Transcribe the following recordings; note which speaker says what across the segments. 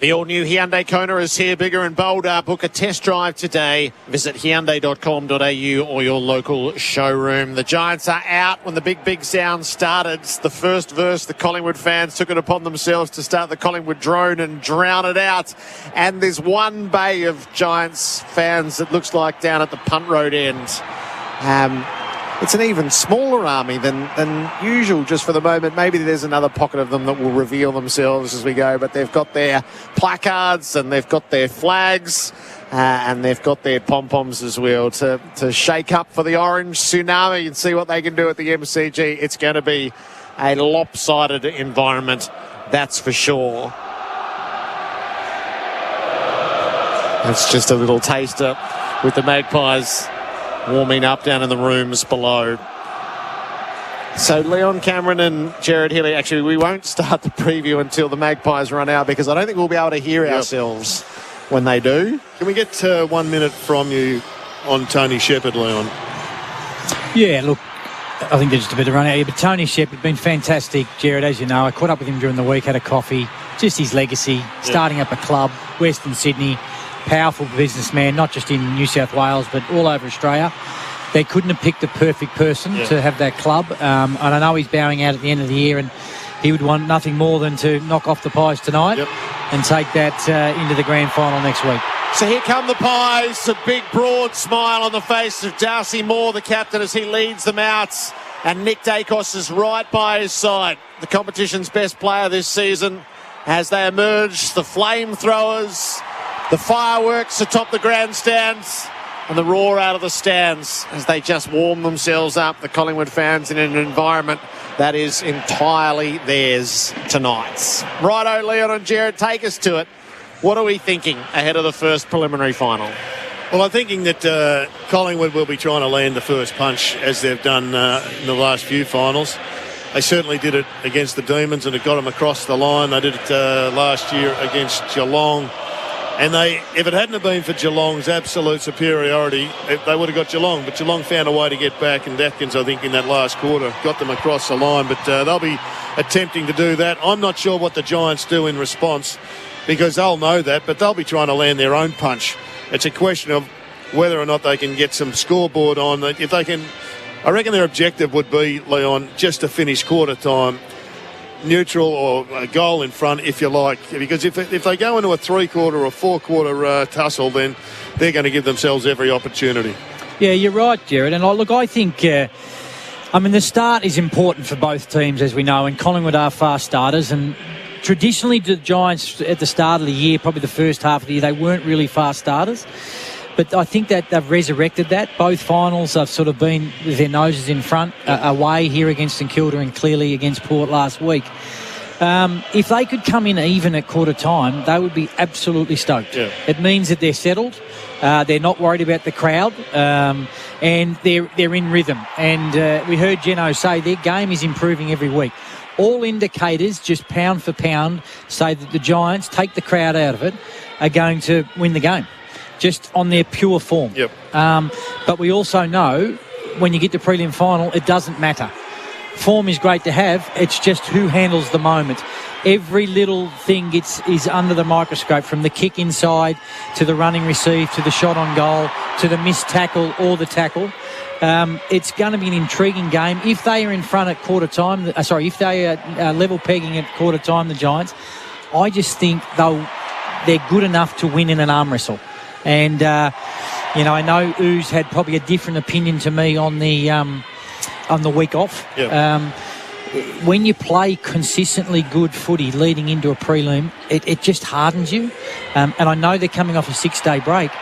Speaker 1: The all-new Hyundai Kona is here, bigger and bolder. Book a test drive today. Visit hyundai.com.au or your local showroom. The Giants are out when the big sound started. It's the first verse the Collingwood fans took it upon themselves to start the Collingwood drone and drown it out. And there's one bay of Giants fans that looks like down at the punt road end. It's an even smaller army than usual just for the moment. Maybe there's another pocket of them that will reveal themselves as we go, but they've got their placards and they've got their flags and they've got their pom-poms as well to shake up for the orange tsunami and see what they can do at the MCG. It's going to be a lopsided environment, that's for sure. That's just a little taster with the Magpies warming up down in the rooms below. So Leon Cameron and Jared Healy, actually we won't start the preview until the Magpies run out because I don't think we'll be able to hear ourselves when they do.
Speaker 2: Can we get 1 minute from you on Tony Shepherd, Leon?
Speaker 3: Yeah, look, I think there's just a bit of run out here, but Tony Shepherd been fantastic. Jared, as you know, I caught up with him during the week, had a coffee, just his legacy, starting up a club, Western Sydney, powerful businessman, not just in New South Wales, but all over Australia. They couldn't have picked the perfect person to have that club. And I know he's bowing out at the end of the year, and he would want nothing more than to knock off the Pies tonight and take that into the grand final next week.
Speaker 1: So here come the Pies, a big broad smile on the face of Darcy Moore, the captain, as he leads them out. And Nick Dacos is right by his side, the competition's best player this season. As they emerge, the flamethrowers, the fireworks atop the grandstands, and the roar out of the stands as they just warm themselves up, the Collingwood fans, in an environment that is entirely theirs tonight. Righto, Leon and Jared, take us to it. What are we thinking ahead of the first preliminary final?
Speaker 2: Well, I'm thinking that Collingwood will be trying to land the first punch as they've done in the last few finals. They certainly did it against the Demons and it got them across the line. They did it last year against Geelong. And if it hadn't have been for Geelong's absolute superiority, they would have got Geelong. But Geelong found a way to get back, and Atkins, I think, in that last quarter, got them across the line. But they'll be attempting to do that. I'm not sure what the Giants do in response because they'll know that, but they'll be trying to land their own punch. It's a question of whether or not they can get some scoreboard on. If they can, I reckon their objective would be, Leon, just to finish quarter time neutral or a goal in front, if you like, because if they go into a 3-quarter or 4-quarter tussle, then they're going to give themselves every opportunity.
Speaker 3: Yeah, you're right, Jared. And look, I think, the start is important for both teams, as we know, and Collingwood are fast starters. And traditionally, the Giants at the start of the year, probably the first half of the year, they weren't really fast starters. But I think that they've resurrected that. Both finals have sort of been with their noses in front, away here against St Kilda and clearly against Port last week. If they could come in even at quarter time, they would be absolutely stoked. Yeah. It means that they're settled. They're not worried about the crowd, and they're in rhythm. And we heard Geno say their game is improving every week. All indicators, just pound for pound, say that the Giants, take the crowd out of it, are going to win the game, just on their pure form.
Speaker 2: Yep.
Speaker 3: But we also know when you get to prelim final, it doesn't matter. Form is great to have. It's just who handles the moment. Every little thing is under the microscope, from the kick inside to the running receive to the shot on goal to the missed tackle or the tackle. It's going to be an intriguing game. If they are in front at quarter time, if they are level pegging at quarter time, the Giants, I just think they're good enough to win in an arm wrestle. And, I know Ooze had probably a different opinion to me on the week off. Yep. When you play consistently good footy leading into a prelim, it just hardens you. And I know they're coming off a 6-day break,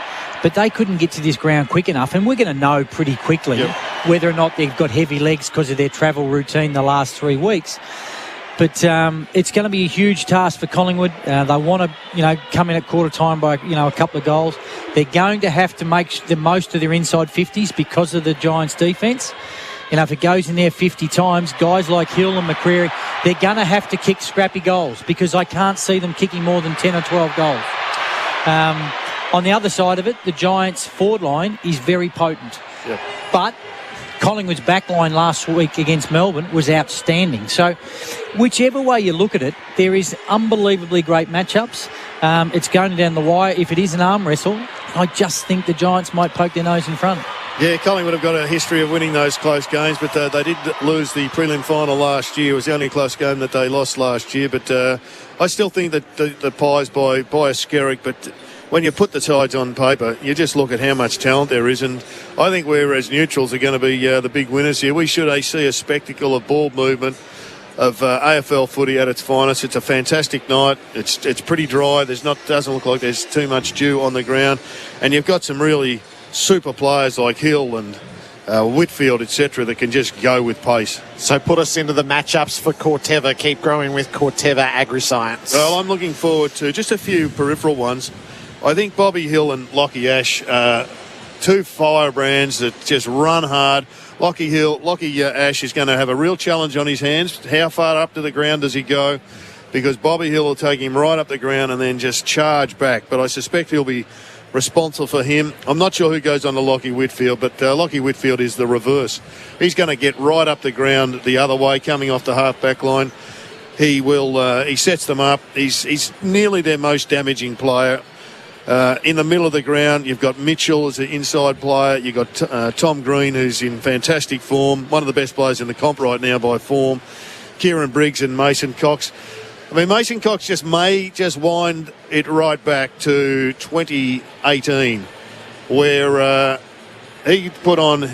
Speaker 3: but they couldn't get to this ground quick enough. And we're going to know pretty quickly whether or not they've got heavy legs because of their travel routine the last 3 weeks. But it's going to be a huge task for Collingwood. They want to, come in at quarter time by, a couple of goals. They're going to have to make the most of their inside 50s because of the Giants' defence. If it goes in there 50 times, guys like Hill and McCreary, they're going to have to kick scrappy goals because I can't see them kicking more than 10 or 12 goals. On the other side of it, the Giants' forward line is very potent. Yep. But Collingwood's backline last week against Melbourne was outstanding. So whichever way you look at it, there is unbelievably great matchups. It's going down the wire. If it is an arm wrestle, I just think the Giants might poke their nose in front.
Speaker 2: Yeah, Collingwood have got a history of winning those close games, but they did lose the prelim final last year. It was the only close game that they lost last year, but I still think that the Pies by a skerrick, but when you put the Tides on paper, you just look at how much talent there is, and I think we as neutrals are going to be the big winners here. We should see a spectacle of ball movement, of AFL footy at its finest. It's a fantastic night. It's pretty dry. Doesn't look like there's too much dew on the ground, and you've got some really super players like Hill and Whitfield, etc., that can just go with pace.
Speaker 1: So put us into the matchups for Corteva. Keep growing with Corteva Agri-Science.
Speaker 2: Well, I'm looking forward to just a few peripheral ones. I think Bobby Hill and Lockie Ash are two firebrands that just run hard. Lockie Ash is going to have a real challenge on his hands. How far up to the ground does he go? Because Bobby Hill will take him right up the ground and then just charge back. But I suspect he'll be responsible for him. I'm not sure who goes on to Lockie Whitfield, but Lockie Whitfield is the reverse. He's going to get right up the ground the other way, coming off the half-back line. He sets them up. He's nearly their most damaging player. In the middle of the ground, you've got Mitchell as the inside player. You've got Tom Green, who's in fantastic form, one of the best players in the comp right now by form. Kieran Briggs and Mason Cox. I mean, Mason Cox may wind it right back to 2018, where he put on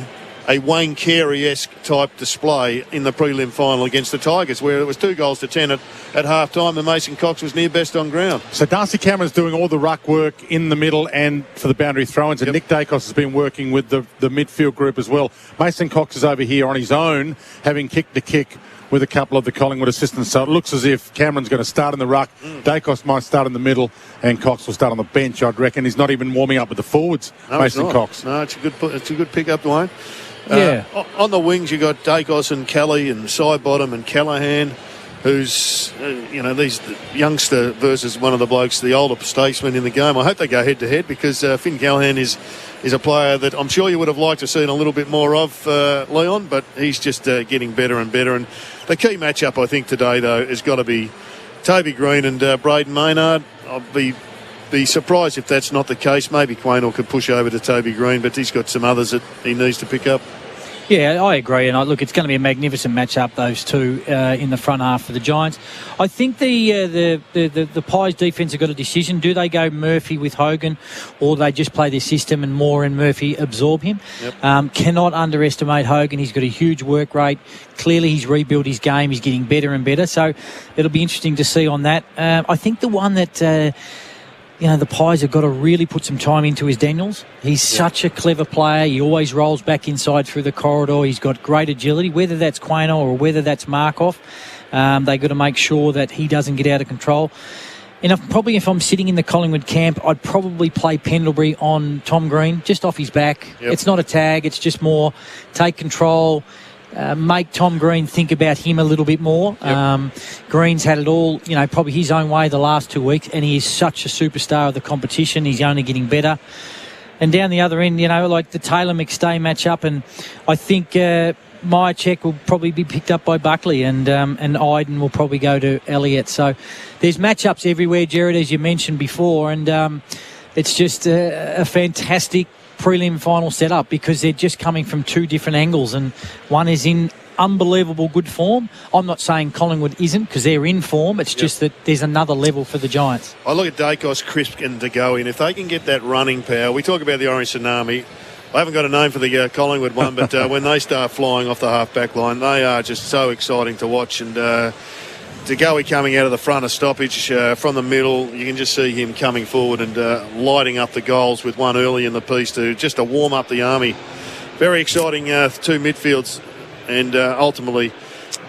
Speaker 2: a Wayne Carey-esque type display in the prelim final against the Tigers, where it was 2-10 at half-time, and Mason Cox was near best on ground.
Speaker 4: So Darcy Cameron's doing all the ruck work in the middle and for the boundary throw-ins, and Nick Dacos has been working with the midfield group as well. Mason Cox is over here on his own, having kicked a kick with a couple of the Collingwood assistants. So it looks as if Cameron's going to start in the ruck. Dacos might start in the middle, and Cox will start on the bench, I'd reckon. He's not even warming up with the forwards,
Speaker 2: no,
Speaker 4: Mason Cox.
Speaker 2: No, it's a good pick-up, Dwayne.
Speaker 3: Yeah.
Speaker 2: On the wings, you got Dacos and Kelly and Sidebottom and Callahan, who's, these youngster versus one of the blokes, the older statesman in the game. I hope they go head-to-head, because Finn Callahan is a player that I'm sure you would have liked to have seen a little bit more of, Leon, but he's just getting better and better. And the key matchup, I think, today, though, has got to be Toby Green and Braden Maynard. I'll be surprised if that's not the case. Maybe Quaynor could push over to Toby Green, but he's got some others that he needs to pick up.
Speaker 3: Yeah, I agree, and look, it's going to be a magnificent matchup, those two in the front half for the Giants. I think the Pies defence have got a decision. Do they go Murphy with Hogan, or they just play their system and Moore and Murphy absorb him? Yep. Cannot underestimate Hogan. He's got a huge work rate. Clearly, he's rebuilt his game. He's getting better and better, so it'll be interesting to see on that. I think the one that the Pies have got to really put some time into is Daniels. He's such a clever player. He always rolls back inside through the corridor. He's got great agility, whether that's Quaynor or whether that's Markov. They've got to make sure that he doesn't get out of control. And if I'm sitting in the Collingwood camp, I'd probably play Pendlebury on Tom Green, just off his back. Yep. It's not a tag. It's just more take control. Make Tom Green think about him a little bit more. Yep. Green's had it all, probably his own way the last 2 weeks, and he is such a superstar of the competition. He's only getting better. And down the other end, like the Taylor-McStay matchup, and I think Myercheck will probably be picked up by Buckley, and Iden will probably go to Elliott. So there's matchups everywhere, Jared, as you mentioned before, and it's just a fantastic prelim final setup, because they're just coming from two different angles, and one is in unbelievable good form. I'm not saying Collingwood isn't, because they're in form. It's just that there's another level for the Giants.
Speaker 2: I look at Dacos, Crisp and De Goey, and if they can get that running power, we talk about the Orange Tsunami. I haven't got a name for the Collingwood one, but when they start flying off the half-back line, they are just so exciting to watch. And De Goey coming out of the front of stoppage from the middle, you can just see him coming forward and lighting up the goals with one early in the piece to warm up the army. Very exciting two midfields, and ultimately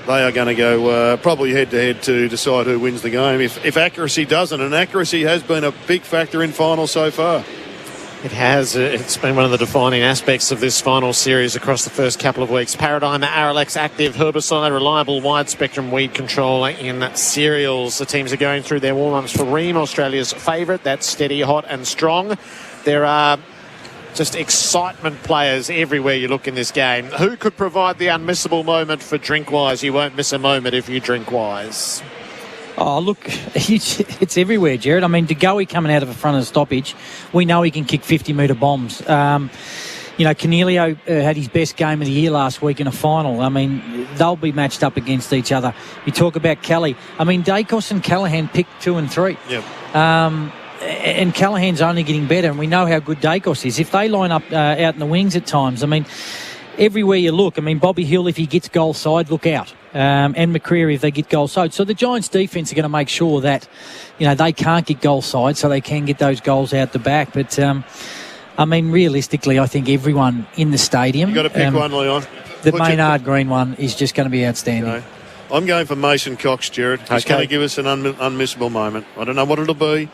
Speaker 2: they are going to go probably head-to-head to decide who wins the game. If accuracy doesn't, and accuracy has been a big factor in finals so far.
Speaker 1: It has. It's been one of the defining aspects of this final series across the first couple of weeks. Paradigm Aralex Active Herbicide, reliable wide-spectrum weed control in cereals. The teams are going through their warm-ups for Ream, Australia's favourite. That's steady, hot and strong. There are just excitement players everywhere you look in this game. Who could provide the unmissable moment for Drinkwise? You won't miss a moment if you Drinkwise.
Speaker 3: Oh, look, it's everywhere, Jared. I mean, DeGoey coming out of the front of the stoppage, we know he can kick 50-metre bombs. Cornelio had his best game of the year last week in a final. I mean, they'll be matched up against each other. You talk about Kelly. I mean, Dacos and Callaghan picked 2 and 3.
Speaker 2: Yep.
Speaker 3: And Callaghan's only getting better, and we know how good Dacos is. If they line up out in the wings at times, I mean, everywhere you look, I mean, Bobby Hill, if he gets goal side, look out. And McCreary, if they get goal side. So the Giants' defence are going to make sure that, they can't get goal side, so they can get those goals out the back. But, I mean, realistically, I think everyone in the stadium...
Speaker 2: You've got to pick one, Leon.
Speaker 3: The Maynard Green one is just going to be outstanding.
Speaker 2: Okay. I'm going for Mason Cox, Jared. He's going to give us an unmissable moment. I don't know what it'll be,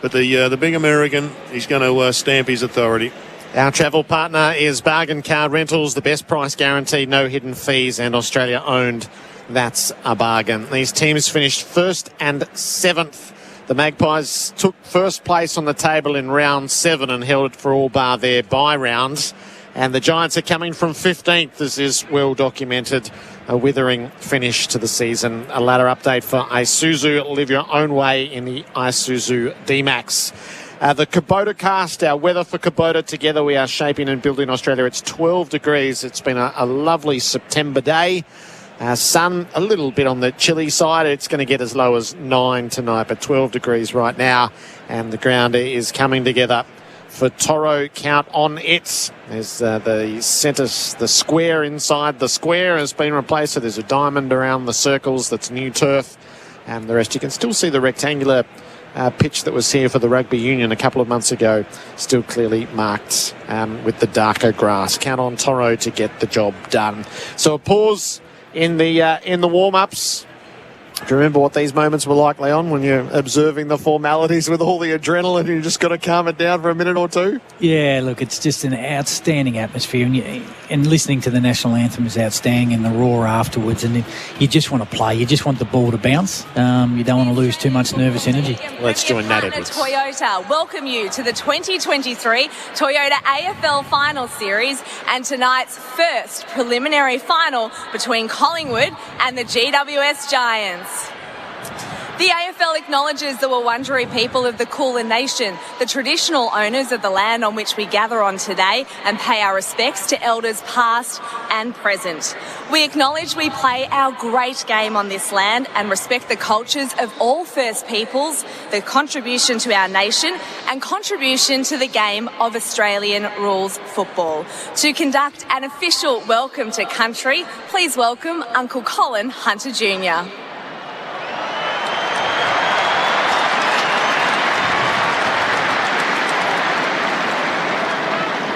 Speaker 2: but the big American, he's going to stamp his authority.
Speaker 1: Our travel partner is Bargain Car Rentals, the best price guarantee, no hidden fees, and Australia owned. That's a bargain. These teams finished 1st and 7th. The Magpies took first place on the table in round 7 and held it for all bar their bye rounds. And the Giants are coming from 15th. This is well documented. A withering finish to the season. A ladder update for Isuzu. Live your own way in the Isuzu D-Max. The Kubota cast, our weather for Kubota. Together we are shaping and building Australia. It's 12 degrees. It's been a lovely September day. Sun a little bit on the chilly side. It's going to get as low as 9 tonight, but 12 degrees right now. And the ground is coming together for Toro. Count on it. There's the centre, the square inside. The square has been replaced, so there's a diamond around the circles. That's new turf. And the rest, you can still see the rectangular pitch that was here for the rugby union a couple of months ago, still clearly marked with the darker grass. Count on Toro to get the job done. So a pause in the warm-ups. Do you remember what these moments were like, Leon, when you're observing the formalities with all the adrenaline and you just got to calm it down for a minute or two?
Speaker 3: Yeah, look, it's just an outstanding atmosphere, and listening to the national anthem is outstanding, and the roar afterwards, and you just want to play. You just want the ball to bounce. You don't want to lose too much nervous energy.
Speaker 1: Let's join Nat Edwards.
Speaker 5: Toyota welcome you to the 2023 Toyota AFL Final Series and tonight's first preliminary final between Collingwood and the GWS Giants. The AFL acknowledges the Wurundjeri people of the Kulin Nation, the traditional owners of the land on which we gather on today, and pay our respects to elders past and present. We acknowledge we play our great game on this land and respect the cultures of all First Peoples, the contribution to our nation and contribution to the game of Australian rules football. To conduct an official welcome to country, please welcome Uncle Colin Hunter Jr.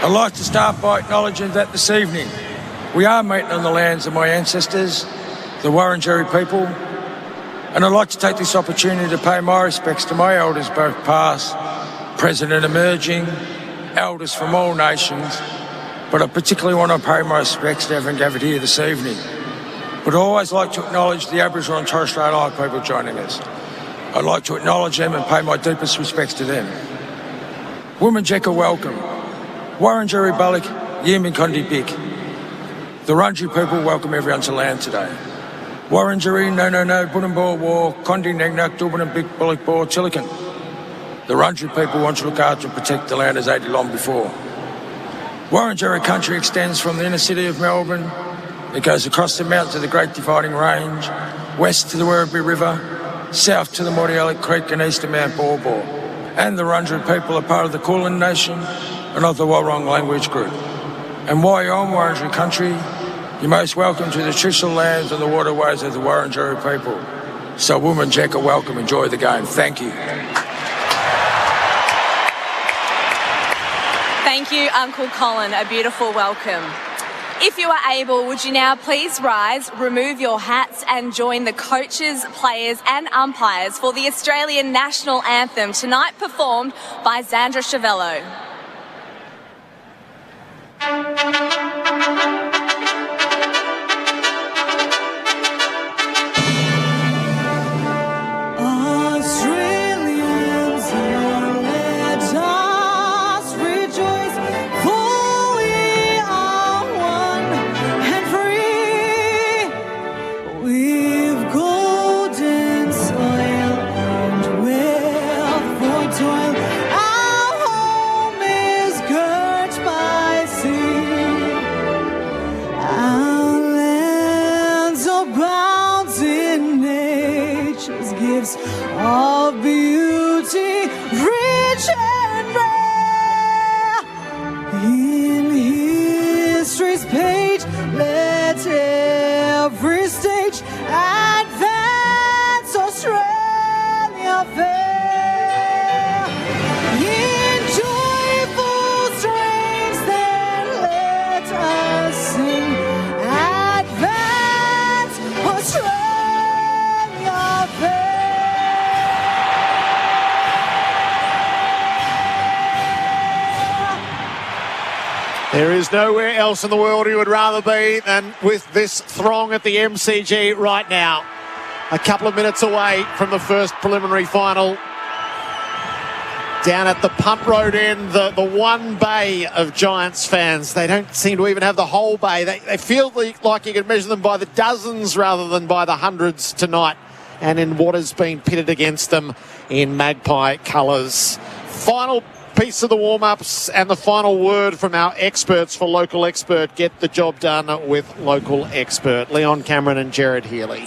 Speaker 6: I'd like to start by acknowledging that this evening we are meeting on the lands of my ancestors, the Wurundjeri people, and I'd like to take this opportunity to pay my respects to my elders, both past, present and emerging, elders from all nations, but I particularly want to pay my respects to everyone gathered here this evening. But I'd always like to acknowledge the Aboriginal and Torres Strait Islander people joining us. I'd like to acknowledge them and pay my deepest respects to them. Wominjeka, welcome. Wurundjeri Balik, Yimin Kondi Bik. The Wurundjeri people welcome everyone to land today. Wurundjeri, no, Bunambor War, Kondi Negnak, Dubin and Bik Balik Bor, Chilikan. The Wurundjeri people want to look after and protect the land as they did long before. Wurundjeri country extends from the inner city of Melbourne. It goes across the mountains of the Great Dividing Range, west to the Werribee River, south to the Mordialloc Creek and east to Mount Borbor. And the Wurundjeri people are part of the Kulin Nation and of the Warrong language group. And while you're on Wurundjeri country, you're most welcome to the traditional lands and the waterways of the Wurundjeri people. So Wominjeka, welcome, enjoy the game. Thank you.
Speaker 5: Thank you, Uncle Colin. A beautiful welcome. If you are able, would you now please rise, remove your hats and join the coaches, players and umpires for the Australian National Anthem, tonight performed by Xandra Chavello.
Speaker 7: Australians, let us rejoice.
Speaker 1: There is nowhere else in the world you would rather be than with this throng at the MCG right now. A couple of minutes away from the first preliminary final. Down at the Punt Road end, the one bay of Giants fans. They don't seem to even have the whole bay. They feel like you can measure them by the dozens rather than by the hundreds tonight, and in what has been pitted against them in Magpie colours. Final piece of the warm-ups and the final word from our experts for Local Expert. Get the job done with Local Expert. Leon Cameron and Jared Healy.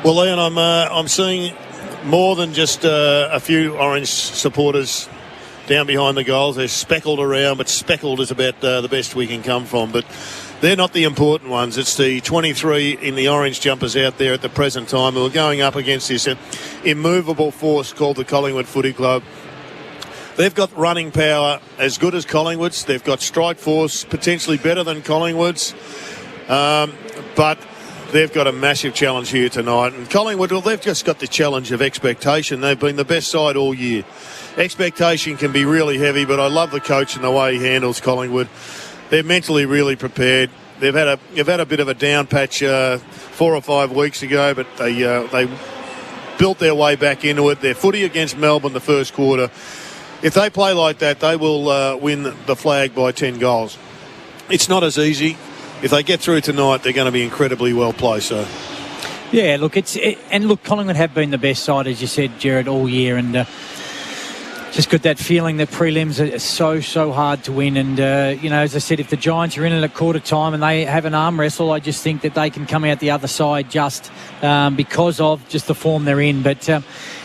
Speaker 2: Well, Leon, I'm seeing more than just a few Orange supporters down behind the goals. They're speckled around, but speckled is about the best we can come from. But they're not the important ones. It's the 23 in the orange jumpers out there at the present time who are going up against this immovable force called the Collingwood Footy Club. They've got running power as good as Collingwood's. They've got strike force potentially better than Collingwood's. But they've got a massive challenge here tonight. And Collingwood, well, they've just got the challenge of expectation. They've been the best side all year. Expectation can be really heavy, but I love the coach and the way he handles Collingwood. They're mentally really prepared. They've had a bit of a down patch 4 or 5 weeks ago, but they built their way back into it. Their footy against Melbourne the first quarter. If they play like that, they will win the flag by 10 goals. It's not as easy. If they get through tonight, they're going to be incredibly well placed. So,
Speaker 3: yeah, look, Collingwood have been the best side, as you said, Jared, all year, and just got that feeling that prelims are so hard to win. And as I said, if the Giants are in it at quarter time and they have an arm wrestle, I just think that they can come out the other side just because of just the form they're in. But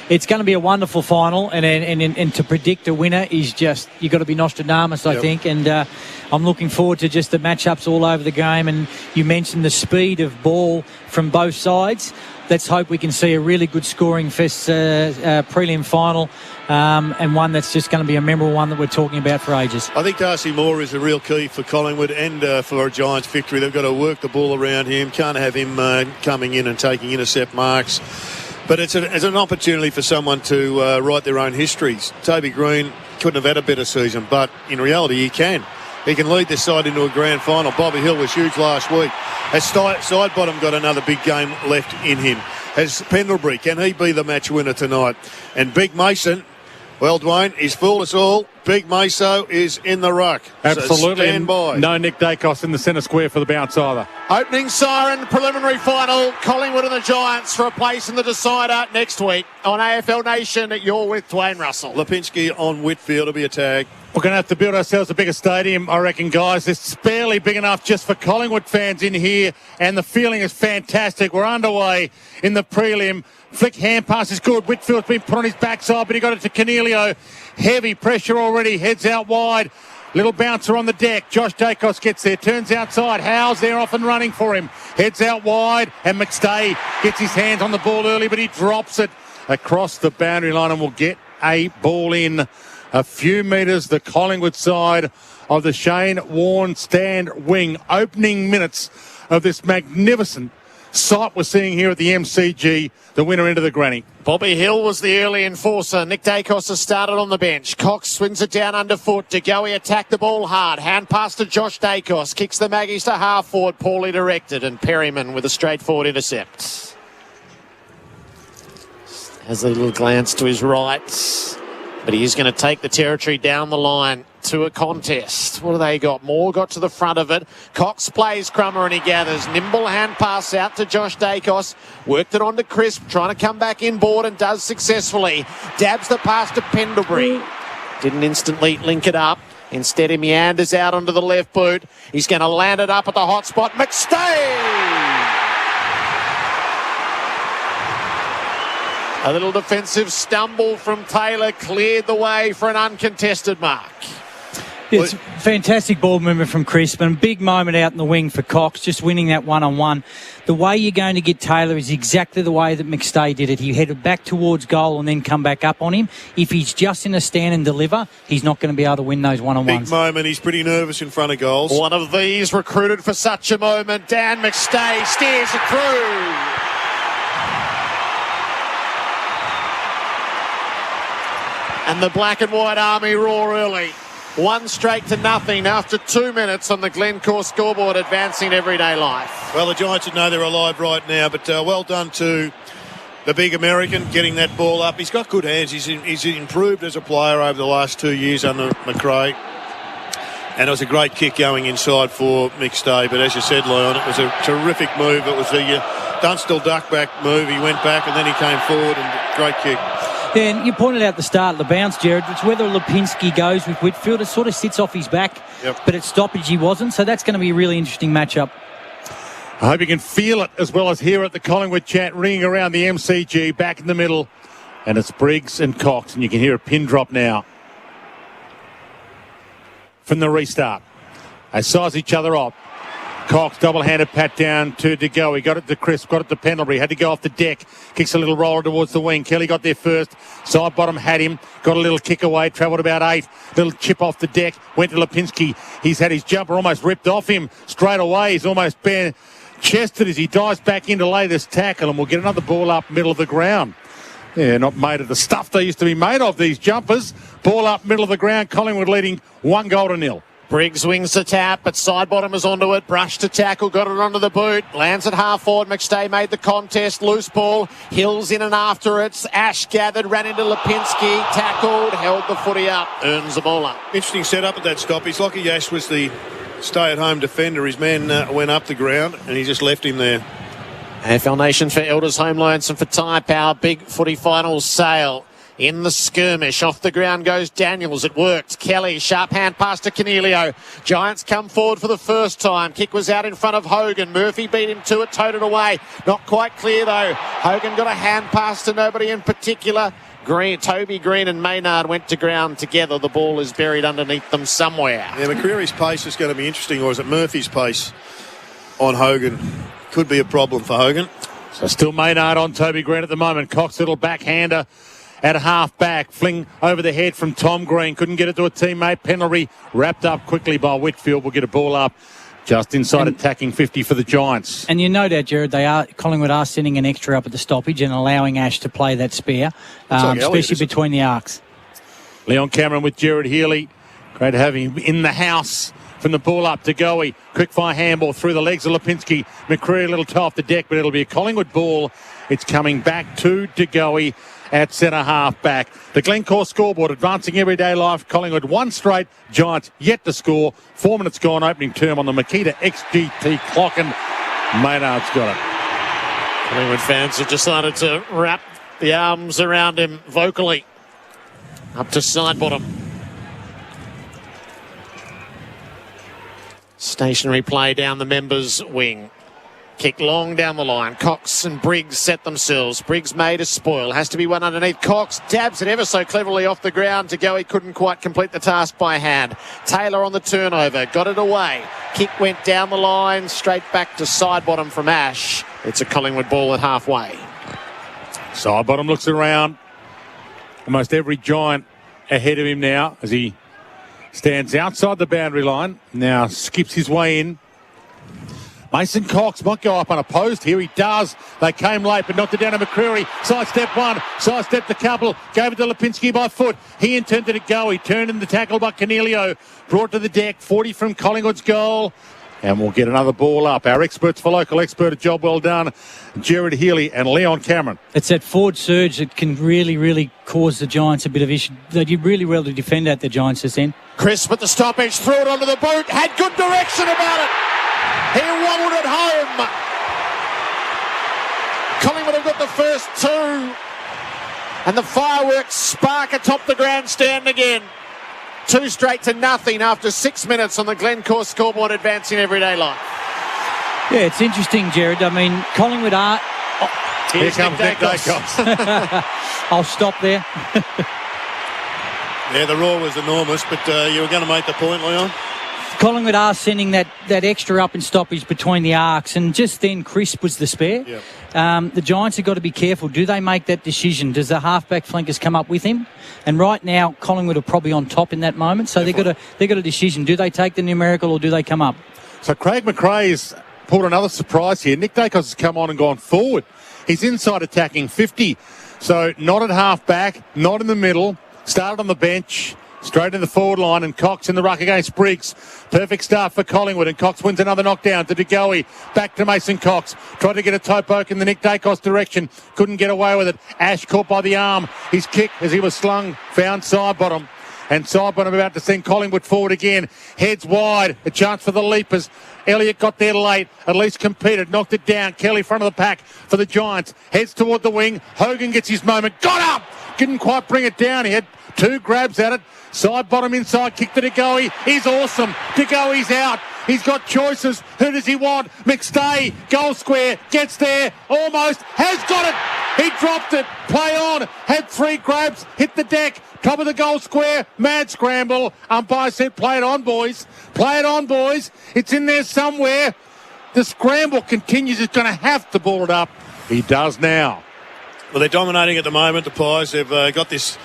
Speaker 3: it's going to be a wonderful final, and to predict a winner is just, you've got to be Nostradamus, I think. And I'm looking forward to just the matchups all over the game. And you mentioned the speed of ball from both sides. Let's hope we can see a really good scoring prelim final, and one that's just going to be a memorable one that we're talking about for ages.
Speaker 2: I think Darcy Moore is a real key for Collingwood and for a Giants victory. They've got to work the ball around him. Can't have him coming in and taking intercept marks. But it's an opportunity for someone to write their own histories. Toby Green couldn't have had a better season, but in reality he can. He can lead this side into a grand final. Bobby Hill was huge last week. Has Sidebottom got another big game left in him? Has Pendlebury, can he be the match winner tonight? And Big Mason, well, Dwayne, he's fooled us all. Big Meso is in the ruck.
Speaker 4: Absolutely.
Speaker 2: So stand by.
Speaker 4: No Nick Dacos in the centre square for the bounce either.
Speaker 1: Opening siren, preliminary final. Collingwood and the Giants for a place in the decider next week on AFL Nation. You're with Dwayne Russell.
Speaker 2: Lipinski on Whitfield will be a tag.
Speaker 4: We're going to have to build ourselves a bigger stadium, I reckon, guys. It's barely big enough just for Collingwood fans in here, and the feeling is fantastic. We're underway in the prelim. Flick hand pass is good. Whitfield's been put on his backside, but he got it to Cornelio. Heavy pressure already. Heads out wide. Little bouncer on the deck. Josh Dacos gets there. Turns outside. Howe's there off and running for him. Heads out wide. And McStay gets his hands on the ball early, but he drops it across the boundary line and will get a ball in. A few metres the Collingwood side of the Shane Warne stand wing. Opening minutes of this magnificent sight we're seeing here at the MCG. The winner into the granny.
Speaker 1: Bobby Hill was the early enforcer. Nick Dacos has started on the bench. Cox swings it down underfoot. DeGoey attacked the ball hard. Hand pass to Josh Dacos. Kicks the Maggies to half forward. Poorly directed. And Perryman with a straightforward intercept. Has a little glance to his right. But he is going to take the territory down the line to a contest. What do they got? Moore got to the front of it. Cox plays Crummer and he gathers. Nimble hand pass out to Josh Dacos. Worked it on to Crisp, trying to come back inboard and does successfully. Dabs the pass to Pendlebury. Didn't instantly link it up. Instead, he meanders out onto the left boot. He's going to land it up at the hot spot. McStay! A little defensive stumble from Taylor cleared the way for an uncontested mark.
Speaker 3: It's fantastic ball movement from Crisp, and a big moment out in the wing for Cox, just winning that one-on-one. The way you're going to get Taylor is exactly the way that McStay did it. He headed back towards goal and then come back up on him. If he's just in a stand and deliver, he's not going to be able to win those one-on-ones.
Speaker 2: Big moment. He's pretty nervous in front of goals.
Speaker 1: One of these recruited for such a moment. Dan McStay steers it through. And the black and white army roar early. 1 straight to nothing after 2 minutes on the Glencore scoreboard, advancing everyday life.
Speaker 2: Well, the Giants would know they're alive right now, but well done to the big American getting that ball up. He's got good hands. He's improved as a player over the last 2 years under McRae. And it was a great kick going inside for McStay. But as you said, Leon, it was a terrific move. It was the Dunstall duck back move. He went back and then he came forward, and great kick.
Speaker 3: Yeah, and you pointed out at the start of the bounce, Jared. It's whether Lipinski goes with Whitfield. It sort of sits off his back, but at stoppage he wasn't. So that's going to be a really interesting matchup.
Speaker 4: I hope you can feel it as well as hear it. The Collingwood chat ringing around the MCG, back in the middle. And it's Briggs and Cox, and you can hear a pin drop now from the restart. They size each other up. Cox, double-handed pat down to De Goey. Got it to Crisp, got it to Pendlebury. Had to go off the deck. Kicks a little roller towards the wing. Kelly got there first. Side bottom had him. Got a little kick away. Travelled about 8. Little chip off the deck. Went to Lipinski. He's had his jumper almost ripped off him straight away. He's almost bare-chested as he dives back in to lay this tackle, and we'll get another ball up middle of the ground. Yeah, not made of the stuff they used to be made of, these jumpers. Ball up middle of the ground. Collingwood leading 1-0.
Speaker 1: Briggs wings the tap, but side bottom is onto it. Brush to tackle, got it onto the boot. Lands at half forward. McStay made the contest. Loose ball. Hills in and after it. Ash gathered, ran into Lipinski. Tackled, held the footy up. Earns the ball up.
Speaker 2: Interesting setup at that stop. He's lucky Ash was the stay-at-home defender. His man went up the ground and he just left him there.
Speaker 1: AFL Nation for Elders Home Loans and for Tyre Power. Big footy final sale. In the skirmish, off the ground goes Daniels. It worked. Kelly, sharp hand pass to Cornelio. Giants come forward for the first time. Kick was out in front of Hogan. Murphy beat him to it, towed it away. Not quite clear though. Hogan got a hand pass to nobody in particular. Toby Green and Maynard went to ground together. The ball is buried underneath them somewhere.
Speaker 2: Yeah, McCreary's pace is going to be interesting, or is it Murphy's pace on Hogan? Could be a problem for Hogan.
Speaker 4: So still Maynard on Toby Green at the moment. Cox, little backhander at half back. Fling over the head from Tom Green. Couldn't get it to a teammate. Penalty wrapped up quickly by Whitfield. Will get a ball up just inside attacking 50 for the Giants.
Speaker 3: And you know that, Jared, Collingwood are sending an extra up at the stoppage and allowing Ash to play that spare, especially between the arcs.
Speaker 4: Leon Cameron with Jared Healy. Great to have him in the house. From the ball up to Goey. Quick fire handball through the legs of Lipinski. McCreary a little toe off the deck, but it'll be a Collingwood ball. It's coming back to De Goey at centre half back. The Glencore scoreboard advancing everyday life. Collingwood 1 straight. Giants yet to score. 4 minutes gone opening term on the Makita XGT clock, and Maynard's got it.
Speaker 1: Collingwood fans have decided to wrap the arms around him vocally. Up to side bottom. Stationary play down the members' wing. Kick long down the line. Cox and Briggs set themselves. Briggs made a spoil. Has to be one underneath. Cox dabs it ever so cleverly off the ground to go. He couldn't quite complete the task by hand. Taylor on the turnover. Got it away. Kick went down the line. Straight back to side bottom from Ash. It's a Collingwood ball at halfway.
Speaker 4: Side bottom looks around. Almost every Giant ahead of him now as he stands outside the boundary line. Now skips his way in. Mason Cox might go up unopposed here. He does. They came late, but knocked it down to McCreary. Sidestep one. Sidestepped the couple. Gave it to Lipinski by foot. He intended to go. He turned in the tackle by Cornelio. Brought to the deck. 40 from Collingwood's goal. And we'll get another ball up. Our experts for local expert, a job well done. Jared Healy and Leon Cameron.
Speaker 3: It's that forward surge that can really, really cause the Giants a bit of issue. They did really well to defend at the Giants this end.
Speaker 1: Crisp at the stoppage, threw it onto the boot, had good direction about it. He wobbled it home. Collingwood have got the first 2. And the fireworks spark atop the grandstand again. 2 straight to nothing after 6 minutes on the Glencore scoreboard, advancing everyday life.
Speaker 3: Yeah, it's interesting, Jared. I mean, Collingwood are...
Speaker 4: Here comes Nick Dacos.
Speaker 3: I'll stop there.
Speaker 2: Yeah, the roar was enormous, but you were going to make the point, Leon.
Speaker 3: Collingwood are sending that extra up in stoppage between the arcs, and just then Crisp was the spare. Yep. The Giants have got to be careful. Do they make that decision? Does the halfback flankers come up with him? And right now, Collingwood are probably on top in that moment, so they've got a decision. Do they take the numerical or do they come up?
Speaker 4: So Craig McRae's pulled another surprise here. Nick Dacos has come on and gone forward. He's inside attacking 50. So not at half back, not in the middle. Started on the bench. Straight in the forward line, and Cox in the ruck against Briggs. Perfect start for Collingwood, and Cox wins another knockdown to De Goey. Back to Mason Cox. Tried to get a toe poke in the Nick Dacos direction. Couldn't get away with it. Ash caught by the arm. His kick as he was slung found side bottom. And side bottom about to send Collingwood forward again. Heads wide. A chance for the Leapers. Elliott got there late. At least competed. Knocked it down. Kelly front of the pack for the Giants. Heads toward the wing. Hogan gets his moment. Got up! Couldn't quite bring it down. He had 2 grabs at it. Side bottom inside. Kick to De Goey. He's awesome. De Goey's out. He's got choices. Who does he want? McStay. Goal square. Gets there. Almost. Has got it. He dropped it. Play on. Had 3 grabs. Hit the deck. Top of the goal square. Mad scramble. Umpire said, play it on, boys. Play it on, boys. It's in there somewhere. The scramble continues. He's going to have to ball it up. He does now.
Speaker 2: Well, they're dominating at the moment, the Pies. They've got this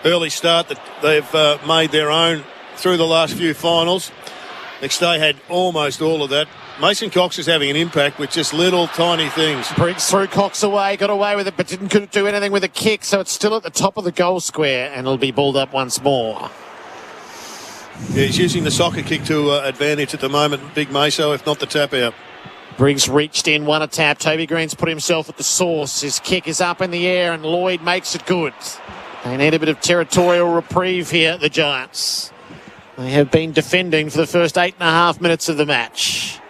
Speaker 2: early start that they've made their own through the last few finals. McStay had almost all of that. Mason Cox is having an impact with just little tiny things.
Speaker 1: Briggs threw Cox away, got away with it, but couldn't do anything with a kick, so it's still at the top of the goal square, and it'll be balled up once more.
Speaker 2: Yeah, he's using the soccer kick to advantage at the moment, Big Meso, if not the tap out.
Speaker 1: Briggs reached in, won a tap. Toby Green's put himself at the source. His kick is up in the air, and Lloyd makes it good. They need a bit of territorial reprieve here, the Giants. They have been defending for the first 8.5 minutes of the match.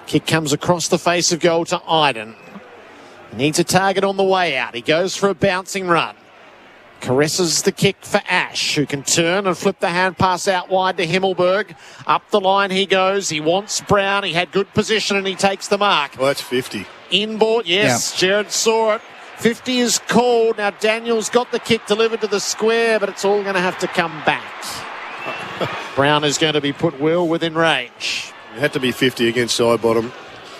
Speaker 1: Kick comes across the face of goal to Iden. He needs a target on the way out. He goes for a bouncing run. Caresses the kick for Ash, who can turn and flip the hand pass out wide to Himmelberg. Up the line he goes. He wants Brown. He had good position and he takes the mark.
Speaker 2: Well, that's 50.
Speaker 1: Inboard, yes. Yeah. Jared saw it. 50 is called. Now Daniel's got the kick delivered to the square, but it's all going to have to come back. Brown is going to be put well within range.
Speaker 2: It had to be 50 against side bottom.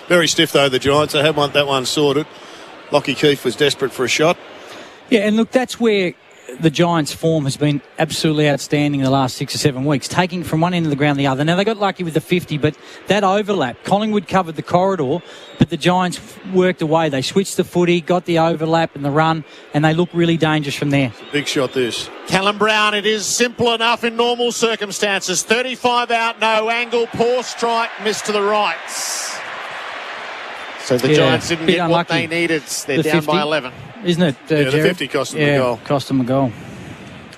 Speaker 2: Very stiff though, the Giants. They had that one sorted. Lockie Keefe was desperate for a shot.
Speaker 3: Yeah, and look, that's where the Giants' form has been absolutely outstanding in the last 6 or 7 weeks, taking from one end of the ground to the other. Now, they got lucky with the 50, but that overlap, Collingwood covered the corridor, but the Giants worked away. They switched the footy, got the overlap and the run, and they look really dangerous from there.
Speaker 2: Big shot this.
Speaker 1: Callum Brown, it is simple enough in normal circumstances. 35 out, no angle, poor strike, missed to the right. So the Giants didn't get what they needed. They're down 50. By 11.
Speaker 3: Isn't it,
Speaker 2: the
Speaker 3: Jared?
Speaker 2: 50 cost them a goal.
Speaker 3: Cost them a goal.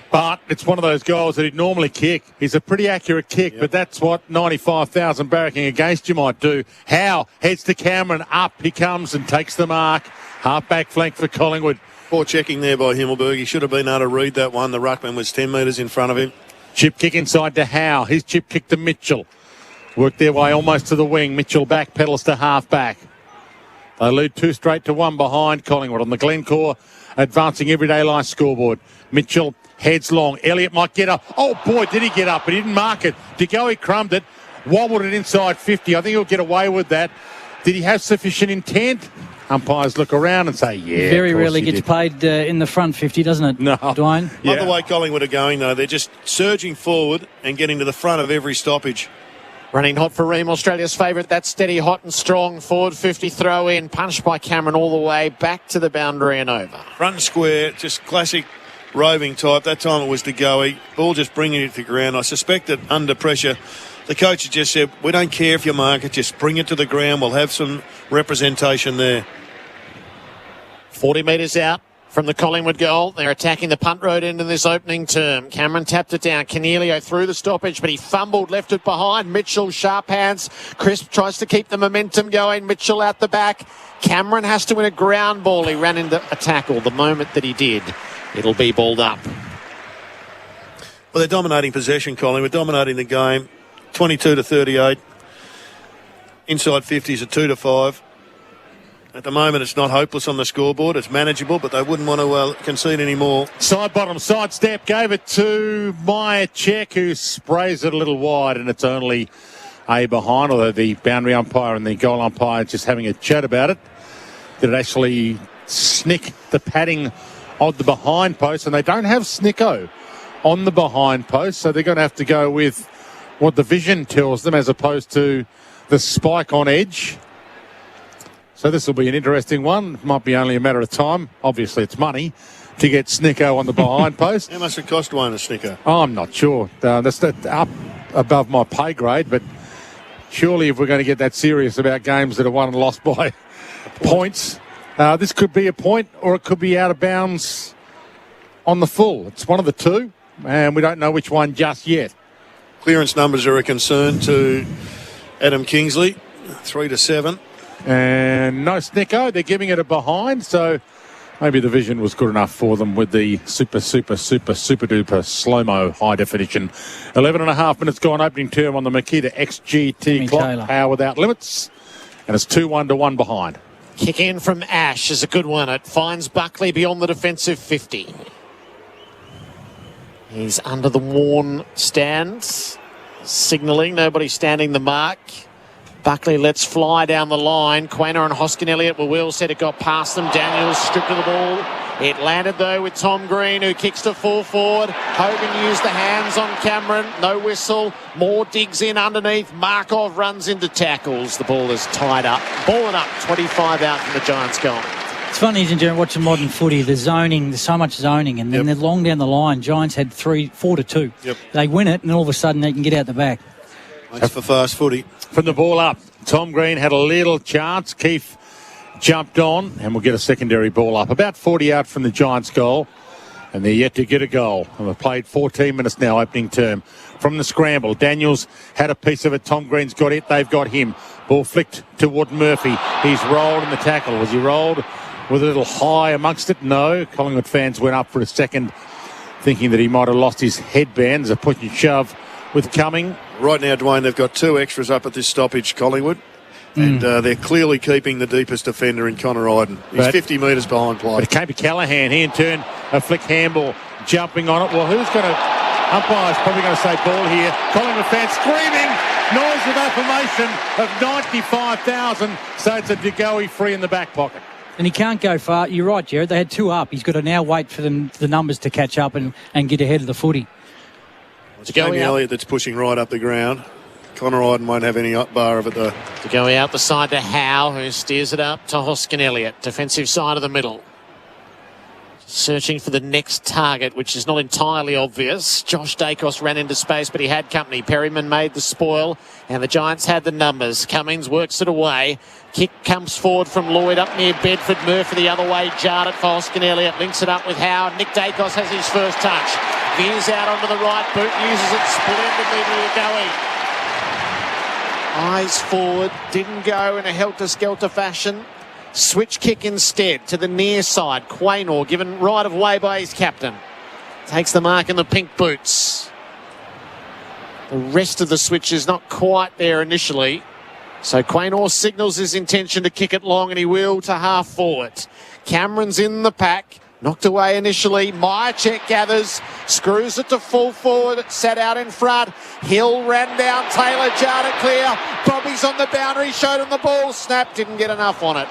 Speaker 4: But it's one of those goals that he'd normally kick. He's a pretty accurate kick, but that's what 95,000 barracking against you might do. Howe heads to Cameron. Up he comes and takes the mark. Half-back flank for Collingwood.
Speaker 2: Poor checking there by Himmelberg. He should have been able to read that one. The ruckman was 10 metres in front of him.
Speaker 4: Chip kick inside to Howe. His chip kick to Mitchell. Worked their way almost to the wing. Mitchell back pedals to half-back. They lead 2 straight to 1 behind Collingwood on the Glencore advancing everyday life scoreboard. Mitchell heads long. Elliott might get up. Oh, boy, did he get up, but he didn't mark it. De Goey crumbed it, wobbled it inside 50. I think he'll get away with that. Did he have sufficient intent? Umpires look around and say, yeah.
Speaker 3: Very rarely gets paid in the front 50, doesn't it,
Speaker 4: No.
Speaker 3: Dwayne?
Speaker 2: Not the way Collingwood are going, though. They're just surging forward and getting to the front of every stoppage.
Speaker 1: Running hot for Ream, Australia's favourite. That's steady, hot and strong. Forward 50 throw in. Punched by Cameron all the way back to the boundary and over.
Speaker 2: Front and square, just classic roving type. That time it was De Goey. Ball just bringing it to the ground. I suspect that under pressure, the coach had just said, we don't care if you mark it, just bring it to the ground. We'll have some representation there.
Speaker 1: 40 metres out from the Collingwood goal. They're attacking the punt road end in this opening term. Cameron tapped it down. Cornelio through the stoppage, but he fumbled, left it behind. Mitchell, sharp hands. Crisp tries to keep the momentum going. Mitchell out the back. Cameron has to win a ground ball. He ran into a tackle. The moment that he did, it'll be balled up.
Speaker 2: Well, they're dominating possession, Collingwood. Dominating the game. 22-38. Inside 50s at 2-5. At the moment, it's not hopeless on the scoreboard. It's manageable, but they wouldn't want to concede any more.
Speaker 4: Side bottom, side step, gave it to Myercheck, who sprays it a little wide, and it's only a behind, although the boundary umpire and the goal umpire are just having a chat about it. Did it actually snick the padding on the behind post? And they don't have Snicko on the behind post, so they're going to have to go with what the vision tells them as opposed to the spike on edge. So this will be an interesting one. Might be only a matter of time. Obviously, it's money. to get Snicko on the behind post.
Speaker 2: How much it cost Wayne a Snicker?
Speaker 4: Oh, I'm not sure. That's up above my pay grade, but surely if we're going to get that serious about games that are won and lost by points, this could be a point or it could be out of bounds on the full. It's one of the two, and we don't know which one just yet.
Speaker 2: Clearance numbers are a concern to Adam Kingsley, 3-7.
Speaker 4: And no Snicko. They're giving it a behind, so maybe the vision was good enough for them with the super duper slow-mo high definition. 11.5 minutes gone, opening term on the Makita XGT clock.
Speaker 3: Taylor.
Speaker 4: Power without limits. And it's 2-1 to 1 behind.
Speaker 1: Kick in from Ash is a good one. It finds Buckley beyond the defensive 50. He's under the worn stands, signalling. Nobody standing the mark. Buckley lets fly down the line. Quaynor and Hoskin Elliott were well set. It got past them. Daniels stripped of the ball. It landed, though, with Tom Green, who kicks to full forward. Hogan used the hands on Cameron. No whistle. Moore digs in underneath. Markov runs into tackles. The ball is tied up. Balling up. 25 out from the Giants goal.
Speaker 3: It's funny, isn't it, watching modern footy, the zoning, there's so much zoning, and then they're long down the line. Giants had 4-2.
Speaker 2: Yep.
Speaker 3: They win it, and all of a sudden they can get out the back.
Speaker 2: Thanks for fast footy.
Speaker 4: From the ball up, Tom Green had a little chance. Keefe jumped on, and we'll get a secondary ball up. About 40 out from the Giants goal, and they're yet to get a goal. And we've played 14 minutes now, opening term. From the scramble, Daniels had a piece of it. Tom Green's got it. They've got him. Ball flicked toward Murphy. He's rolled in the tackle. Was he rolled with a little high amongst it? No. Collingwood fans went up for a second, thinking that he might have lost his headband. There's a push and shove with Cumming.
Speaker 2: Right now, Dwayne, they've got 2 extras up at this stoppage, Collingwood. And they're clearly keeping the deepest defender in Connor Iden. He's 50 metres behind play.
Speaker 4: But it came to Callaghan. He in turn a flick handball, jumping on it. Well, who's going to... Umpire's probably going to say ball here. Collingwood fans screaming. Noise of affirmation of 95,000. So it's a DeGoey free in the back pocket.
Speaker 3: And he can't go far. You're right, Jared. They had 2 up. He's got to now wait for the numbers to catch up and get ahead of the footy.
Speaker 2: It's Jamie Elliott that's pushing right up the ground. Connor Iden won't have any up bar of it, though.
Speaker 1: To go out the side to Howe, who steers it up to Hoskin Elliott. Defensive side of the middle. Searching for the next target, which is not entirely obvious. Josh Dacos ran into space, but he had company. Perryman made the spoil, and the Giants had the numbers. Cummings works it away. Kick comes forward from Lloyd up near Bedford. Murphy the other way, jarred it for Hoskin Elliott. Links it up with Howe. Nick Dacos has his first touch. Veers out onto the right boot, uses it splendidly to Goey. Eyes forward, didn't go in a helter-skelter fashion. Switch kick instead to the near side. Quaynor given right of way by his captain. Takes the mark in the pink boots. The rest of the switch is not quite there initially. So Quaynor signals his intention to kick it long, and he will to half forward. Cameron's in the pack. Knocked away initially. Myercheck gathers. Screws it to full forward. It sat out in front. Hill ran down. Taylor jarred it clear. Bobby's on the boundary. Showed him the ball. Snap. Didn't get enough on it.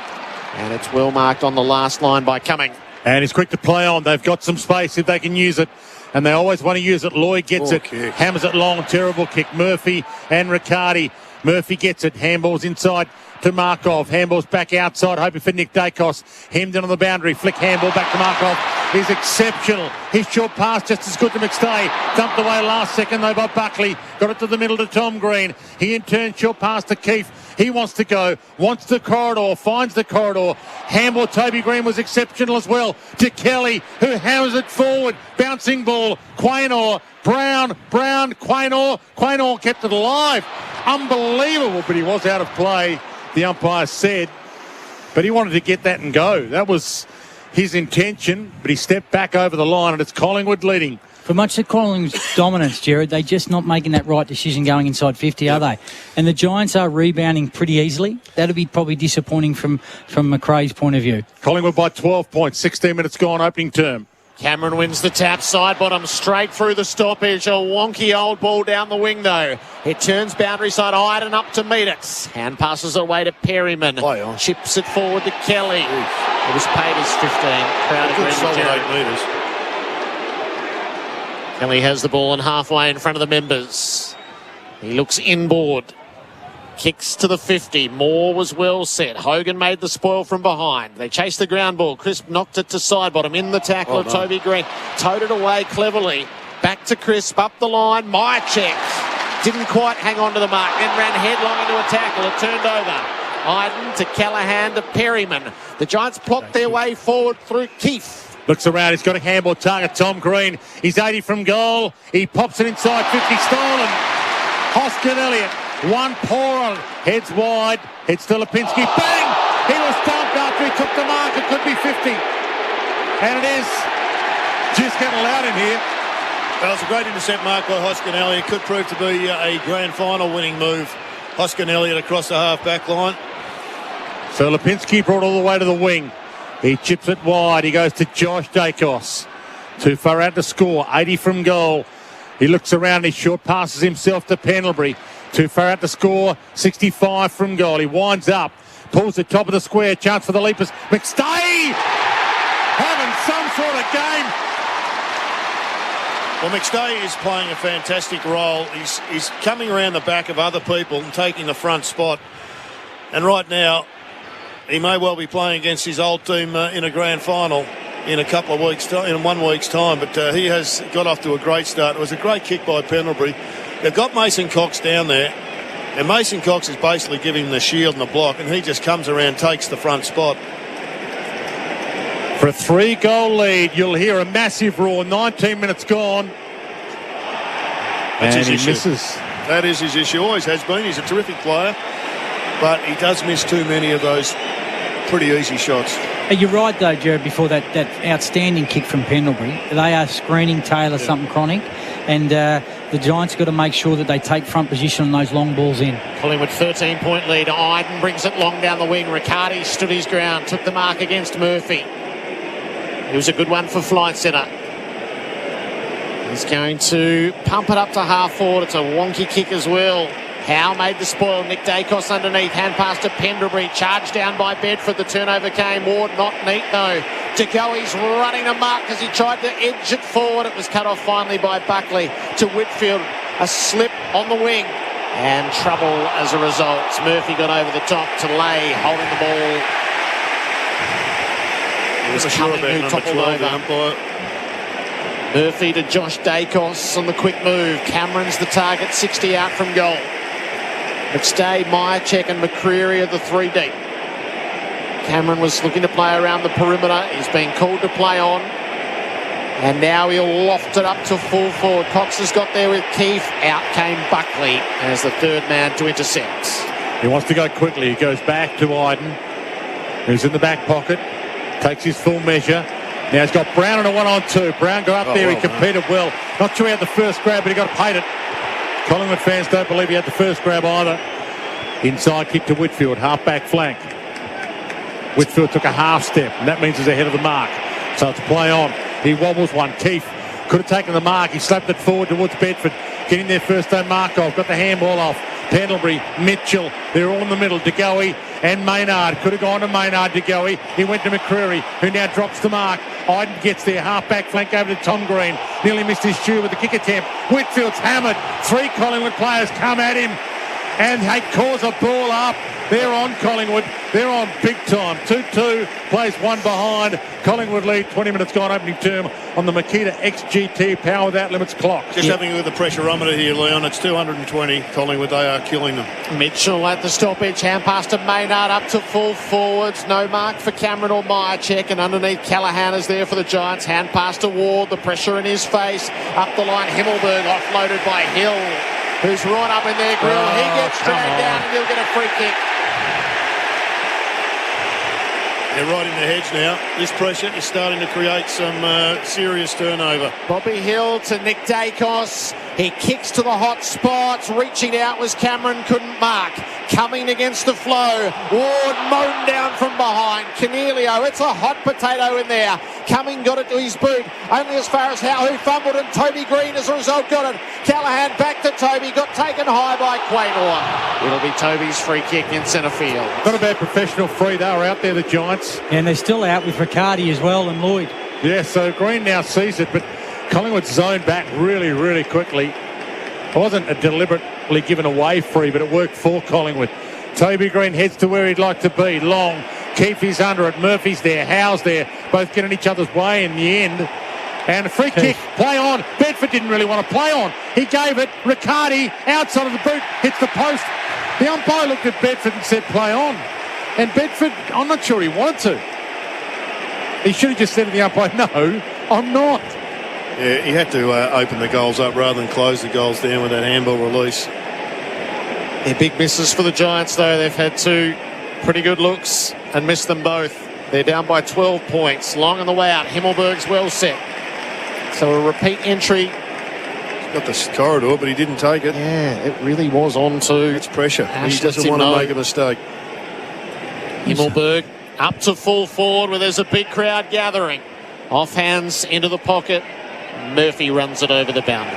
Speaker 1: And it's well marked on the last line by Cumming.
Speaker 4: And he's quick to play on. They've got some space if they can use it. And they always want to use it. Lloyd gets it.
Speaker 2: Kick.
Speaker 4: Hammers it long. Terrible kick. Murphy and Riccardi. Murphy gets it. Handball's inside to Markov. Handball's back outside, hoping for Nick Dacos. Hemmed in on the boundary. Flick handball back to Markov. He's exceptional. His short pass just as good to McStay. Dumped away last second though by Buckley. Got it to the middle to Tom Green. He in turn short pass to Keefe. He wants to go. Wants the corridor. Finds the corridor. Handball Toby Green was exceptional as well. To Kelly, who hammers it forward. Bouncing ball. Quaynor. Brown. Quaynor. Quaynor kept it alive. Unbelievable, but he was out of play, the umpire said. But he wanted to get that and go. That was his intention, but he stepped back over the line, and it's Collingwood leading.
Speaker 3: For much of Collingwood's dominance, Jared, they're just not making that right decision going inside 50, are they? And the Giants are rebounding pretty easily. That'll be probably disappointing from McRae's point of view.
Speaker 4: Collingwood by 12 points, 16 minutes gone, opening term.
Speaker 1: Cameron wins the tap, side bottom, straight through the stoppage. A wonky old ball down the wing, though. It turns boundary side, Iden up to meet it. Hand passes away to Perryman. Chips it forward to Kelly. It was paid as 15. Crowd agreed with Jared.
Speaker 2: 8 metres.
Speaker 1: Kelly has the ball and halfway in front of the members. He looks inboard. Kicks to the 50. Moore was well set. Hogan made the spoil from behind. They chased the ground ball. Crisp knocked it to side bottom in the tackle of Toby Green. Towed it away cleverly. Back to Crisp, up the line. Myercheck didn't quite hang on to the mark. Then ran headlong into a tackle. It turned over. Iden to Callaghan to Perryman. The Giants plot their way forward through Keefe.
Speaker 4: Looks around, he's got a handball target, Tom Green. He's 80 from goal. He pops it inside, 50 stolen. Hoskin Elliott, one poor, heads wide, heads to Lipinski. Bang! He was stumped after he took the mark. It could be 50. And it is just getting loud in here.
Speaker 2: Well, it's a great intercept mark by Hoskin Elliott. Could prove to be a grand final winning move. Hoskin Elliott across the half-back line.
Speaker 4: So Lipinski brought all the way to the wing. He chips it wide. He goes to Josh Dacos. Too far out to score. 80 from goal. He looks around. He short passes himself to Pendlebury. Too far out to score. 65 from goal. He winds up. Pulls the top of the square. Chance for the leapers. McStay having some sort of game.
Speaker 2: Well, McStay is playing a fantastic role. He's coming around the back of other people and taking the front spot. And right now, he may well be playing against his old team in a grand final in a couple of weeks' time, in 1 week's time. But he has got off to a great start. It was a great kick by Pendlebury. They've got Mason Cox down there, and Mason Cox is basically giving him the shield and the block, and he just comes around, takes the front spot.
Speaker 4: For a 3-goal lead, you'll hear a massive roar. 19 minutes gone.
Speaker 2: That's
Speaker 4: and
Speaker 2: his
Speaker 4: he
Speaker 2: issue.
Speaker 4: misses.
Speaker 2: That is his issue. Always has been. He's a terrific player, but he does miss too many of those pretty easy shots.
Speaker 3: You're right, though, Jared, before that outstanding kick from Pendlebury. They are screening Taylor something chronic, and the Giants got to make sure that they take front position on those long balls in.
Speaker 1: Collingwood 13-point lead. Iden brings it long down the wing. Riccardi stood his ground, took the mark against Murphy. It was a good one for Flight Centre. He's going to pump it up to half forward. It's a wonky kick as well. Howe made the spoil. Nick Dacos underneath. Hand pass to Pendlebury. Charged down by Bedford. The turnover came. Ward not neat though. DeGoey's running a mark as he tried to edge it forward. It was cut off finally by Buckley to Whitfield. A slip on the wing. And trouble as a result. Murphy got over the top to Lay, holding the ball. It was Cumming who toppled over. Murphy to Josh Dacos on the quick move. Cameron's the target, 60 out from goal. McStay, Myercheck and McCreary are the 3 deep. Cameron was looking to play around the perimeter. He's been called to play on. And now he'll loft it up to full forward. Cox has got there with Keefe. Out came Buckley as the third man to intercept.
Speaker 4: He wants to go quickly. He goes back to Iden, who's in the back pocket. Takes his full measure. Now he's got Brown on a 1-on-2. Brown got up there. He competed well. Not sure he had the first grab, but he got paid it. Collingwood fans don't believe he had the first grab either. Inside kick to Whitfield, half-back flank. Whitfield took a half step, and that means he's ahead of the mark. So it's play on. He wobbles one. Keefe could have taken the mark. He slapped it forward towards Bedford. Getting their first time mark off. Got the handball off. Pendlebury, Mitchell, they're all in the middle. DeGoey and Maynard. Could have gone to Maynard. DeGoey. He went to McCreary, who now drops the mark. Iden gets there. Half-back flank over to Tom Green. Nearly missed his shoe with the kick attempt. Whitfield's hammered. 3 Collingwood players come at him. And they cause a ball up. They're on Collingwood. They're on big time. 2-2. Plays one behind. Collingwood lead. 20 minutes gone opening term on the Makita XGT Power Without Limits clock.
Speaker 2: Just having a look at the pressurometer here, Leon. It's 220. Collingwood, they are killing them.
Speaker 1: Mitchell at the stoppage. Hand pass to Maynard up to full forwards. No mark for Cameron or Myercheck. And underneath Callaghan is there for the Giants. Hand pass to Ward. The pressure in his face. Up the line. Himmelberg offloaded by Hill, who's right up in their grill. He gets dragged down and he'll get a free kick.
Speaker 2: They're right in the hedge now. This pressure is starting to create some serious turnover.
Speaker 1: Bobby Hill to Nick Dacos. He kicks to the hot spots. Reaching out was Cameron, couldn't mark. Coming against the flow. Ward mown down from behind. Cornelio, it's a hot potato in there. Cumming got it to his boot. Only as far as Howe, who fumbled, and Toby Green as a result got it. Callaghan back to Toby. Got taken high by Quaynor. It'll be Toby's free kick in centre field.
Speaker 4: Not a bad professional free. They were out there, the Giants.
Speaker 3: And they're still out with Riccardi as well and Lloyd.
Speaker 4: Yeah, so Green now sees it, but Collingwood zoned back really, really quickly. It wasn't a deliberately given away free, but it worked for Collingwood. Toby Green heads to where he'd like to be. Long. Keefe is under it. Murphy's there. Howe's there. Both getting each other's way in the end. And a free kick. Play on. Bedford didn't really want to play on. He gave it. Riccardi outside of the boot. Hits the post. The umpire looked at Bedford and said play on. And Bedford, I'm not sure he wanted to. He should have just said to the umpire, no, I'm not.
Speaker 2: Yeah, he had to open the goals up rather than close the goals down with that handball release.
Speaker 1: They're big misses for the Giants, though. They've had two pretty good looks and missed them both. They're down by 12 points. Long on the way out. Himmelberg's well set. So a repeat entry.
Speaker 2: Got the corridor, but he didn't take it.
Speaker 1: Yeah, it really was on to.
Speaker 2: It's pressure.
Speaker 1: Ash
Speaker 2: He doesn't want to make a mistake.
Speaker 1: Himmelberg up to full forward where there's a big crowd gathering. Off hands into the pocket. Murphy runs it over the boundary.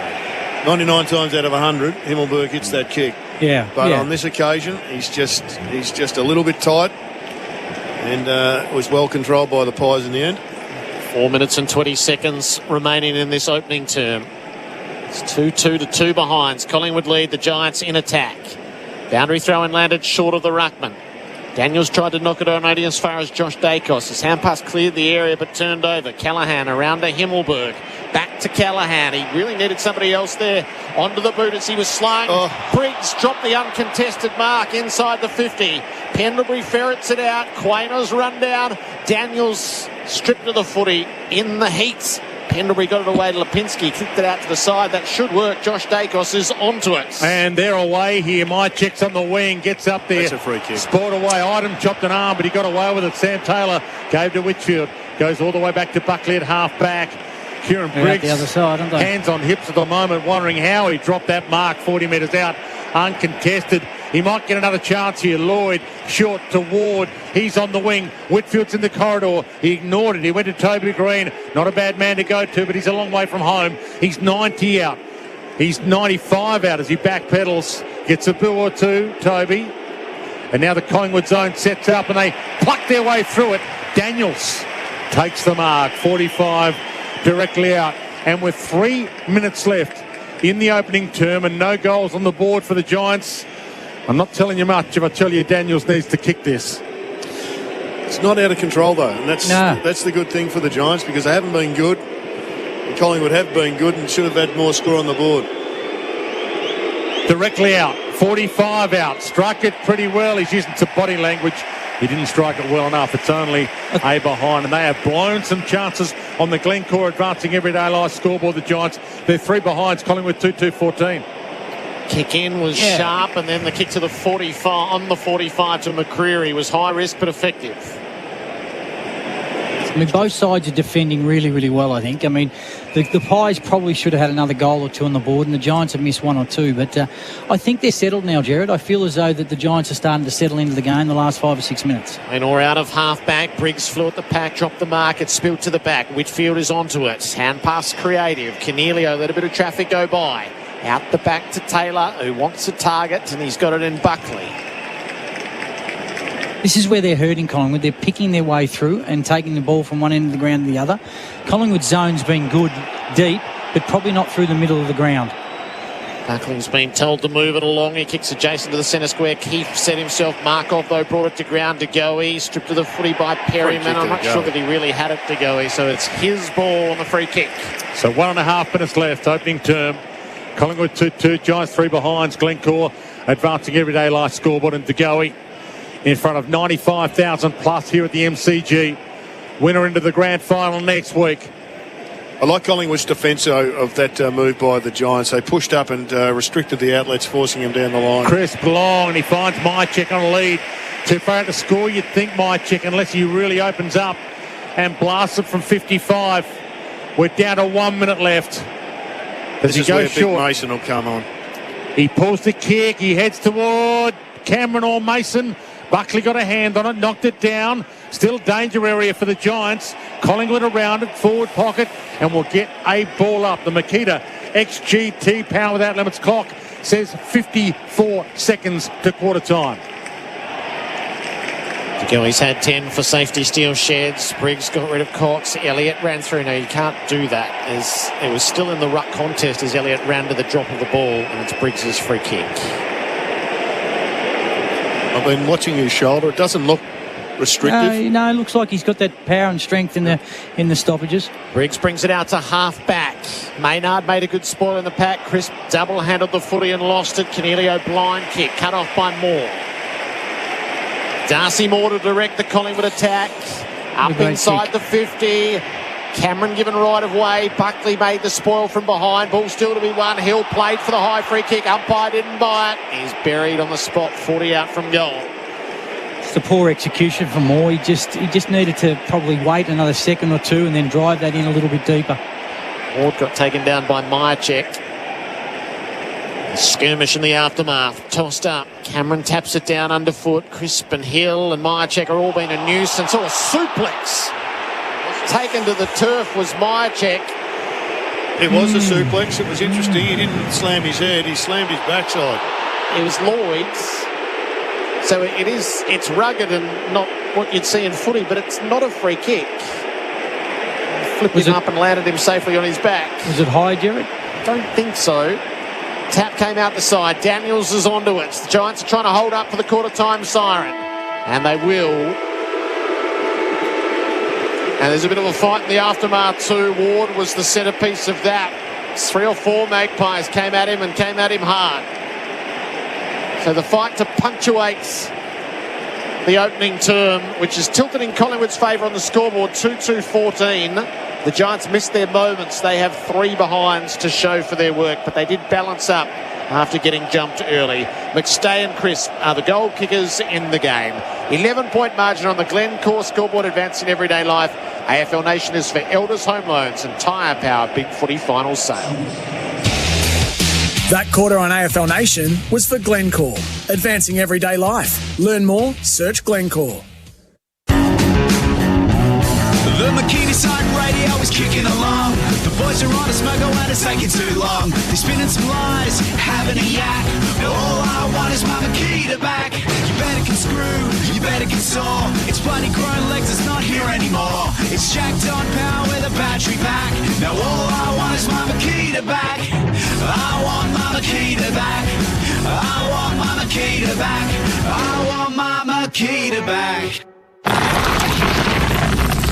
Speaker 2: 99 times out of 100, Himmelberg hits that kick.
Speaker 3: Yeah.
Speaker 2: But on this occasion, he's just a little bit tight, and was well controlled by the Pies in the end.
Speaker 1: 4 minutes and 20 seconds remaining in this opening term. It's 2-2 to 2 behinds. Collingwood lead the Giants in attack. Boundary throw in landed short of the ruckman. Daniels tried to knock it on only as far as Josh Dacos. His hand pass cleared the area but turned over. Callaghan around to Himmelberg. Back to Callaghan. He really needed somebody else there. Onto the boot as he was slung. Briggs dropped the uncontested mark inside the 50. Pendlebury ferrets it out. Quayner's run down. Daniels stripped to the footy in the heat. Pendlebury got it away to Lipinski. Kicked it out to the side. That should work. Josh Dacos is onto it.
Speaker 4: And they're away here. Mychick's on the wing. Gets up there.
Speaker 2: That's a free kick.
Speaker 4: Sport away. Item chopped an arm, but he got away with it. Sam Taylor gave to Whitfield. Goes all the way back to Buckley at half back. Kieran Briggs,
Speaker 3: the other side, aren't they?
Speaker 4: Hands on hips at the moment, wondering how he dropped that mark 40 metres out, uncontested. He might get another chance here. Lloyd, short to Ward. He's on the wing. Whitfield's in the corridor. He ignored it. He went to Toby Green. Not a bad man to go to, but he's a long way from home. He's 90 out. He's 95 out as he backpedals. Gets a boo or two, Toby. And now the Collingwood zone sets up and they pluck their way through it. Daniels takes the mark. 45 directly out. And with 3 minutes left in the opening term and no goals on the board for the Giants, I'm not telling you much if I tell you Daniels needs to kick this.
Speaker 2: It's not out of control, though. And that's the good thing for the Giants, because they haven't been good. Collingwood have been good and should have had more score on the board.
Speaker 4: Directly out. 45 out. Struck it pretty well. He's using some body language. He didn't strike it well enough. It's only a behind. And they have blown some chances on the Glencore Advancing Everyday Life scoreboard, the Giants. They're 3 behinds. Collingwood 2-2-14.
Speaker 1: Kick in was sharp, and then the kick to the 45 on the 45 to McCreery was high risk but effective.
Speaker 3: I mean, both sides are defending really, really well, I think. I mean, the Pies probably should have had another goal or two on the board, and the Giants have missed 1 or 2. But I think they're settled now, Jared. I feel as though that the Giants are starting to settle into the game the last 5 or 6 minutes.
Speaker 1: And or out of half-back. Briggs flew at the pack, dropped the mark. It spilled to the back. Whitfield is onto it. Hand pass creative. Cornelio let a bit of traffic go by. Out the back to Taylor, who wants a target, and he's got it in Buckley.
Speaker 3: This is where they're hurting Collingwood. They're picking their way through and taking the ball from one end of the ground to the other. Collingwood's zone's been good deep, but probably not through the middle of the ground.
Speaker 1: Buckley's been told to move it along. He kicks adjacent to the centre square. Keefe set himself. Markov, though, brought it to ground. De Goey stripped to the footy by Perryman. I'm not sure that he really had it, De Goey, so it's his ball on the free kick.
Speaker 4: So 1.5 minutes left, opening term. Collingwood 2-2, Giants 3 behinds. Glencore Advancing Everyday Life scoreboard, and De Goey in front of 95,000 plus here at the MCG. Winner into the grand final next week.
Speaker 2: I like Collingwood's defence of that move by the Giants. They pushed up and restricted the outlets, forcing him down the line.
Speaker 4: Crisp long, and he finds Mychick on a lead. Too far out to score, you'd think, Mychick, unless he really opens up and blasts it from 55. We're down to 1 minute left. As he goes short,
Speaker 2: Mason will come on.
Speaker 4: He pulls the kick. He heads toward Cameron or Mason. Buckley got a hand on it, knocked it down. Still danger area for the Giants. Collingwood around it, forward pocket, and will get a ball up. The Makita XGT Power Without Limits clock says 54 seconds to quarter time.
Speaker 1: Gillies had 10 for safety steel sheds. Briggs got rid of Cox. Elliott ran through. No, you can't do that, as it was still in the ruck contest as Elliott ran to the drop of the ball, and it's Briggs' free kick.
Speaker 2: I've been watching his shoulder. It doesn't look restrictive.
Speaker 3: No, it looks like he's got that power and strength in the stoppages.
Speaker 1: Briggs brings it out to half back. Maynard made a good spoil in the pack. Crisp double-handled the footy and lost it. Canelio blind kick, cut off by Moore. Darcy Moore to direct the Collingwood attack. Up inside the 50. Cameron given right of way. Buckley made the spoil from behind. Ball still to be won. Hill played for the high free kick. Umpire didn't buy it. He's buried on the spot. 40 out from goal.
Speaker 3: It's a poor execution from Moore. He just needed to probably wait another second or two and then drive that in a little bit deeper.
Speaker 1: Ward got taken down by Myercheck. Skirmish in the aftermath. Tossed up. Cameron taps it down underfoot. Crisp and Hill and Myercheck are all being a nuisance. Oh, a suplex. Taken to the turf was Myercheck.
Speaker 2: It was a suplex. It was interesting. He didn't slam his head. He slammed his backside.
Speaker 1: It was Lloyd's. So it's rugged and not what you'd see in footy, but it's not a free kick. Flipped him up and landed him safely on his back.
Speaker 3: Was it high, Jared?
Speaker 1: Don't think so. Tap came out the side. Daniels is onto it. The Giants are trying to hold up for the quarter-time siren. And they will. And there's a bit of a fight in the aftermath too. Ward was the centrepiece of that. 3 or 4 Magpies came at him and came at him hard. So the fight to punctuate the opening term, which is tilted in Collingwood's favour on the scoreboard, 2-2-14. The Giants missed their moments. They have 3 behinds to show for their work, but they did balance up after getting jumped early. McStay and Crisp are the goal kickers in the game. 11-point margin on the Glencore scoreboard, advancing everyday life. AFL Nation is for Elders Home Loans and Tyre Power Big Footy Final Sale.
Speaker 7: That quarter on AFL Nation was for Glencore, advancing everyday life. Learn more, search Glencore.
Speaker 8: The Makita side radio is kicking along. The boys are on a smuggle and it's taking too long. They're spinning some lies, having a yak. All I want is my Makita back. You better can screw, you better can saw. It's bloody grown legs, it's not here anymore. It's jacked on power with a battery pack. Now all I want is my Makita back. I want my Makita back. I want my Makita back. I want my Makita back.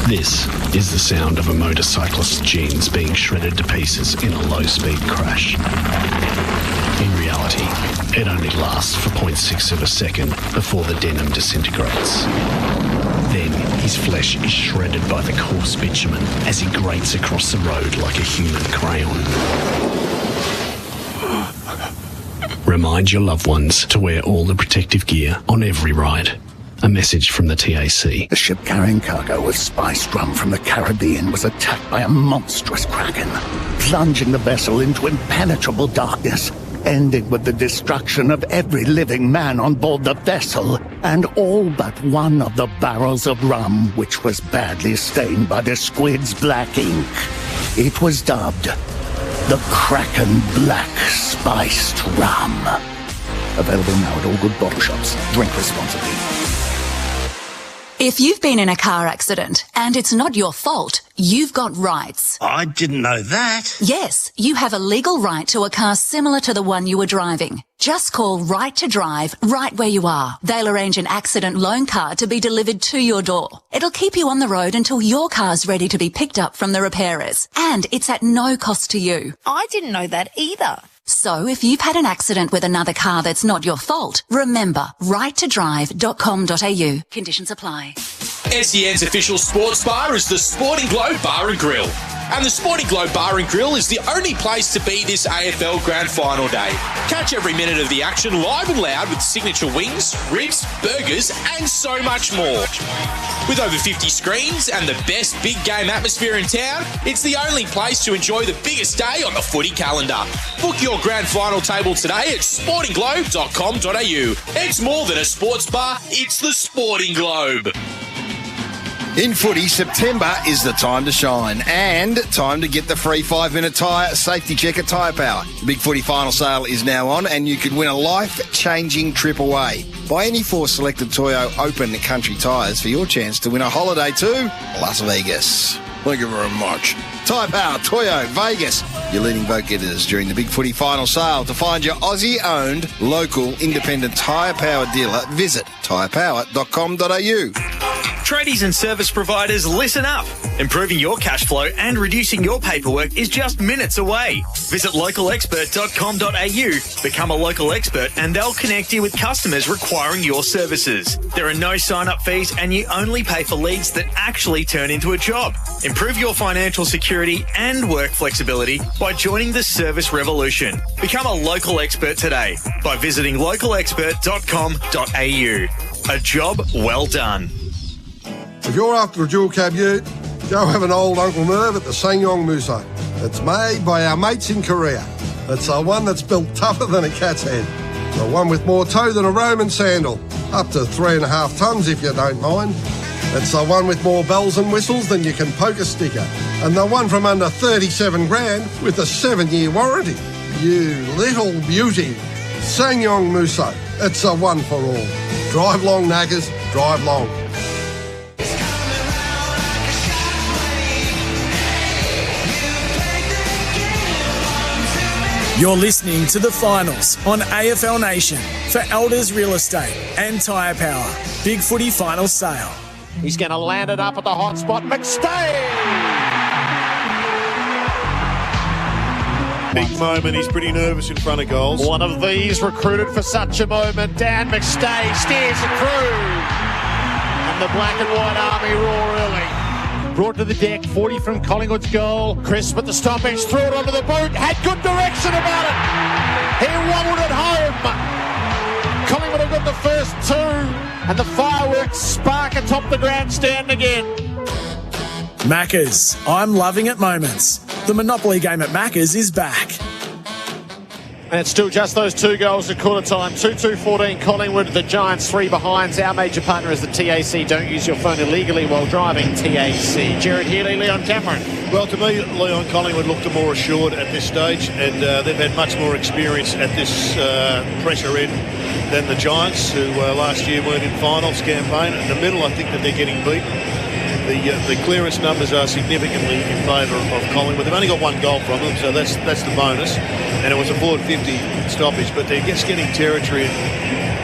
Speaker 9: This is the sound of a motorcyclist's jeans being shredded to pieces in a low-speed crash. In reality, it only lasts for 0.6 of a second before the denim disintegrates. Then his flesh is shredded by the coarse bitumen as he grates across the road like a human crayon. Remind your loved ones to wear all the protective gear on every ride. A message from the TAC.
Speaker 10: The ship carrying cargo of spiced rum from the Caribbean was attacked by a monstrous kraken, plunging the vessel into impenetrable darkness, ending with the destruction of every living man on board the vessel, and all but one of the barrels of rum, which was badly stained by the squid's black ink. It was dubbed the Kraken Black Spiced Rum. Available now at all good bottle shops. Drink responsibly.
Speaker 11: If you've been in a car accident and it's not your fault, you've got rights.
Speaker 8: I didn't know that.
Speaker 11: Yes, you have a legal right to a car similar to the one you were driving. Just call Right to Drive right where you are. They'll arrange an accident loan car to be delivered to your door. It'll keep you on the road until your car's ready to be picked up from the repairers. And it's at no cost to you.
Speaker 12: I didn't know that either.
Speaker 11: So if you've had an accident with another car that's not your fault, remember, righttodrive.com.au. Conditions apply.
Speaker 13: SEN's official sports bar is the Sporting Globe Bar and Grill. And the Sporting Globe Bar and Grill is the only place to be this AFL Grand Final day. Catch every minute of the action live and loud with signature wings, ribs, burgers and so much more. With over 50 screens and the best big game atmosphere in town, it's the only place to enjoy the biggest day on the footy calendar. Book your Grand Final table today at sportingglobe.com.au. It's more than a sports bar, it's the Sporting Globe.
Speaker 14: In footy, September is the time to shine and time to get the free 5-minute tyre safety check at Tyre Power. The Big Footy final sale is now on and you can win a life-changing trip away. Buy any 4 selected Toyo Open Country tyres for your chance to win a holiday to Las Vegas. Thank you very much. Tyre Power, Toyo, Vegas. Your leading vote getters during the Big Footy final sale. To find your Aussie-owned, local, independent Tyre Power dealer, visit tyrepower.com.au.
Speaker 15: Tradies and service providers, listen up. Improving your cash flow and reducing your paperwork is just minutes away. Visit localexpert.com.au, become a local expert, and they'll connect you with customers requiring your services. There are no sign-up fees and you only pay for leads that actually turn into a job. Improve your financial security and work flexibility by joining the service revolution. Become a local expert today by visiting localexpert.com.au. A job well done.
Speaker 16: If you're after a dual cab ute, go have an old Uncle Merv at the Sanyong Muso. It's made by our mates in Korea. It's the one that's built tougher than a cat's head. The one with more toe than a Roman sandal. Up to 3.5 tonnes if you don't mind. It's the one with more bells and whistles than you can poke a sticker. And the one from under 37 grand with a 7-year warranty. You little beauty. Sanyong Muso. It's the one for all. Drive long, naggers. Drive long.
Speaker 7: You're listening to the finals on AFL Nation for Elders Real Estate and Tyre Power. Big Footy final sale.
Speaker 1: He's going to land it up at the hot spot. McStay!
Speaker 2: Big moment. He's pretty nervous in front of goals.
Speaker 1: One of these recruited for such a moment. Dan McStay steers it through. And the black and white army roar early. Brought to the deck, 40 from Collingwood's goal. Crisp at the stoppage, threw it onto the boot, had good direction about it. He wobbled it home. Collingwood have got the first 2, and the fireworks spark atop the grandstand again.
Speaker 7: Maccas, I'm loving it moments. The Monopoly game at Maccas is back.
Speaker 1: And it's still just those 2 goals at quarter time. 2-2-14 Collingwood, the Giants 3 behinds. Our major partner is the TAC. Don't use your phone illegally while driving. TAC. Jared Healy, Leon Cameron.
Speaker 2: Well, to me, Leon, Collingwood looked more assured at this stage, and they've had much more experience at this pressure end than the Giants, who last year weren't in finals campaign. In the middle, I think that they're getting beaten. The clearance numbers are significantly in favour of Collingwood. They've only got 1 goal from them, so that's the bonus. And it was a forward 50 stoppage, but they're just getting territory.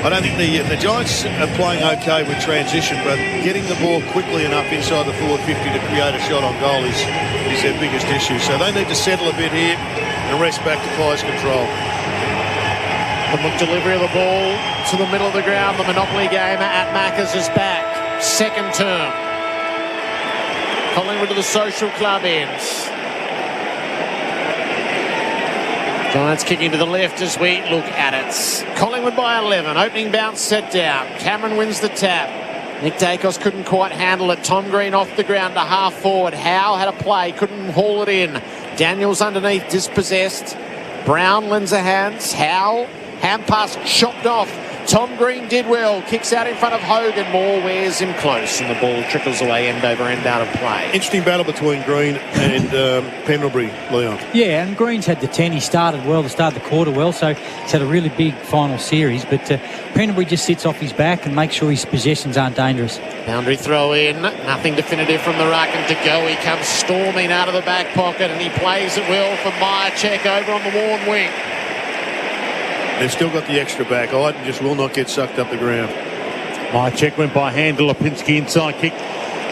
Speaker 2: I don't think the Giants are playing okay with transition, but getting the ball quickly enough inside the forward 50 to create a shot on goal is their biggest issue. So they need to settle a bit here and rest back to Pies control.
Speaker 1: The delivery of the ball to the middle of the ground. The Monopoly game at Maccas is back. Second term. Collingwood to the Social Club ends. Giants kicking to the left as we look at it. Collingwood by 11. Opening bounce set down. Cameron wins the tap. Nick Dacos couldn't quite handle it. Tom Green off the ground to half forward. Howe had a play, couldn't haul it in. Daniels underneath, dispossessed. Brown lends a hand. Howe, hand pass chopped off. Tom Green did well, kicks out in front of Hogan. Moore wears him close, and the ball trickles away end over end out of play.
Speaker 2: Interesting battle between Green and Pendlebury, Leon.
Speaker 3: Yeah, and Green's had the 10. He started well, started the quarter well, so he's had a really big final series. But Pendlebury just sits off his back and makes sure his possessions aren't dangerous.
Speaker 1: Boundary throw in, nothing definitive from the ruck, and to go he comes storming out of the back pocket, and he plays it well for Myercheck over on the worn wing.
Speaker 2: They've still got the extra back. Iden just will not get sucked up the ground.
Speaker 4: Myercheck went by handle. Lipinski inside kick.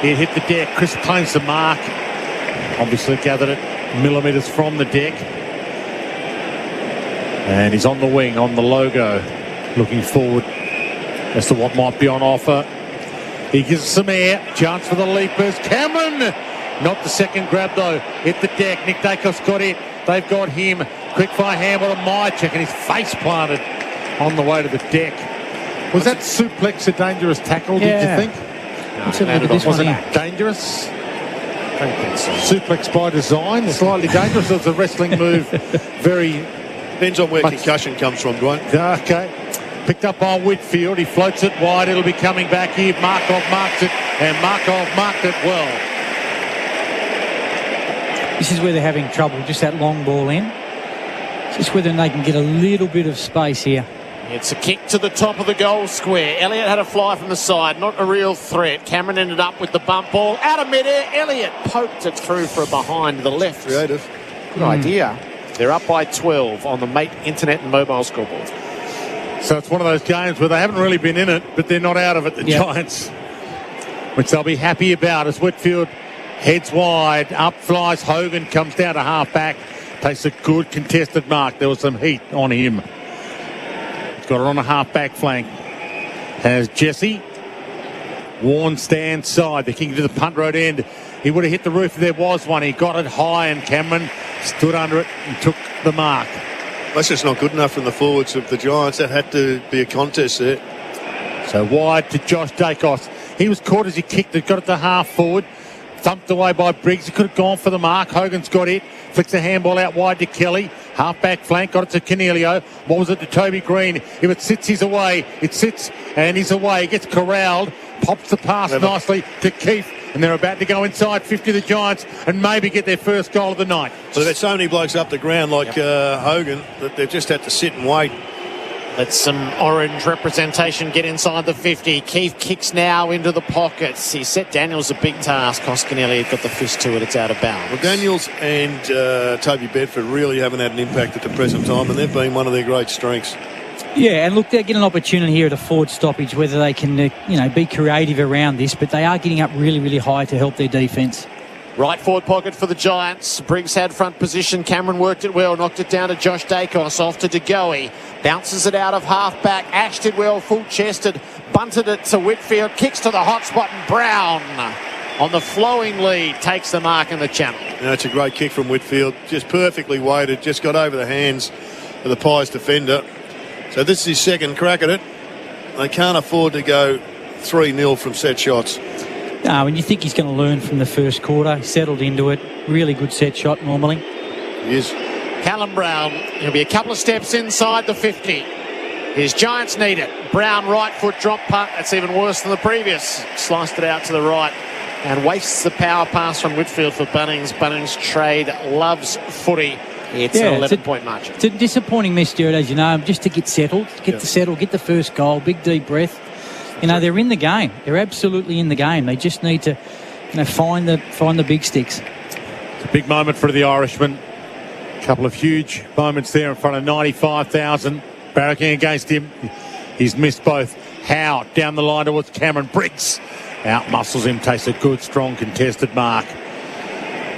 Speaker 4: It hit the deck. Chris claims the mark. Obviously gathered it millimetres from the deck. And he's on the wing, on the logo, looking forward as to what might be on offer. He gives some air. Chance for the leapers. Cameron! Not the second grab, though. Hit the deck. Nick Dacos got it. They've got him. Quick fire hand with a Myercheck, and his face planted on the way to the deck. Was that suplex a dangerous tackle, did you think? Was it dangerous?
Speaker 1: I don't think so.
Speaker 4: Suplex by design, slightly dangerous. It was a wrestling move. Very.
Speaker 2: Depends on where concussion comes from, Dwayne.
Speaker 4: Okay. Picked up by Whitfield. He floats it wide. It'll be coming back here. Markov marks it, and Markov marked it well.
Speaker 3: This is where they're having trouble, just that long ball in. Just whether they can get a little bit of space here.
Speaker 1: It's a kick to the top of the goal square. Elliott had a fly from the side, not a real threat. Cameron ended up with the bump ball out of mid-air. Elliott poked it through for a behind the left.
Speaker 2: Creative.
Speaker 1: Good idea. They're up by 12 on the Mate Internet and Mobile scoreboard.
Speaker 4: So it's one of those games where they haven't really been in it, but they're not out of it, the Giants. Which they'll be happy about as Whitfield heads wide. Up flies Hogan, comes down to half-back. Takes a good contested mark. There was some heat on him. Got it on a half-back flank. Has Jesse. Warren stands side. They're kicking to the punt road end. He would have hit the roof if there was one. He got it high, and Cameron stood under it and took the mark.
Speaker 2: That's just not good enough from the forwards of the Giants. That had to be a contest there.
Speaker 4: So wide to Josh Dacos. He was caught as he kicked it. Got it to half forward. Thumped away by Briggs. He could have gone for the mark. Hogan's got it. Flicks a handball out wide to Kelly. Half-back flank. Got it to Cornelio. What was it to Toby Green? If it sits, he's away. It sits and he's away. He gets corralled. Pops the pass nicely to Keefe. And they're about to go inside 50 the Giants and maybe get their first goal of the night.
Speaker 2: So they've had so many blokes up the ground like Hogan that they've just had to sit and wait.
Speaker 1: Let some orange representation get inside the 50. Keefe kicks now into the pockets. He set Daniels a big task. Koskinelli got the fist to it. It's out of bounds.
Speaker 2: Well, Daniels and Toby Bedford really haven't had an impact at the present time, and they've been one of their great strengths.
Speaker 3: Yeah, and look, they get an opportunity here at a forward stoppage, whether they can, be creative around this, but they are getting up really, really high to help their defence.
Speaker 1: Right forward pocket for the Giants. Briggs had front position. Cameron worked it well. Knocked it down to Josh Dacos. Off to DeGoey. Bounces it out of half-back. Ash did well, full-chested. Bunted it to Whitfield. Kicks to the hot spot, and Brown on the flowing lead takes the mark in the channel.
Speaker 2: That's a great kick from Whitfield. Just perfectly weighted. Just got over the hands of the Pies defender. So this is his second crack at it. They can't afford to go 3-0 from set shots.
Speaker 3: No, and you think he's going to learn from the first quarter. He settled into it. Really good set shot normally.
Speaker 2: He is.
Speaker 1: Callum Brown, he'll be a couple of steps inside the 50. His Giants need it. Brown right foot drop punt. That's even worse than the previous. Sliced it out to the right and wastes the power pass from Whitfield for Bunnings. Bunnings trade loves footy. It's an 11-point margin.
Speaker 3: It's a disappointing miss, Stuart, as you know, just to get settled, get the first goal, big deep breath. They're in the game. They're absolutely in the game. They just need to, find the big sticks.
Speaker 4: It's a big moment for the Irishman. A couple of huge moments there in front of 95,000 barracking against him. He's missed both. Howe down the line towards Cameron. Briggs out-muscles him, takes a good, strong, contested mark.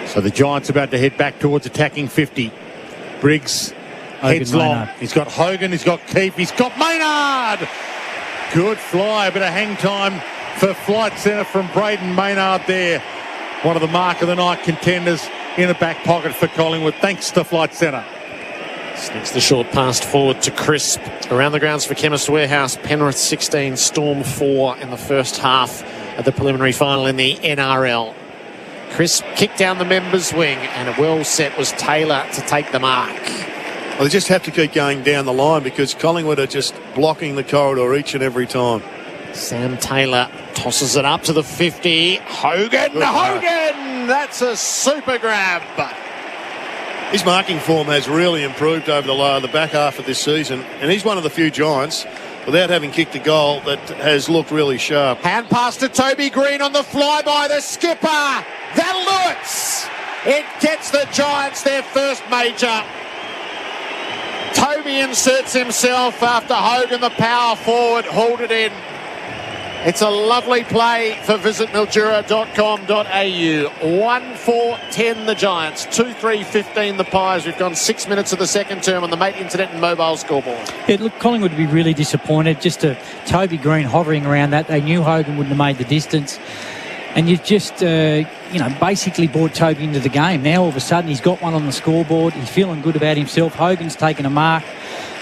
Speaker 4: So the Giants about to head back towards attacking 50. Briggs heads long. He's got Hogan, he's got Keefe, he's got Maynard! Good fly, a bit of hang time for flight centre from Braden Maynard there. One of the mark of the night contenders in the back pocket for Collingwood. Thanks to flight centre.
Speaker 1: Sneaks the short pass forward to Crisp. Around the grounds for Chemist Warehouse. Penrith 16, Storm 4 in the first half of the preliminary final in the NRL. Crisp kicked down the members' wing, and a well set was Taylor to take the mark.
Speaker 2: Well, they just have to keep going down the line because Collingwood are just blocking the corridor each and every time.
Speaker 1: Sam Taylor tosses it up to the 50. Hogan! That's a super grab.
Speaker 2: His marking form has really improved over the back half of this season, and he's one of the few Giants, without having kicked a goal, that has looked really sharp.
Speaker 1: Hand pass to Toby Green on the fly by the skipper. That'll do it. It gets the Giants their first major. Toby inserts himself after Hogan, the power forward, hauled it in. It's a lovely play for visitmildura.com.au. 1-4-10 the Giants, 2-3-15 the Pies. We've gone 6 minutes of the second term on the Mate Internet and Mobile scoreboard.
Speaker 3: Yeah, look, Collingwood would be really disappointed. Just Toby Green hovering around that. They knew Hogan wouldn't have made the distance. And you've just, basically brought Toby into the game. Now all of a sudden he's got one on the scoreboard. He's feeling good about himself. Hogan's taken a mark.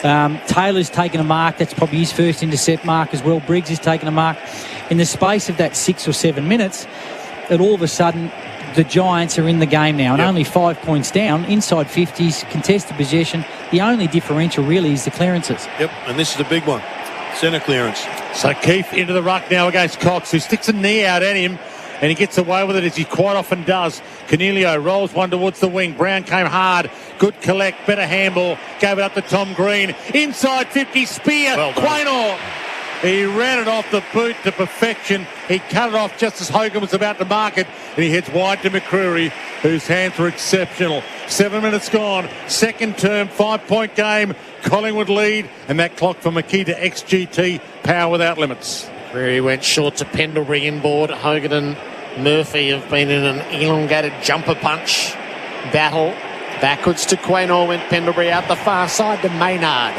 Speaker 3: Taylor's taken a mark. That's probably his first intercept mark as well. Briggs has taken a mark. In the space of that 6 or 7 minutes, that all of a sudden the Giants are in the game now and only 5 points down, inside 50s, contested possession. The only differential really is the clearances.
Speaker 2: Yep, and this is a big one. centre clearance.
Speaker 4: So Keith into the ruck now against Cox, who sticks a knee out at him, and he gets away with it as he quite often does. Cornelio rolls one towards the wing. Brown came hard. Good collect, better handball. Gave it up to Tom Green. Inside 50, spear.
Speaker 2: Well done.
Speaker 4: Quaynor. He ran it off the boot to perfection. He cut it off just as Hogan was about to mark it, and he heads wide to McCreary, whose hands were exceptional. 7 minutes gone. Second term, 5-point game. Collingwood lead, and that clock for Makita XGT, power without limits.
Speaker 1: Where he went short to Pendlebury inboard. Hogan and Murphy have been in an elongated jumper punch battle. Backwards to Quaynor went Pendlebury, out the far side to Maynard,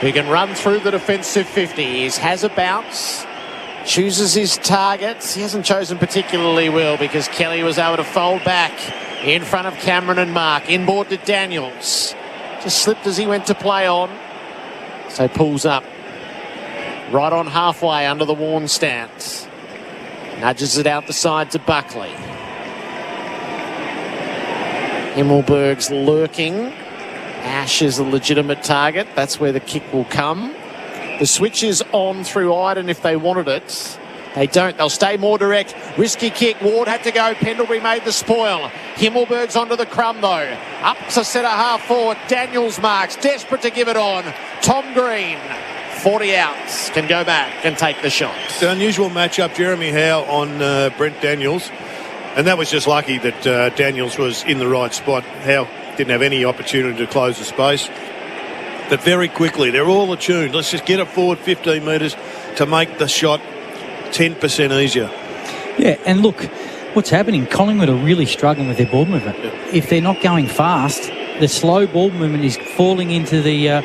Speaker 1: who can run through the defensive 50. He has a bounce, chooses his targets. He hasn't chosen particularly well because Kelly was able to fold back in front of Cameron and Mark. Inboard to Daniels. Just slipped as he went to play on. So pulls up. Right on halfway under the worn stance. Nudges it out the side to Buckley. Himmelberg's lurking. Ash is a legitimate target. That's where the kick will come. The switch is on through Iden if they wanted it. They don't. They'll stay more direct. Risky kick. Ward had to go. Pendlebury made the spoil. Himmelberg's onto the crumb though. Up to centre half forward. Daniels marks. Desperate to give it on. Tom Green. 40 outs, can go back and take the shot.
Speaker 2: It's an unusual matchup. Jeremy Howe on Brent Daniels. And that was just lucky that Daniels was in the right spot. Howe didn't have any opportunity to close the space. But very quickly, they're all attuned. Let's just get it forward 15 metres to make the shot 10% easier.
Speaker 3: Yeah, and look, what's happening, Collingwood are really struggling with their ball movement. Yeah. If they're not going fast, the slow ball movement is falling into the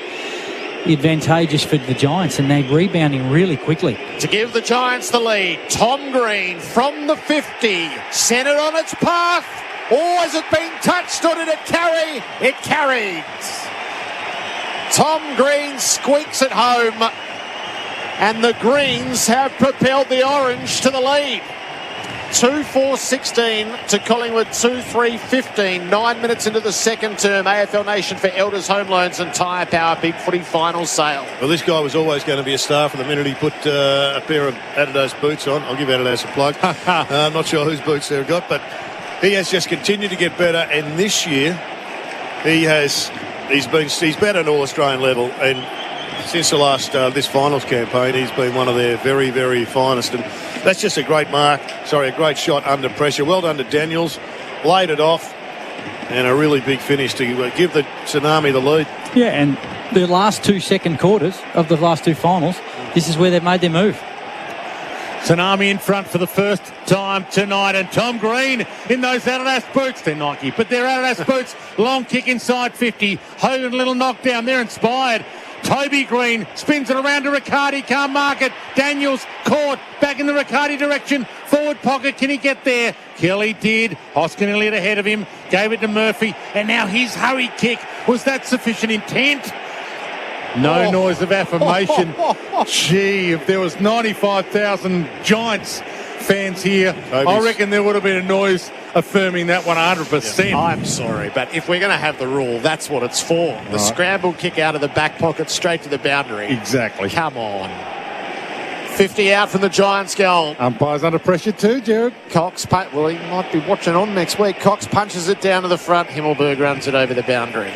Speaker 3: advantageous for the Giants, and they're rebounding really quickly.
Speaker 1: To give the Giants the lead, Tom Green from the 50, sent it on its path. Oh, has it been touched or did it carry? It carried. Tom Green squeaks it home, and the Greens have propelled the Orange to the lead. 2-4-16 to Collingwood 2-3-15. 9 minutes into the second term. AFL Nation for Elders Home Loans and Tyre Power Big Footy final sale.
Speaker 2: Well, this guy was always going to be a star from the minute he put a pair of Adidas boots on. I'll give Adidas a plug. I'm not sure whose boots they've got, but he has just continued to get better. And this year, he's better at All-Australian level. And since the last this finals campaign, he's been one of their very, very finest. And that's just a great a great shot under pressure. Well done to Daniels. Laid it off. And a really big finish to give the Tsunami the lead.
Speaker 3: Yeah, and the last two second quarters of the last two finals, this is where they've made their move.
Speaker 4: Tsunami in front for the first time tonight, and Tom Green in those Adidas boots. They're Nike, but they're Adidas boots. Long kick inside 50. Hogan, little knockdown. They're inspired. Toby Green spins it around to Riccardi, can't mark it. Daniels caught, back in the Riccardi direction. Forward pocket, can he get there? Kelly did. Hoskin Elliott ahead of him, gave it to Murphy, and now his hurry kick. Was that sufficient intent? No noise of affirmation. Gee, if there was 95,000 Giants fans here, I reckon there would have been a noise affirming that 100%.
Speaker 1: Yeah, I'm sorry, but if we're going to have the rule, that's what it's for. The scramble kick out of the back pocket straight to the boundary.
Speaker 4: Exactly.
Speaker 1: Come on. 50 out from the Giants goal.
Speaker 4: Umpires under pressure too, Jared.
Speaker 1: Cox, well, he might be watching on next week. Cox punches it down to the front. Himmelberg runs it over the boundary.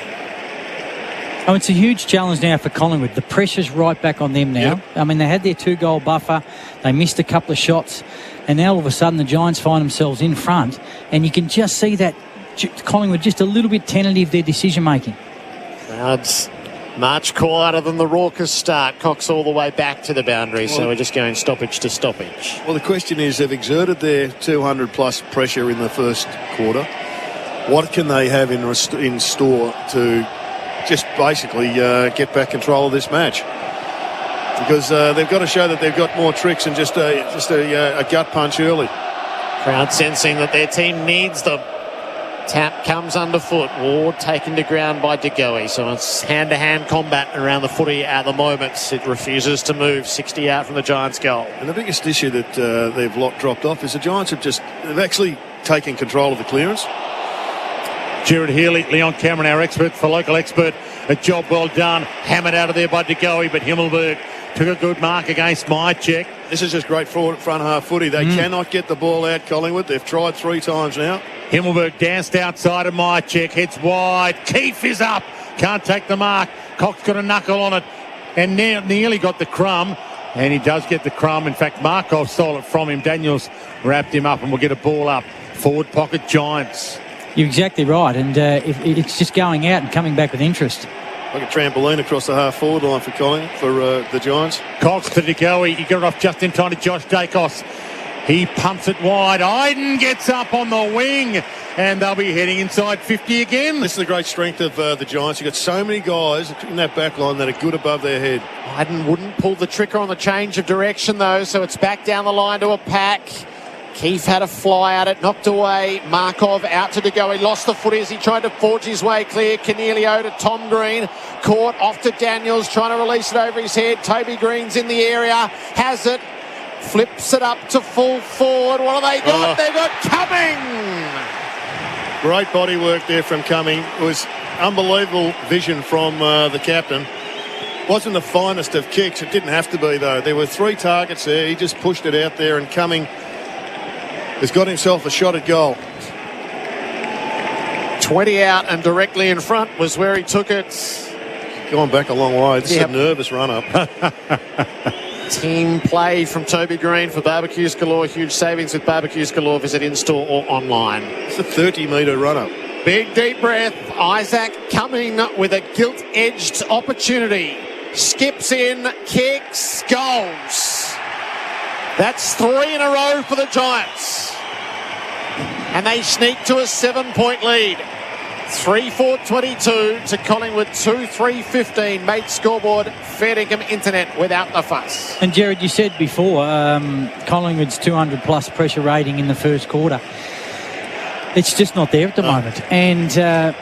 Speaker 3: Oh, it's a huge challenge now for Collingwood. The pressure's right back on them now. Yep. I mean, they had their 2-goal buffer. They missed a couple of shots. And now all of a sudden the Giants find themselves in front. And you can just see that Collingwood just a little bit tentative, their decision-making.
Speaker 1: Crowds much quieter than the raucous start. Cox all the way back to the boundary. So we're just going stoppage to stoppage.
Speaker 2: Well, the question is, they've exerted their 200-plus pressure in the first quarter. What can they have in store to just basically get back control of this match? Because they've got to show that they've got more tricks than just a gut punch early.
Speaker 1: Crowd sensing that their team needs them. Tap comes underfoot. Ward taken to ground by De Goey. So it's hand-to-hand combat around the footy at the moment. It refuses to move. 60 out from the Giants' goal.
Speaker 2: And the biggest issue that they've dropped off is the Giants they've actually taken control of the clearance.
Speaker 4: Jared Healy, Leon Cameron, our expert for local expert. A job well done. Hammered out of there by De Goey, but Himmelberg Took a good mark against Mycheck.
Speaker 2: This is just great front half footy. They cannot get the ball out, Collingwood. They've tried 3 times now.
Speaker 4: Himmelberg danced outside of Mycheck. Heads wide. Keefe is up. Can't take the mark. Cox got a knuckle on it and nearly got the crumb. And he does get the crumb. In fact, Markov stole it from him. Daniels wrapped him up and will get a ball up. Forward pocket Giants.
Speaker 3: You're exactly right. And it's just going out and coming back with interest.
Speaker 2: Like a trampoline across the half-forward line for the Giants.
Speaker 4: Cox to DeGoey. He got it off just in time to Josh Dacos. He pumps it wide. Iden gets up on the wing, and they'll be heading inside 50 again.
Speaker 2: This is the great strength of the Giants. You've got so many guys in that back line that are good above their head.
Speaker 1: Iden wouldn't pull the trigger on the change of direction, though, so it's back down the line to a pack. Keefe had a fly at it, knocked away. Markov out to go. He lost the footy as he tried to forge his way clear. Cornelio to Tom Green. Caught off to Daniels, trying to release it over his head. Toby Green's in the area. Has it. Flips it up to full forward. What have they got? They've got Cumming.
Speaker 2: Great body work there from Cumming. It was unbelievable vision from the captain. Wasn't the finest of kicks. It didn't have to be, though. There were 3 targets there. He just pushed it out there, and Cumming has got himself a shot at goal.
Speaker 1: 20 out and directly in front was where he took it.
Speaker 2: Gone back a long way. This is a nervous run-up.
Speaker 1: Team play from Toby Green for Barbecues Galore. Huge savings with Barbecues Galore. Visit in-store or online.
Speaker 2: It's a 30-metre run-up.
Speaker 1: Big deep breath. Isaac Cumming with a gilt-edged opportunity. Skips in, kicks, goals. That's 3 in a row for the Giants. And they sneak to a 7-point lead. 3-4-22 to Collingwood 2-3-15. Mate scoreboard, fair dinkum internet without the fuss.
Speaker 3: And Jared, you said before, Collingwood's 200-plus pressure rating in the first quarter. It's just not there at the moment. And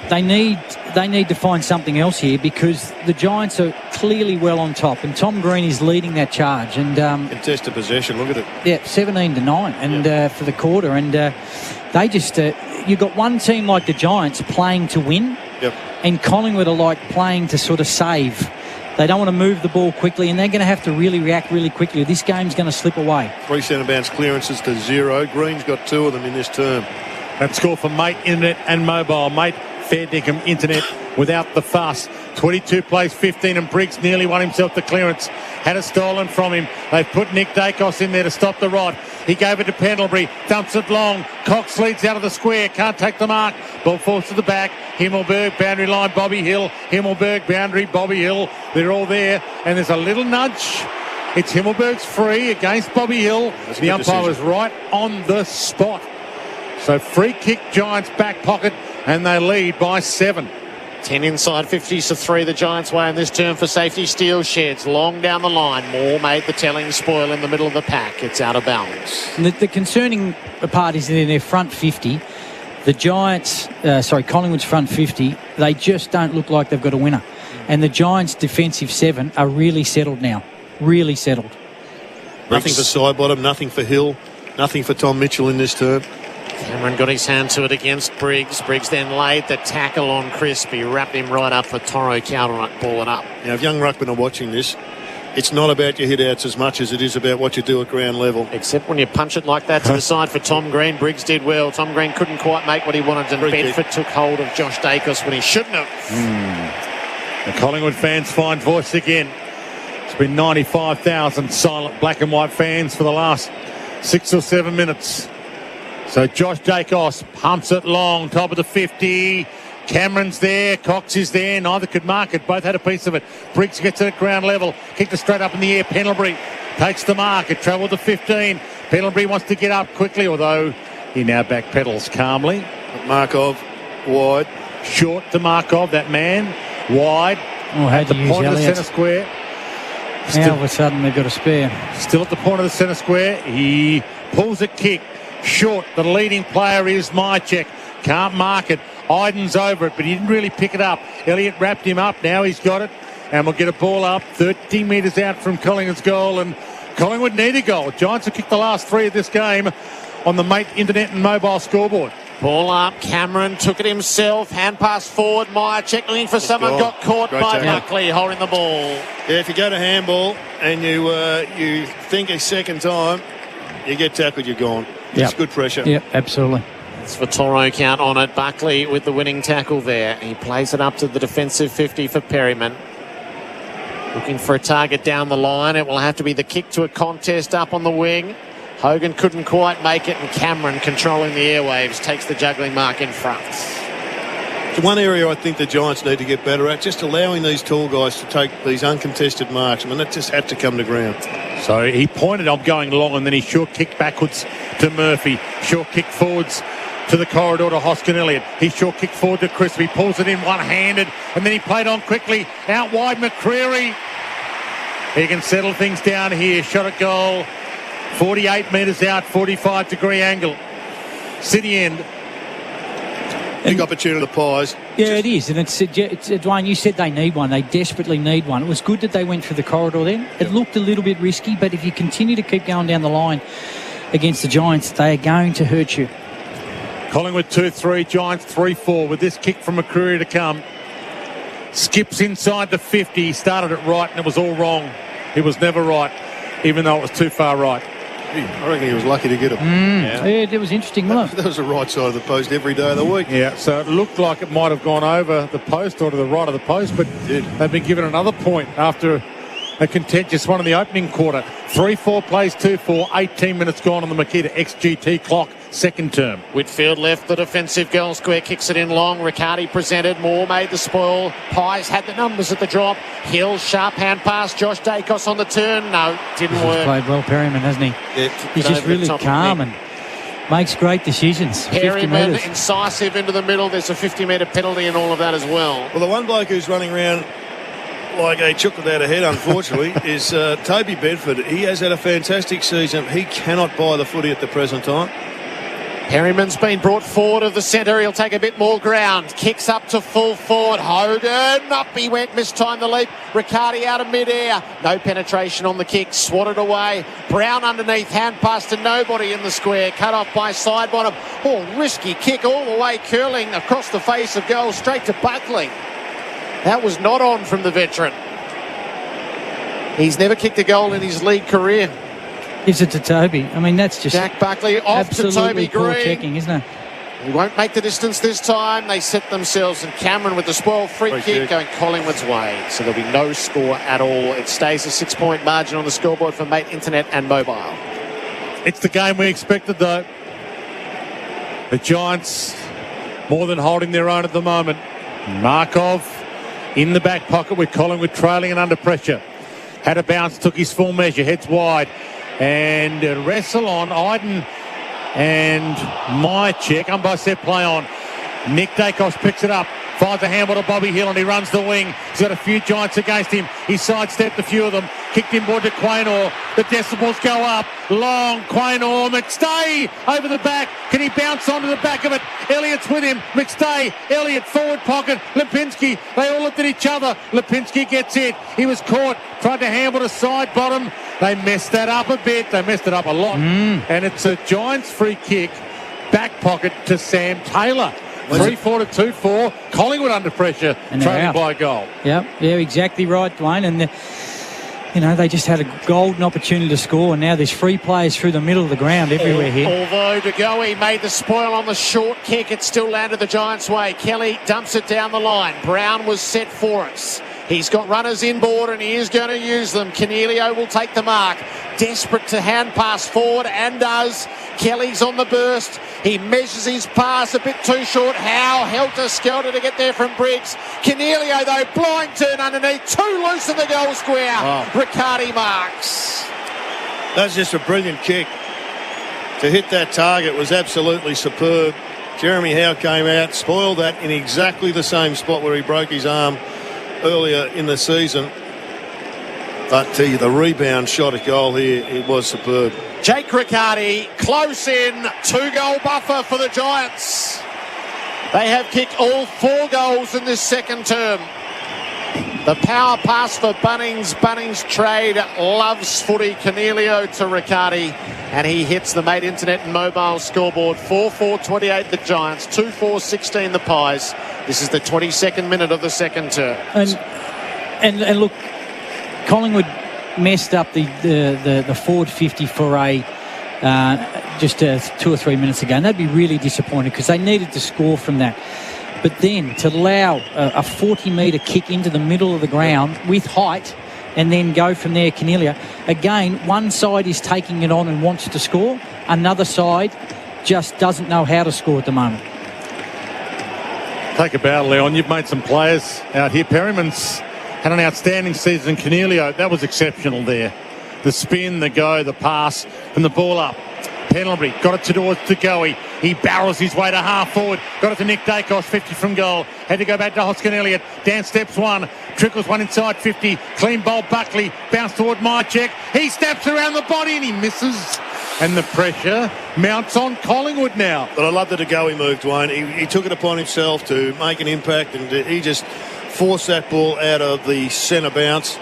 Speaker 3: they need to find something else here, because the Giants are clearly well on top. And Tom Green is leading that charge. And
Speaker 2: contested possession, look at it.
Speaker 3: Yeah, 17-9 and for the quarter. And they just... you've got one team like the Giants playing to win.
Speaker 2: Yep.
Speaker 3: And Collingwood are like playing to sort of save. They don't want to move the ball quickly, and they're going to have to really react really quickly. This game's going to slip away.
Speaker 2: 3 centre-bounce clearances to 0. Green's got 2 of them in this term.
Speaker 4: That score for Mate Internet and Mobile. Mate fair dinkum internet without the fuss. 22 plays 15, and Briggs nearly won himself the clearance. Had it stolen from him. They've put Nick Dacos in there to stop the rod. He gave it to Pendlebury. Dumps it long. Cox leads out of the square. Can't take the mark. Ball falls to the back. Himmelberg, boundary line, Bobby Hill. Himmelberg, boundary, Bobby Hill. They're all there. And there's a little nudge. It's Himmelberg's free against Bobby Hill. The umpire was right on the spot. So free kick, Giants back pocket, and they lead by 7.
Speaker 1: 10 inside 50s to 3 the Giants' way in this turn for safety. Steel sheds long down the line. Moore made the telling spoil in the middle of the pack. It's out of bounds.
Speaker 3: The concerning part is that in their front 50, the Giants, Collingwood's front 50, they just don't look like they've got a winner. And the Giants' defensive 7 are really settled now. Really settled.
Speaker 2: Nothing for Sidebottom, nothing for Hill, nothing for Tom Mitchell in this term.
Speaker 1: Cameron got his hand to it against Briggs. Briggs then laid the tackle on Crispy, wrapped him right up for Toro Calderon, ball it up.
Speaker 2: Now, if young ruckmen are watching this, it's not about your hit-outs as much as it is about what you do at ground level.
Speaker 1: Except when you punch it like that to the side for Tom Green. Briggs did well. Tom Green couldn't quite make what he wanted, and Bedford took hold of Josh Dacos when he shouldn't have.
Speaker 4: The Collingwood fans find voice again. It's been 95,000 silent black and white fans for the last 6 or 7 minutes. So Josh Dacos pumps it long, top of the 50. Cameron's there, Cox is there, neither could mark it. Both had a piece of it. Briggs gets it at ground level, kicked it straight up in the air. Pendlebury takes the mark, it travelled to 15. Pendlebury wants to get up quickly, although he now backpedals calmly.
Speaker 2: Markov, wide.
Speaker 4: Short to Markov, that man, wide.
Speaker 3: At the
Speaker 4: point of the centre square.
Speaker 3: Now all of a sudden they've got a spare.
Speaker 4: Still at the point of the centre square. He pulls a kick. Short, the leading player is Mycheck. Can't mark it. Iden's over it, but he didn't really pick it up. Elliott wrapped him up. Now he's got it. And we'll get a ball up 30 metres out from Collingwood's goal. And Collingwood need a goal. Giants have kicked the last 3 of this game on the Mate Internet and Mobile scoreboard.
Speaker 1: Ball up, Cameron took it himself, hand pass forward, Myercheck looking for someone, got caught by Buckley holding the ball.
Speaker 2: Yeah, if you go to handball and you think a second time, you get tackled, you're gone. It's good pressure.
Speaker 3: Yep, absolutely.
Speaker 1: It's for Toro count on it. Buckley with the winning tackle there. He plays it up to the defensive 50 for Perryman. Looking for a target down the line. It will have to be the kick to a contest up on the wing. Hogan couldn't quite make it, and Cameron, controlling the airwaves, takes the juggling mark in front.
Speaker 2: It's one area I think the Giants need to get better at, just allowing these tall guys to take these uncontested marks. I mean, that just had to come to ground.
Speaker 4: So he pointed, I'm going long, and then he short kicked backwards to Murphy. Short kick forwards to the corridor to Hoskin Elliott. He short kicked forward to Crispy, pulls it in one-handed, and then he played on quickly. Out wide, McCreary. He can settle things down here. Shot at goal. 48 metres out, 45-degree angle. City end.
Speaker 2: Big opportunity to Pies.
Speaker 3: Yeah, it is. And it's Dwayne, you said they need one. They desperately need one. It was good that they went through the corridor then. It looked a little bit risky, but if you continue to keep going down the line against the Giants, they are going to hurt you.
Speaker 4: Collingwood 2-3, Giants 3-4 with this kick from McCreary to come. Skips inside the 50. He started it right and it was all wrong. It was never right, even though it was too far right.
Speaker 2: I reckon he was lucky to get it.
Speaker 3: Yeah, it was interesting, wasn't it?
Speaker 2: That was the right side of the post every day of the week.
Speaker 4: Yeah, so it looked like it might have gone over the post or to the right of the post, but they've been given another point after a contentious one in the opening quarter. 3-4 plays 2-4, 18 minutes gone on the Makita XGT clock, second term.
Speaker 1: Whitfield left the defensive goal square, kicks it in long. Riccardi presented, Moore made the spoil. Pies had the numbers at the drop. Hill, sharp hand pass. Josh Dacos on the turn. No, didn't work.
Speaker 3: He's played well, Perryman, hasn't he? He's just really calm and makes great decisions.
Speaker 1: Perryman incisive into the middle. There's a 50-metre penalty and all of that as well.
Speaker 2: Well, the one bloke who's running around like a chook without a head, unfortunately, is Toby Bedford. He has had a fantastic season. He cannot buy the footy at the present time.
Speaker 1: Perryman's been brought forward of the centre. He'll take a bit more ground. Kicks up to full forward. Hogan, up he went, mistimed the leap. Riccardi out of mid-air. No penetration on the kick. Swatted away. Brown underneath. Hand pass to nobody in the square. Cut off by side bottom. Oh, risky kick all the way, curling across the face of goal, straight to Buckley. That was not on from the veteran. He's never kicked a goal in his league career.
Speaker 3: Gives it to Toby. I mean, that's just
Speaker 1: Jack Buckley off to Toby
Speaker 3: poor
Speaker 1: Green.
Speaker 3: checking, isn't it?
Speaker 1: He won't make the distance this time. They set themselves, and Cameron with the spoil free kick going Collingwood's way. So there'll be no score at all. It stays a 6-point margin on the scoreboard for Mate Internet and Mobile.
Speaker 4: It's the game we expected, though. The Giants more than holding their own at the moment. Markov in the back pocket with Collingwood trailing and under pressure. Had a bounce, took his full measure, heads wide. And wrestle on Iden and Myercheck. Umpire said play on. Nick Dacos picks it up, finds a handball to Bobby Hill, and he runs the wing. He's got a few Giants against him. He sidestepped a few of them. Kicked inboard to Quaynor. The decibels go up. Long, Quaynor, McStay over the back. Can he bounce onto the back of it? Elliott's with him. McStay, Elliott, forward pocket. Lipinski, they all looked at each other. Lipinski gets it. He was caught. Tried to handle to side bottom. They messed that up a bit. They messed it up a lot. And it's a Giants free kick. Back pocket to Sam Taylor. 3-4 to 2-4. Collingwood under pressure,
Speaker 3: and
Speaker 4: trailing by a goal.
Speaker 3: Yep, yeah, exactly right, Dwayne. And, they just had a golden opportunity to score, and now there's free players through the middle of the ground everywhere here.
Speaker 1: Although De Goey made the spoil on the short kick, it still landed the Giants' way. Kelly dumps it down the line. Brown was set for us. He's got runners inboard and he is going to use them. Cornelio will take the mark. Desperate to hand pass forward and does. Kelly's on the burst. He measures his pass a bit too short. Howe helter-skelter to get there from Briggs. Cornelio, though, blind turn underneath. Too loose in the goal square. Oh. Riccardi marks.
Speaker 2: That's just a brilliant kick. To hit that target was absolutely superb. Jeremy Howe came out, spoiled that in exactly the same spot where he broke his arm earlier in the season. But the rebound shot at goal here, it was superb.
Speaker 1: Jake Riccardi, close in, 2-goal buffer for the Giants. They have kicked all 4 goals in this second term. The power pass for Bunnings. Bunnings trade loves footy. Cornelio to Riccardi, and he hits the Mate Internet and Mobile scoreboard. 4-4-28 the Giants, 2-4-16 the Pies. This is the 22nd minute of the second term.
Speaker 3: And look, Collingwood messed up the forward 50 for just 2 or 3 minutes ago, and they'd be really disappointed because they needed to score from that. But then to allow a 40-metre kick into the middle of the ground with height and then go from there, Cornelia. Again, one side is taking it on and wants to score. Another side just doesn't know how to score at the moment.
Speaker 4: Take a bow, Leon. You've made some players out here. Perryman's had an outstanding season. Cornelio, that was exceptional there. The spin, the go, the pass, and the ball up. Pendlebury got it towards Degoe. He barrels his way to half forward. Got it to Nick Dacos, 50 from goal. Had to go back to Hoskin Elliott. Down steps one. Trickles one inside 50. Clean bowl Buckley. Bounce toward Mychek. He steps around the body and he misses. And the pressure mounts on Collingwood now.
Speaker 2: But I love the Degoe move, Dwayne. He took it upon himself to make an impact, and he just forced that ball out of the centre bounce.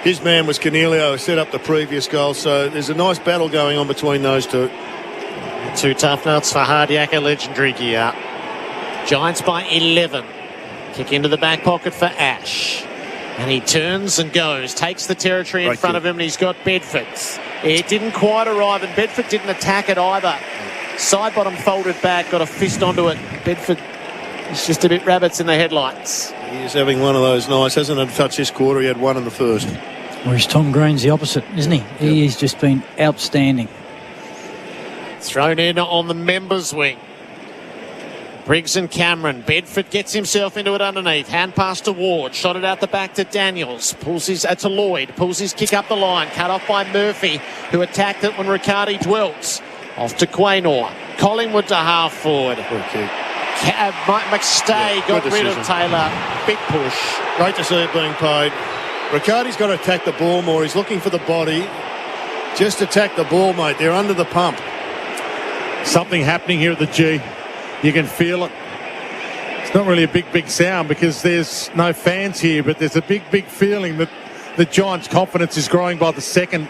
Speaker 2: His man was Cornelio, who set up the previous goal. So there's a nice battle going on between those two.
Speaker 1: Two tough nuts for Hardyacker, legendary gear. Giants by 11. Kick into the back pocket for Ash. And he turns and goes, takes the territory in front of him, and he's got Bedford. It didn't quite arrive, and Bedford didn't attack it either. Side bottom folded back, got a fist onto it. Bedford is just a bit rabbits in the headlights.
Speaker 2: He's having one of those nights. Hasn't had a touch this quarter. He had one in the first.
Speaker 3: Whereas Tom Green's the opposite, isn't he? He has just been outstanding.
Speaker 1: Thrown in on the members' wing. Briggs and Cameron. Bedford gets himself into it underneath. Hand pass to Ward. Shot it out the back to Daniels. Pulls his to Lloyd. Pulls his kick up the line. Cut off by Murphy, who attacked it when Riccardi dwells. Off to Quaynor. Collingwood to half forward. Mike McStay got rid of Taylor. Big push.
Speaker 2: Great to see it being paid. Riccardi's got to attack the ball more. He's looking for the body. Just attack the ball, mate. They're under the pump.
Speaker 4: Something happening here at the G. You can feel it. It's not really a big sound because there's no fans here, but there's a big feeling that the Giants' confidence is growing by the second.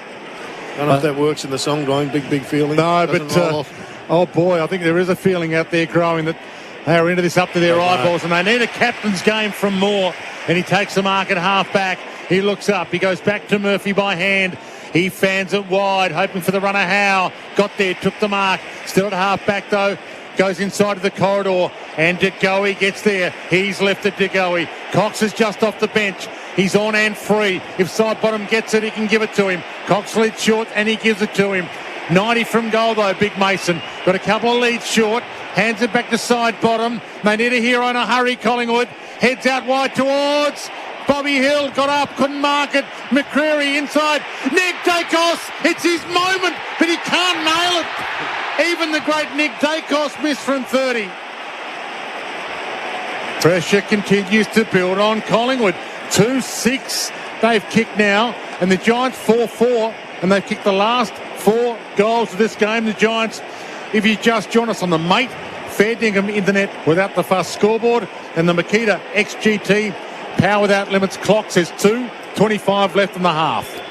Speaker 2: I don't know if that works in the song, Dwayne. Big feeling.
Speaker 4: No, but oh boy, I think there is a feeling out there growing that they are into this up to their eyeballs, and they need a captain's game from Moore. And he takes the mark at half back. He looks up. He goes back to Murphy by hand. He fans it wide, hoping for the runner. Howe got there, took the mark. Still at half back though. Goes inside of the corridor, and Degoe gets there. He's left at Degoe. Cox is just off the bench. He's on and free. If side bottom gets it, he can give it to him. Cox leads short, and he gives it to him. 90 from goal though, Big Mason. Got a couple of leads short. Hands it back to side bottom. They need a hero in a hurry, Collingwood. Heads out wide towards Bobby Hill. Got up, couldn't mark it. McCreary inside. Nick Dacos. It's his moment, but he can't nail it. Even the great Nick Dacos missed from 30. Pressure continues to build on Collingwood. 2-6 they've kicked now, and the Giants 4-4, and they've kicked the last 4 goals of this game. The Giants, if you just join us on the Mate Fair Dingham Internet Without the Fuss scoreboard, and the Makita XGT Power Without Limits clock says 2:25 left in the half.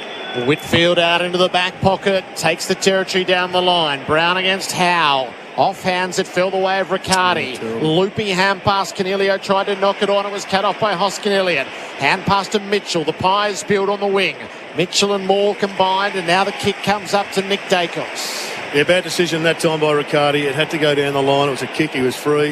Speaker 1: Whitfield out into the back pocket, takes the territory down the line. Brown against Howe. Off hands, it fell the way of Riccardi. Loopy hand pass. Cornelio tried to knock it on. It was cut off by Hoskin Elliott. Hand pass to Mitchell. The Pies build on the wing. Mitchell and Moore combined, and now the kick comes up to Nick Dacos.
Speaker 2: Yeah, bad decision that time by Riccardi. It had to go down the line. It was a kick. He was free.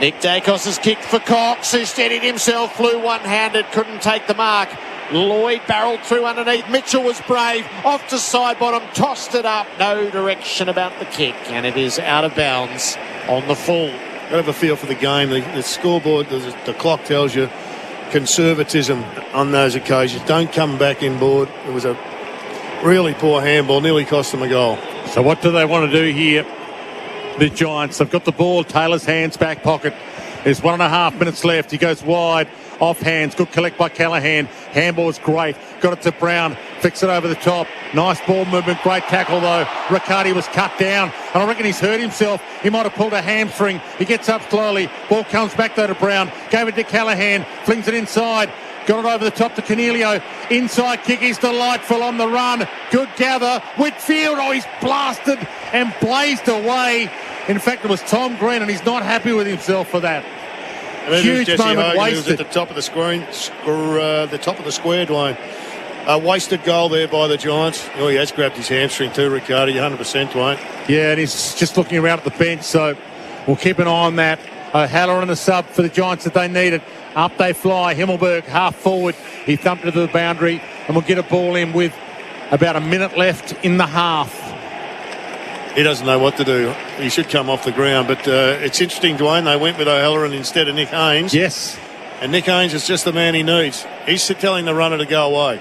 Speaker 1: Nick Dacos has kicked for Cox, who steadied himself, flew one-handed, couldn't take the mark. Lloyd barreled through underneath. Mitchell was brave. Off to side bottom, tossed it up. No direction about the kick, and it is out of bounds on the full.
Speaker 2: Got to have a feel for the game. The scoreboard, the clock tells you conservatism on those occasions. Don't come back inboard. It was a really poor handball. Nearly cost them a goal.
Speaker 4: So what do they want to do here? The Giants, they've got the ball. Taylor's hands, back pocket. There's 1.5 minutes left. He goes wide. Off hands, good collect by Callaghan. Handball is great. Got it to Brown. Fix it over the top. Nice ball movement. Great tackle though. Riccardi was cut down, and I reckon he's hurt himself. He might have pulled a hamstring. He gets up slowly. Ball comes back though to Brown. Gave it to Callaghan. Flings it inside. Got it over the top to Cornelio. Inside kick is delightful on the run. Good gather. Whitfield, he's blasted and blazed away. In fact, it was Tom Green, and he's not happy with himself for that. Huge moment wasted.
Speaker 2: He was at the top of the screen, the top of the square, Dwayne. Wasted goal there by the Giants. Oh, he has grabbed his hamstring too, Riccardo. 100%, Dwayne.
Speaker 4: Yeah, and he's just looking around at the bench, so we'll keep an eye on that. O'Halloran the sub for the Giants that they needed. Up they fly. Himmelberg half forward. He thumped it to the boundary, and we'll get a ball in with about a minute left in the half.
Speaker 2: He doesn't know what to do. He should come off the ground, but it's interesting, Dwayne. They went with O'Halloran instead of Nick Haynes.
Speaker 4: Yes.
Speaker 2: And Nick Haynes is just the man he needs. He's telling the runner to go away.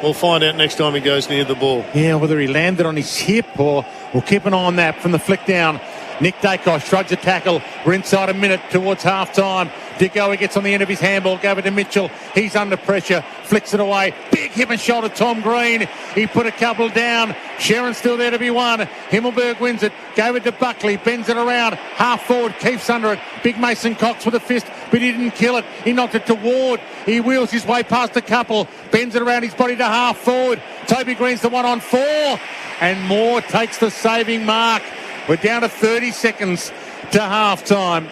Speaker 2: We'll find out next time he goes near the ball.
Speaker 4: Yeah, whether he landed on his hip or we'll keep an eye on that from the flick down. Nick Dacos shrugs a tackle. We're inside a minute towards half-time. Degoe gets on the end of his handball. Gave it to Mitchell. He's under pressure. Flicks it away. Big hip and shoulder, Tom Green. He put a couple down. Sharon's still there to be won. Himmelberg wins it. Gave it to Buckley. Bends it around. Half forward. Keeps under it. Big Mason Cox with a fist, but he didn't kill it. He knocked it to Ward. He wheels his way past a couple. Bends it around his body to half forward. Toby Green's the 1-on-4. And Moore takes the saving mark. We're down to 30 seconds to half-time.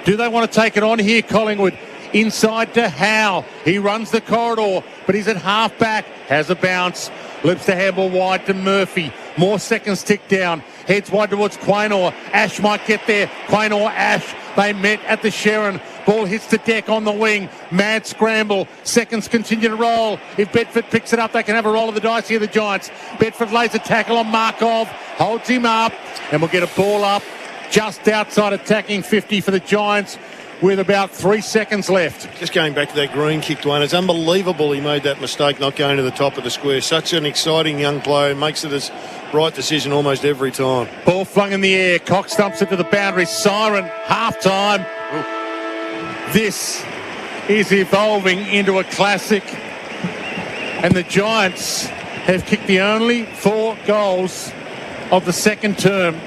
Speaker 4: Do they want to take it on here, Collingwood? Inside to Howe. He runs the corridor, but he's at half-back. Has a bounce. Loops the handball wide to Murphy. More seconds tick down. Heads wide towards Quaynor. Ash might get there. Quaynor, Ash. They met at the Sharon. Ball hits the deck on the wing. Mad scramble. Seconds continue to roll. If Bedford picks it up, they can have a roll of the dice here, the Giants. Bedford lays a tackle on Markov. Holds him up. And we'll get a ball up just outside attacking 50 for the Giants with about 3 seconds left.
Speaker 2: Just going back to that Green kick, Dwayne, it's unbelievable he made that mistake not going to the top of the square. Such an exciting young player. Makes it his right decision almost every time.
Speaker 4: Ball flung in the air. Cox dumps it to the boundary. Siren. Half-time. This is evolving into a classic. And the Giants have kicked the only 4 goals of the second term.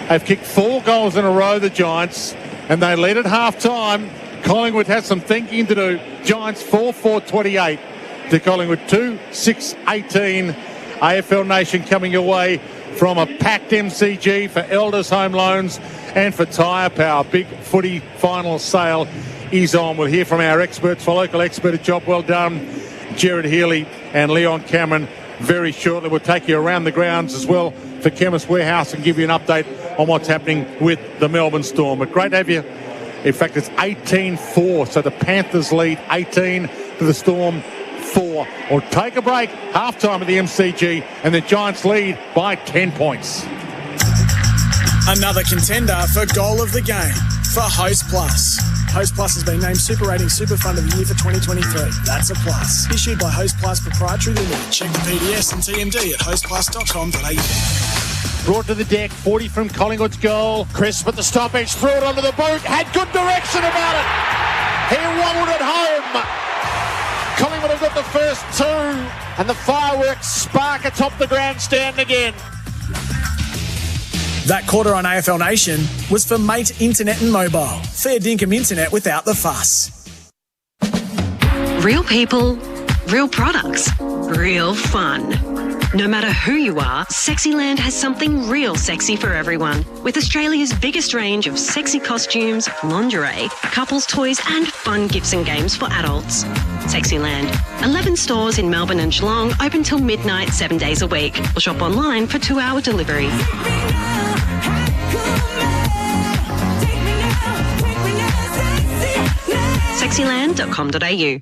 Speaker 4: They've kicked 4 goals in a row, the Giants, and they lead at half-time. Collingwood has some thinking to do. Giants 4-4-28 to Collingwood 2-6-18. AFL Nation coming away from a packed MCG for Elders Home Loans and for Tyre Power. Big footy final sale is on. We'll hear from our experts. For local expert, a job well done, Jared Healy and Leon Cameron, very shortly. We'll take you around the grounds as well for Chemist Warehouse and give you an update on what's happening with the Melbourne Storm. But great to have you. In fact, it's 18-4, so the Panthers lead 18 to the Storm 4. We'll take a break, half-time of the MCG, and the Giants lead by 10 points.
Speaker 7: Another contender for Goal of the Game for Host Plus. Host Plus has been named Super Rating Super Fund of the Year for 2023. That's a plus. Issued by Host Plus Proprietary Limited. Check the PDS and TMD at hostplus.com.au.
Speaker 4: Brought to the deck, 40 from Collingwood's goal.
Speaker 1: Crisp at the stoppage, threw it onto the boot, had good direction about it. He wobbled it home. Collingwood have got the first 2, and the fireworks spark atop the grandstand again.
Speaker 7: That quarter on AFL Nation was for Mate Internet and Mobile. Fair dinkum internet without the fuss.
Speaker 17: Real people, real products, real fun. No matter who you are, Sexyland has something real sexy for everyone. With Australia's biggest range of sexy costumes, lingerie, couples toys and fun gifts and games for adults. Sexyland. 11 stores in Melbourne and Geelong, open till midnight 7 days a week. Or shop online for 2-hour delivery. Sexyland.com.au.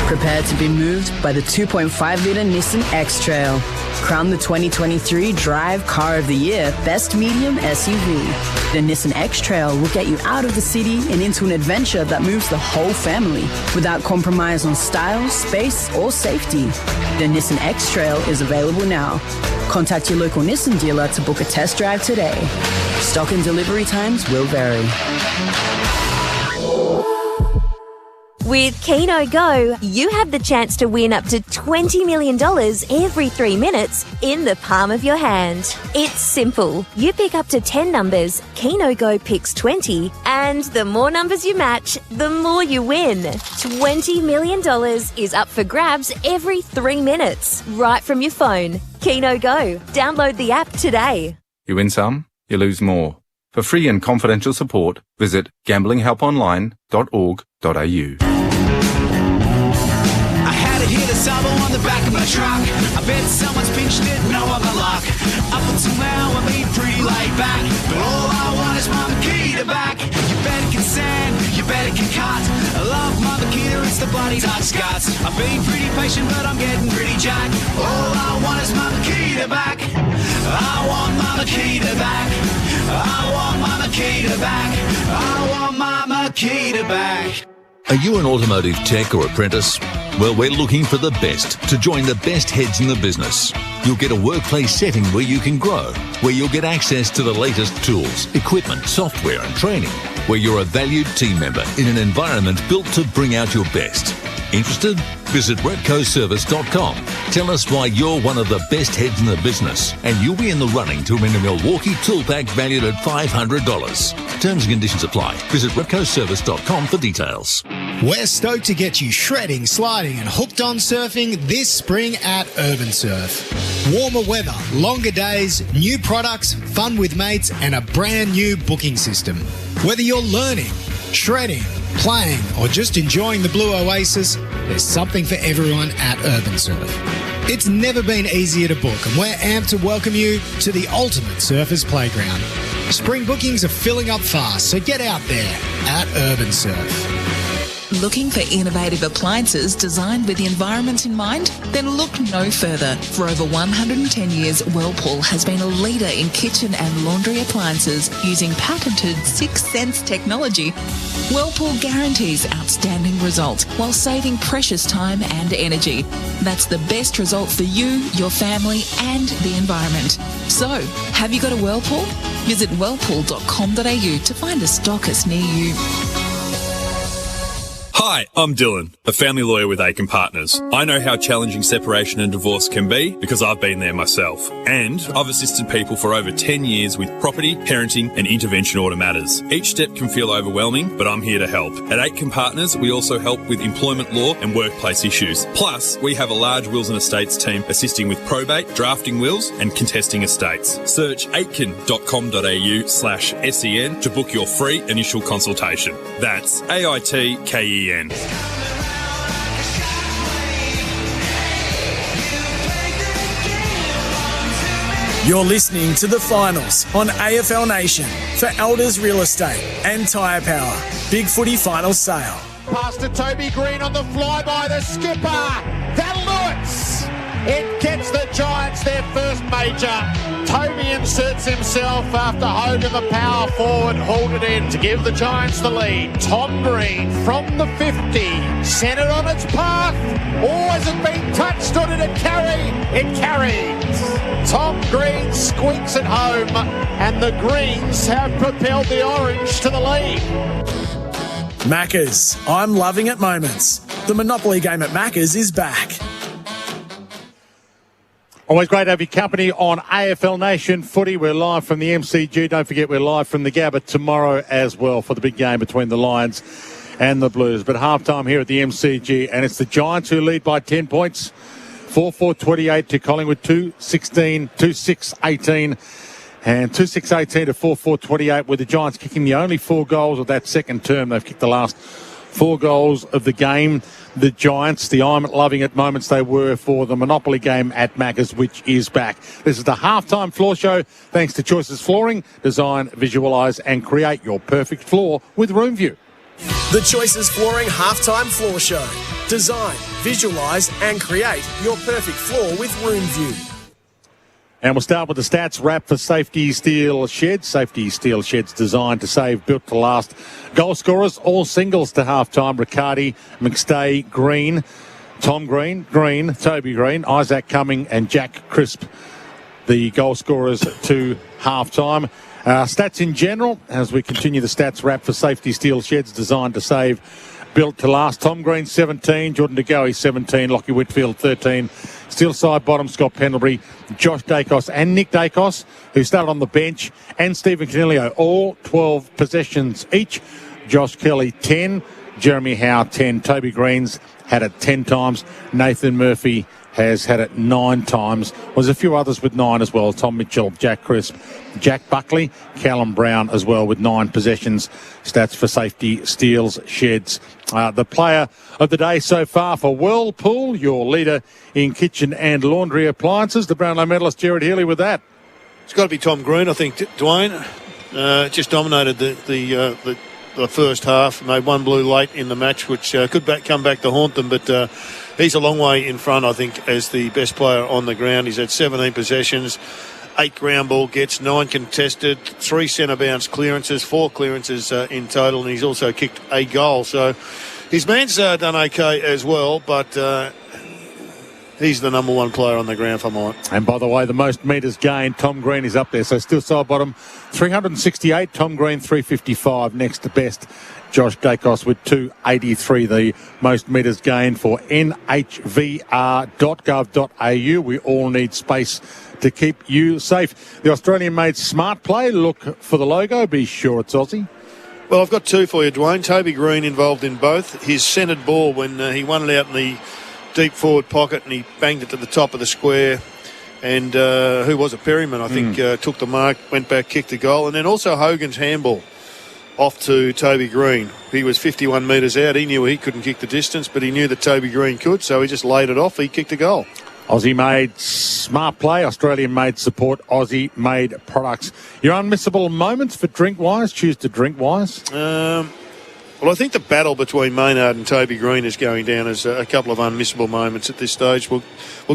Speaker 18: Prepare to be moved by the 2.5-litre Nissan X-Trail. Crowned the 2023 Drive Car of the Year Best Medium SUV. The Nissan X-Trail will get you out of the city and into an adventure that moves the whole family without compromise on style, space, or safety. The Nissan X-Trail is available now. Contact your local Nissan dealer to book a test drive today. Stock and delivery times will vary.
Speaker 19: With Keno Go, you have the chance to win up to $20 million every 3 minutes in the palm of your hand. It's simple. You pick up to 10 numbers, Keno Go picks 20, and the more numbers you match, the more you win. $20 million is up for grabs every 3 minutes, right from your phone. Keno Go. Download the app today.
Speaker 20: You win some, you lose more. For free and confidential support, visit gamblinghelponline.org.au.
Speaker 8: I had to hit a salvo on the back of my truck. I bet someone's pinched it, no other luck. Up until now I've been pretty laid back, but all I want is my Makita back. You better can sand, you better can cut. I love my Makita, it's the bloody touch guts. I've been pretty patient, but I'm getting pretty jacked. All I want is my Makita back. I want my Makita back. I want my Makita back. I want my Makita back.
Speaker 21: Are you an automotive tech or apprentice? Well, we're looking for the best to join the best heads in the business. You'll get a workplace setting where you can grow, where you'll get access to the latest tools, equipment, software and training, where you're a valued team member in an environment built to bring out your best. Interested? Visit repcoservice.com. Tell us why you're one of the best heads in the business and you'll be in the running to win a Milwaukee tool pack valued at $500. Terms and conditions apply. Visit repcoservice.com for details.
Speaker 22: We're stoked to get you shredding, sliding and hooked on surfing this spring at Urban Surf. Warmer weather, longer days, new products, fun with mates and a brand new booking system. Whether you're learning, shredding, playing or just enjoying the Blue Oasis, there's something for everyone at Urban Surf. It's never been easier to book and we're amped to welcome you to the ultimate surfers playground. Spring bookings are filling up fast, so get out there at Urban Surf.
Speaker 23: Looking for innovative appliances designed with the environment in mind? Then look no further. For over 110 years, Whirlpool has been a leader in kitchen and laundry appliances using patented 6th Sense technology. Whirlpool guarantees outstanding results while saving precious time and energy. That's the best result for you, your family and the environment. So, have you got a Whirlpool? Visit whirlpool.com.au to find a stockist near you.
Speaker 24: Hi, I'm Dylan, a family lawyer with Aiken Partners. I know how challenging separation and divorce can be because I've been there myself. And I've assisted people for over 10 years with property, parenting and intervention order matters. Each step can feel overwhelming, but I'm here to help. At Aiken Partners, we also help with employment law and workplace issues. Plus, we have a large wills and estates team assisting with probate, drafting wills and contesting estates. Search aitken.com.au/SEN to book your free initial consultation. That's AITKEN.
Speaker 7: You're listening to the finals on AFL Nation for Elders Real Estate and Tyre Power. Big Footy Final Sale.
Speaker 1: Pass to Toby Green on the flyby, the skipper. That'll do it. It gets the Giants their first major. Toby inserts himself after Hogan, the power forward, hauled it in to give the Giants the lead. Tom Green from the 50, sent it on its path. Or has it been touched or did it carry? It carried. Tom Green squeaks it home and the Greens have propelled the Orange to the lead.
Speaker 7: Maccas, I'm loving it moments. The Monopoly game at Maccas is back.
Speaker 4: Always great to have your company on AFL Nation Footy. We're live from the MCG. Don't forget we're live from the Gabba tomorrow as well for the big game between the Lions and the Blues. But halftime here at the MCG, and it's the Giants who lead by 10 points. 4-4-28 to Collingwood, 2-16, 2-6-18. And 2-6-18 to 4-4-28 with the Giants kicking the only 4 goals of that second term. They've kicked the last 4 goals of the game. The Giants, the I'm loving it moments they were for the Monopoly game at Macca's, which is back. This is the halftime floor show, thanks to Choices Flooring. Design, visualise and create your perfect floor with RoomView.
Speaker 7: The Choices Flooring halftime floor show. Design, visualise and create your perfect floor with RoomView.
Speaker 4: And we'll start with the stats wrap for Safety Steel Sheds. Safety Steel Sheds designed to save, built to last. Goal scorers, all singles to halftime. Riccardi, McStay, Green, Tom Green, Toby Green, Isaac Cumming and Jack Crisp, the goal scorers to halftime. Stats in general, as we continue the stats wrap for Safety Steel Sheds designed to save, built to last. Tom Green 17, Jordan De Goey 17, Lockie Whitfield 13. Still side bottom, Scott Pendlebury, Josh Dacos and Nick Dacos, who started on the bench, and Stephen Canelio, all 12 possessions each. Josh Kelly 10, Jeremy Howe 10, Toby Green's had it 10 times, Nathan Murphy has had it 9 times. There's a few others with 9 as well. Tom Mitchell, Jack Crisp, Jack Buckley, Callum Brown as well with 9 possessions. Stats for safety, steals, sheds. The player of the day so far for Whirlpool, your leader in kitchen and laundry appliances, the Brownlow medalist Gerard Healy with that.
Speaker 2: It's got to be Tom Green, I think. Dwayne just dominated the first half, made one blue late in the match, which could come back to haunt them, but he's a long way in front, I think, as the best player on the ground. He's had 17 possessions, 8 ground ball gets, 9 contested, 3 centre bounce clearances, 4 clearances in total, and he's also kicked a goal. So his man's done okay as well, but he's the number 1 player on the ground for mine.
Speaker 4: And by the way, the most metres gained, Tom Green is up there. So still side bottom, 368. Tom Green, 355. Next to best, Josh Dacos with 283. The most metres gained for nhvr.gov.au. We all need space to keep you safe. The Australian-made Smart Play. Look for the logo. Be sure it's Aussie.
Speaker 2: Well, I've got 2 for you, Dwayne. Toby Green involved in both. His centred ball when he won it out in the deep forward pocket and he banged it to the top of the square, and who was it? Perryman, I think, took the mark, went back, kicked the goal, and then also Hogan's handball off to Toby Green. He was 51 metres out. He knew he couldn't kick the distance, but he knew that Toby Green could, so he just laid it off. He kicked a goal.
Speaker 4: Aussie-made Smart Play, Australian-made support, Aussie-made products. Your unmissable moments for Drinkwise? Choose to Drinkwise.
Speaker 2: Well, I think the battle between Maynard and Toby Green is going down as a couple of unmissable moments at this stage. We'll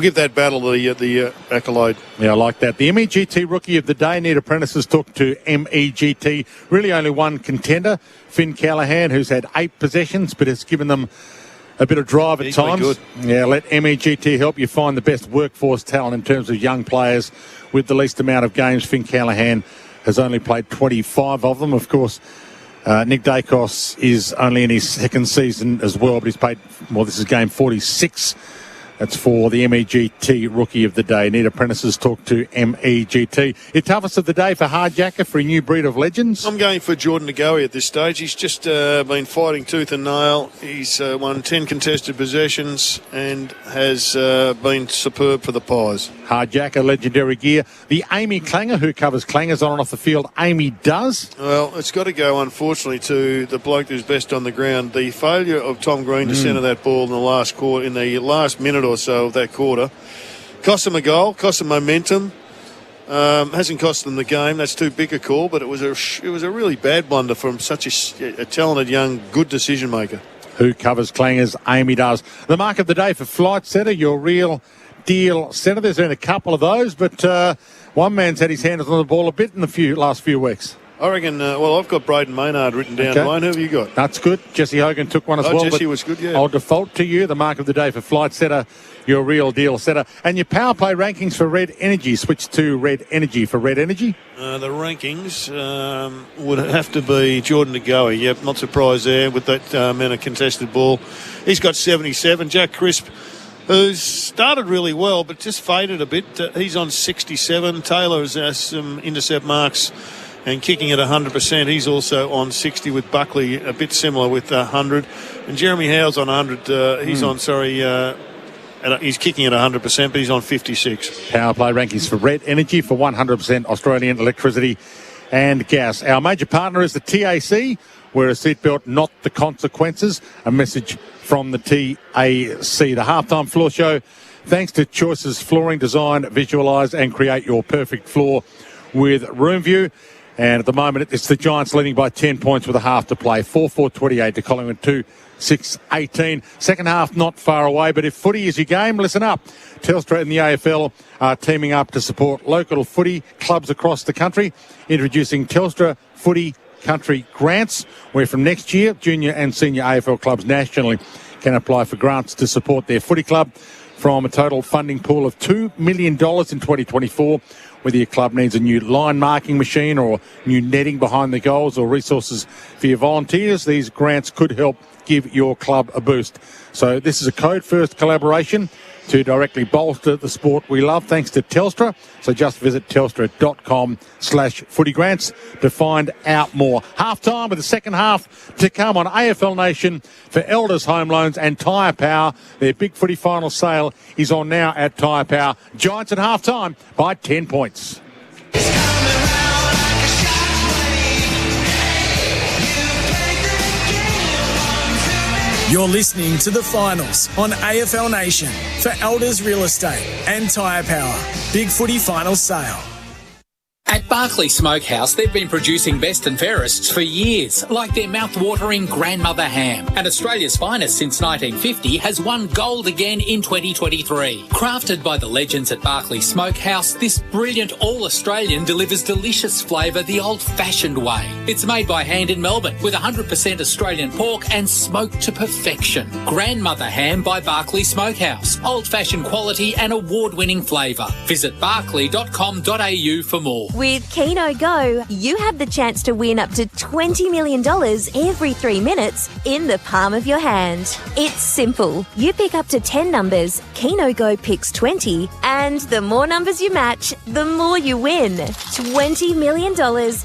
Speaker 2: give that battle the accolade.
Speaker 4: Yeah, I like that. The MEGT Rookie of the Day, Need Apprentices took to MEGT. Really only one contender, Finn Callahan, who's had 8 possessions, but has given them a bit of drive at times.
Speaker 2: Good.
Speaker 4: Yeah, let MEGT help you find the best workforce talent in terms of young players with the least amount of games. Finn Callahan has only played 25 of them, of course. Nick Dacos is only in his 2nd season as well, but he's played, well, this is game 46. That's for the MEGT Rookie of the Day. Need Apprentices talk to MEGT. Your toughest of the day for Hardjacker for a new breed of legends?
Speaker 2: I'm going for Jordan De Goey at this stage. He's just been fighting tooth and nail. He's won 10 contested possessions and has been superb for the Pies.
Speaker 4: Hardjacker, legendary gear. The Amy Clanger, who covers clangers on and off the field. Amy does.
Speaker 2: Well, it's got to go, unfortunately, to the bloke who's best on the ground. The failure of Tom Green to centre that ball in the last quarter, in the last minute or so of that quarter, cost them a goal, cost them momentum. Hasn't cost them the game. That's too big a call, but it was a really bad blunder from such a talented young good decision maker.
Speaker 4: Who covers clangers? Amy does. The mark of the day for Flight Setter, your real deal setter. There's been a couple of those, but one man's had his hands on the ball a bit in the last few weeks.
Speaker 2: I reckon, I've got Braden Maynard written down. Wayne, who have you got?
Speaker 4: That's good. Jesse Hogan took one as well.
Speaker 2: Jesse was good, yeah.
Speaker 4: I'll default to you, the mark of the day for Flight Setter, your real deal setter. And your power play rankings for Red Energy. Switch to Red Energy for Red Energy.
Speaker 2: The rankings would have to be Jordan De Goey. Yep, not surprised there with that amount of contested ball. He's got 77. Jack Crisp, who's started really well but just faded a bit. He's on 67. Taylor has some intercept marks and kicking at 100%. He's also on 60 with Buckley, a bit similar with 100. And Jeremy Howe's on 100. He's kicking at 100%, but he's on 56.
Speaker 4: Power play rankings for Red Energy for 100% Australian electricity and gas. Our major partner is the TAC. Wear a seatbelt, not the consequences. A message from the TAC. The halftime floor show. Thanks to Choices Flooring, design, visualise and create your perfect floor with Roomview. And at the moment, it's the Giants leading by 10 points with a half to play. 4-4-28 to Collingwood 2-6-18. Second half not far away, but if footy is your game, listen up. Telstra and the AFL are teaming up to support local footy clubs across the country, introducing Telstra Footy Country Grants, where from next year, junior and senior AFL clubs nationally can apply for grants to support their footy club from a total funding pool of $2 million in 2024. Whether your club needs a new line marking machine or new netting behind the goals or resources for your volunteers, these grants could help give your club a boost. So this is a code-first collaboration to directly bolster the sport we love, thanks to Telstra. So just visit telstra.com/footygrants to find out more. Half-time with the second half to come on AFL Nation for Elders Home Loans and Tyre Power. Their big footy final sale is on now at Tyre Power. Giants at half-time by 10 points.
Speaker 7: You're listening to the finals on AFL Nation for Elders Real Estate and Tyre Power. Big footy final sale.
Speaker 5: At Barclay Smokehouse, they've been producing best and fairest for years, like their mouth-watering grandmother ham. And Australia's finest since 1950 has won gold again in 2023. Crafted by the legends at Barclay Smokehouse, this brilliant all-Australian delivers delicious flavour the old-fashioned way. It's made by hand in Melbourne with 100% Australian pork and smoked to perfection. Grandmother ham by Barclay Smokehouse. Old-fashioned quality and award-winning flavour. Visit barclay.com.au for more.
Speaker 19: With Keno Go, you have the chance to win up to $20 million every 3 minutes in the palm of your hand. It's simple. You pick up to 10 numbers, Keno Go picks 20, and the more numbers you match, the more you win. $20 million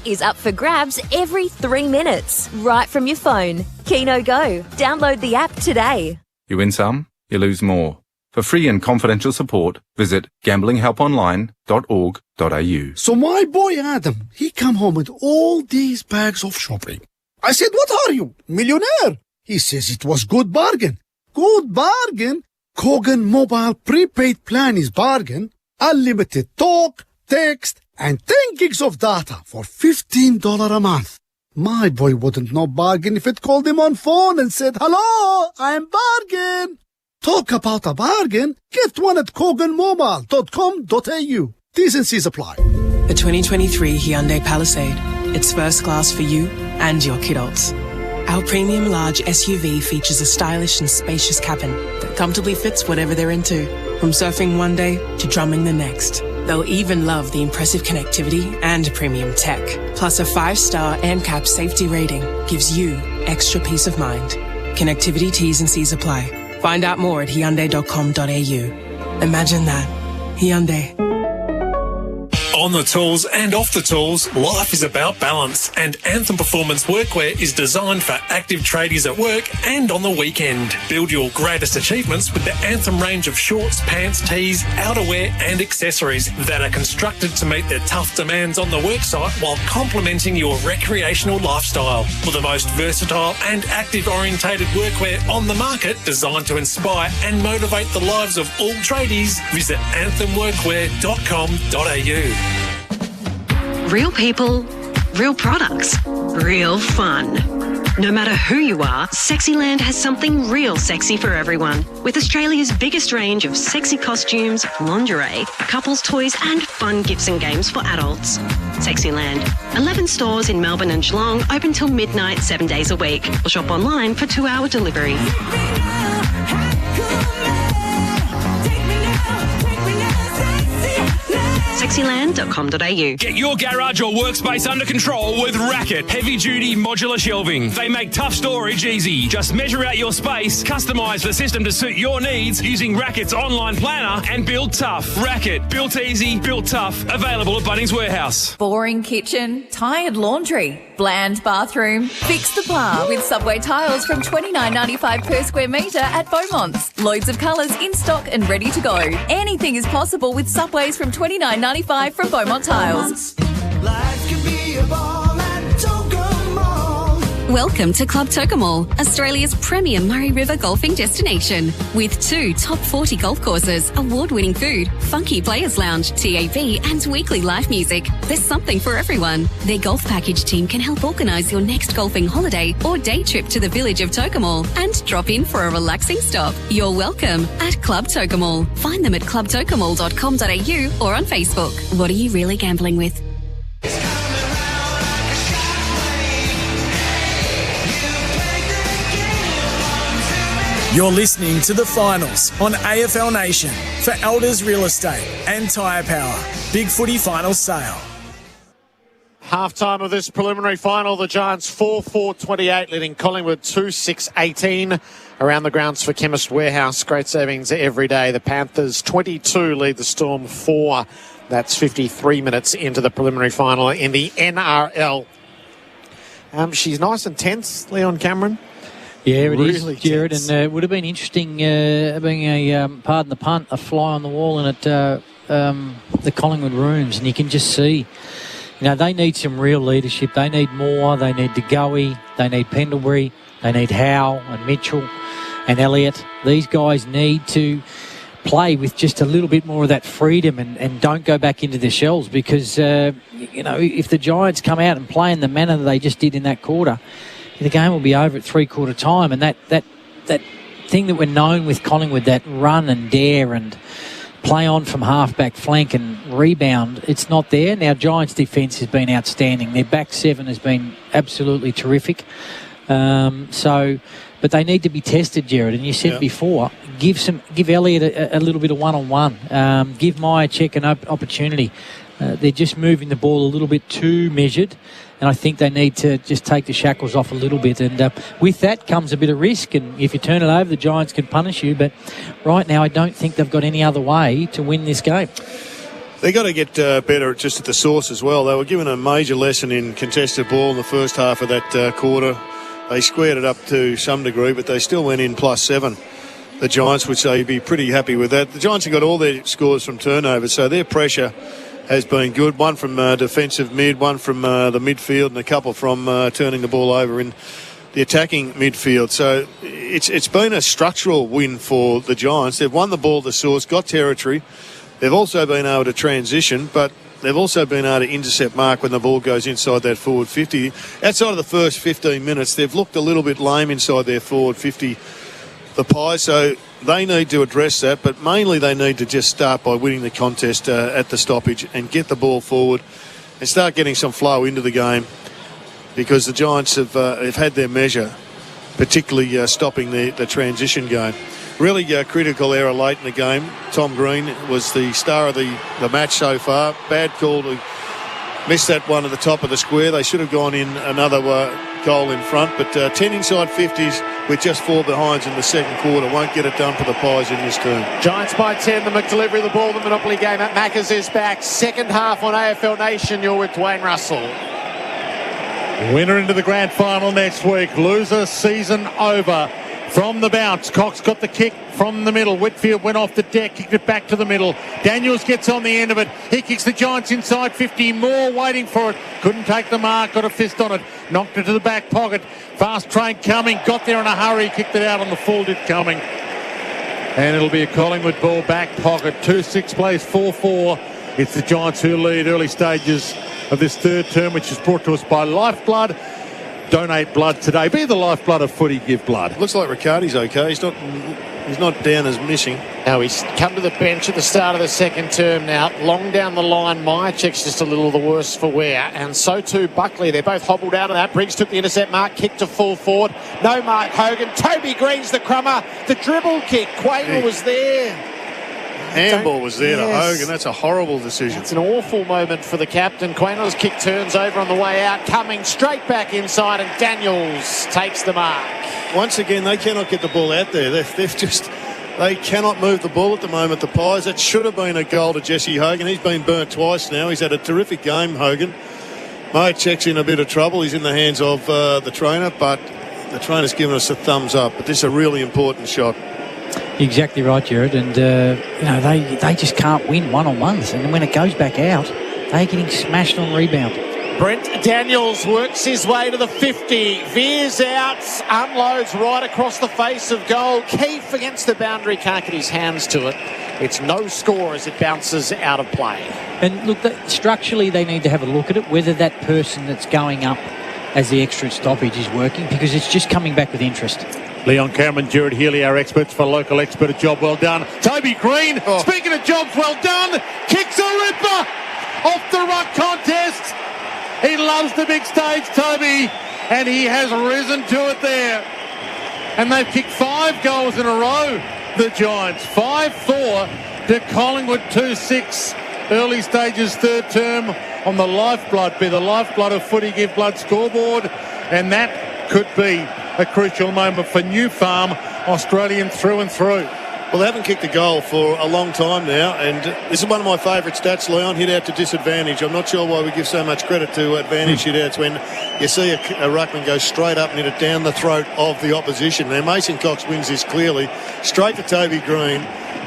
Speaker 19: is up for grabs every 3 minutes, right from your phone. Keno Go. Download the app today.
Speaker 20: You win some, you lose more. For free and confidential support, visit gamblinghelponline.org.au.
Speaker 6: So my boy Adam, he come home with all these bags of shopping. I said, what are you, millionaire? He says it was good bargain. Good bargain? Kogan mobile prepaid plan is bargain. Unlimited talk, text, and 10 gigs of data for $15 a month. My boy wouldn't know bargain if it called him on phone and said, hello, I'm bargain. Talk about a bargain? Get one at koganmobile.com.au. T's and C's apply.
Speaker 9: The 2023 Hyundai Palisade. It's first class for you and your kiddos. Our premium large SUV features a stylish and spacious cabin that comfortably fits whatever they're into. From surfing one day to drumming the next. They'll even love the impressive connectivity and premium tech. Plus a 5-star NCAP safety rating gives you extra peace of mind. Connectivity T's and C's apply. Find out more at Hyundai.com.au. Imagine that. Hyundai.
Speaker 10: On the tools and off the tools, life is about balance, and Anthem Performance Workwear is designed for active tradies at work and on the weekend. Build your greatest achievements with the Anthem range of shorts, pants, tees, outerwear and accessories that are constructed to meet the tough demands on the worksite while complementing your recreational lifestyle. For the most versatile and active-orientated workwear on the market, designed to inspire and motivate the lives of all tradies, visit anthemworkwear.com.au.
Speaker 17: Real people, real products, real fun. No matter who you are, Sexyland has something real sexy for everyone. With Australia's biggest range of sexy costumes, lingerie, couples toys and fun gifts and games for adults. Sexyland. 11 stores in Melbourne and Geelong, open till midnight 7 days a week. Or shop online for 2-hour delivery. Sexyland.com.au.
Speaker 25: Get your garage or workspace under control with Racket heavy-duty modular shelving. They make tough storage easy. Just measure out your space, customise the system to suit your needs using Racket's online planner and build tough. Racket. Built easy, built tough. Available at Bunnings Warehouse.
Speaker 26: Boring kitchen, tired laundry, bland bathroom. Fix the bar with Subway tiles from $29.95 per square metre at Beaumont's. Loads of colours in stock and ready to go. Anything is possible with Subways from $29.95 from Beaumont Tiles.
Speaker 8: Life can be a ball at Tokyo.
Speaker 27: Welcome to Club Tokyo, Australia's premier Murray River golfing destination. With 2 top 40 golf courses, award-winning food, funky players lounge, TAB and weekly live music. There's something for everyone. Their golf package team can help organise your next golfing holiday or day trip to the village of Tokyo and drop in for a relaxing stop. You're welcome at Club Tokyo. Find them at clubtokyo.com.au or on Facebook. What are you really gambling with?
Speaker 7: You're listening to the finals on AFL Nation for Elders Real Estate and Tyre Power. Big footy final sale.
Speaker 1: Half-time of this preliminary final, the Giants 4-4-28, leading Collingwood 2-6-18. Around the grounds for Chemist Warehouse, great savings every day. The Panthers 22 lead the Storm 4. That's 53 minutes into the preliminary final in the NRL. She's nice and tense, Leon Cameron.
Speaker 3: Yeah, it
Speaker 1: really
Speaker 3: is, Jared,
Speaker 1: tense.
Speaker 3: and it would have been interesting being a, pardon the punt, a fly on the wall and at the Collingwood rooms, and you can just see, they need some real leadership. They need more. They need DeGoey. They need Pendlebury. They need Howe and Mitchell and Elliott. These guys need to play with just a little bit more of that freedom and don't go back into their shells, because, if the Giants come out and play in the manner that they just did in that quarter, the game will be over at three-quarter time. And that thing that we're known with Collingwood, that run and dare and play on from half-back flank and rebound, it's not there. Now, Giants' defence has been outstanding. Their back seven has been absolutely terrific. But they need to be tested, Jared. And you said before, give Elliott a little bit of one-on-one. Give Myercheck an opportunity. They're just moving the ball a little bit too measured, and I think they need to just take the shackles off a little bit. And with that comes a bit of risk, and if you turn it over, the Giants can punish you. But right now, I don't think they've got any other way to win this game.
Speaker 2: They got to get better just at the source as well. They were given a major lesson in contested ball in the first half of that quarter. They squared it up to some degree, but they still went in +7. The Giants would say you'd be pretty happy with that. The Giants have got all their scores from turnovers, so their pressure has been good. One from defensive mid, one from the midfield, and a couple from turning the ball over in the attacking midfield. So it's been a structural win for the Giants. They've won the ball at the source, got territory. They've also been able to transition, but they've also been able to intercept mark when the ball goes inside that forward 50. Outside of the first 15 minutes, they've looked a little bit lame inside their forward 50, the Pies, so they need to address that, but mainly they need to just start by winning the contest at the stoppage and get the ball forward and start getting some flow into the game, because the Giants have had their measure, particularly stopping the transition game. Really critical error late in the game. Tom Green was the star of the match so far. Bad call to miss that one at the top of the square. They should have gone in another goal in front, but 10 inside 50s with just 4 behinds in the second quarter won't get it done for the Pies in this term.
Speaker 1: Giants by 10, the McDelivery of the ball, the Monopoly game at Macca's is back. Second half on AFL Nation, you're with Dwayne Russell.
Speaker 4: Winner into the grand final next week. Loser, season over. From the bounce, Cox got the kick from the middle. Whitfield went off the deck, kicked it back to the middle. Daniels gets on the end of it. He kicks the Giants inside 50. Moore waiting for it. Couldn't take the mark, got a fist on it. Knocked it to the back pocket. Fast train coming. Got there in a hurry. Kicked it out on the full did coming. And it'll be a Collingwood ball back pocket. 2-6 plays 4-4. It's the Giants who lead early stages of this third term, which is brought to us by Lifeblood. Donate blood today. Be the lifeblood of footy. Give blood.
Speaker 2: Looks like Riccardi's okay. He's not down as missing.
Speaker 1: Now he's come to the bench at the start of the second term now. Long down the line, Myercheck's just a little the worse for wear. And so too Buckley. They're both hobbled out of that. Briggs took the intercept mark, kicked to full forward. No Mark Hogan. Toby Green's the crummer. The dribble kick. Quayle was there.
Speaker 2: Handball was there to Hogan. That's a horrible decision.
Speaker 1: It's an awful moment for the captain. Quayle's kick turns over on the way out, coming straight back inside, and Daniels takes the mark.
Speaker 2: Once again, they cannot get the ball out there. They cannot move the ball at the moment, the Pies. That should have been a goal to Jesse Hogan. He's been burnt twice now. He's had a terrific game, Hogan. Myercheck's in a bit of trouble. He's in the hands of the trainer, but the trainer's given us a thumbs up. But this is a really important shot.
Speaker 3: Exactly right, Jared. And, they just can't win one-on-ones. And when it goes back out, they're getting smashed on rebound.
Speaker 1: Brent Daniels works his way to the 50, veers out, unloads right across the face of goal. Keefe against the boundary, can't get his hands to it. It's no score as it bounces out of play.
Speaker 3: And look, structurally they need to have a look at it, whether that person that's going up as the extra stoppage is working, because it's just coming back with interest.
Speaker 4: Leon Cameron, Jared Healy, our experts for local expert. A job well done. Toby Green, speaking of jobs well done, kicks a ripper off the ruck contest. He loves the big stage, Toby, and he has risen to it there. And they've kicked 5 goals in a row, the Giants. 5-4 to Collingwood 2-6. early stages, third term on the lifeblood, be the lifeblood of footy, give blood scoreboard, and that could be a crucial moment for New Farm, Australian through and through.
Speaker 2: Well, they haven't kicked a goal for a long time now, and this is one of my favourite stats, Leon, hit out to disadvantage. I'm not sure why we give so much credit to advantage hit outs when you see a ruckman go straight up and hit it down the throat of the opposition. Now, Mason Cox wins this clearly, straight to Toby Green.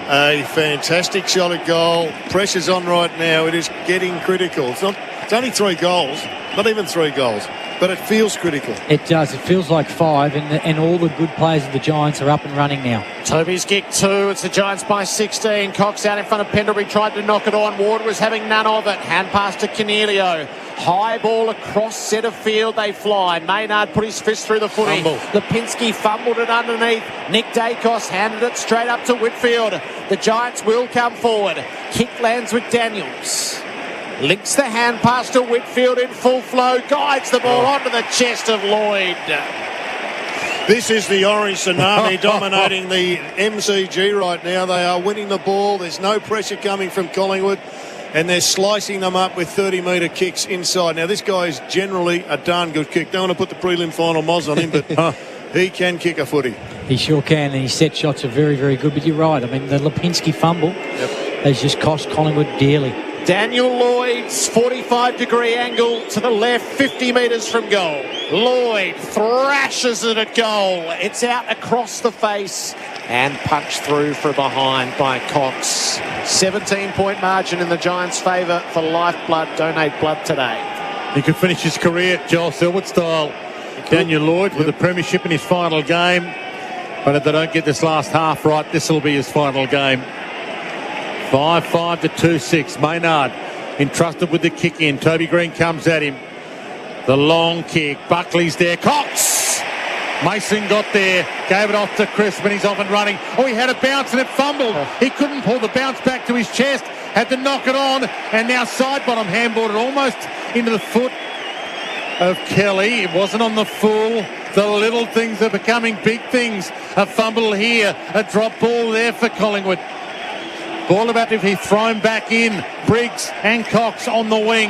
Speaker 2: A fantastic shot at goal. Pressure's on right now. It is getting critical. It's only 3 goals, not even 3 goals, but it feels critical.
Speaker 3: It does. It feels like 5, and all the good players of the Giants are up and running now.
Speaker 1: Toby's kick 2. It's the Giants by 16. Cox out in front of Pendlebury, tried to knock it on. Ward was having none of it. Hand pass to Cornelio. High ball across centre field. They fly. Maynard put his fist through the footy. Lipinski fumbled it underneath. Nick Dacos handed it straight up to Whitfield. The Giants will come forward. Kick lands with Daniels. Links the hand pass to Whitfield in full flow. Guides the ball onto the chest of Lloyd.
Speaker 2: This is the orange tsunami dominating the MCG right now. They are winning the ball. There's no pressure coming from Collingwood, and they're slicing them up with 30-metre kicks inside. Now, this guy is generally a darn good kick. Don't want to put the prelim final moz on him, but he can kick a footy.
Speaker 3: He sure can, and his set shots are very, very good. But you're right. I mean, the Lipinski fumble has just cost Collingwood dearly.
Speaker 1: Daniel Lloyd's 45-degree angle to the left, 50 metres from goal. Lloyd thrashes it at goal. It's out across the face and punched through from behind by Cox. 17-point margin in the Giants' favour for Lifeblood. Donate blood today.
Speaker 4: He could finish his career, Joel Selwood style. Daniel Lloyd with a premiership in his final game. But if they don't get this last half right, this will be his final game. 5-5 to 2-6. Maynard entrusted with the kick in. Toby Green comes at him. The long kick. Buckley's there. Cox! Mason got there. Gave it off to Crisp and he's off and running. Oh, he had a bounce and it fumbled. He couldn't pull the bounce back to his chest. Had to knock it on. And now side bottom handballed it almost into the foot of Kelly. It wasn't on the full. The little things are becoming big things. A fumble here. A drop ball there for Collingwood. Ball about to be thrown back in. Briggs and Cox on the wing.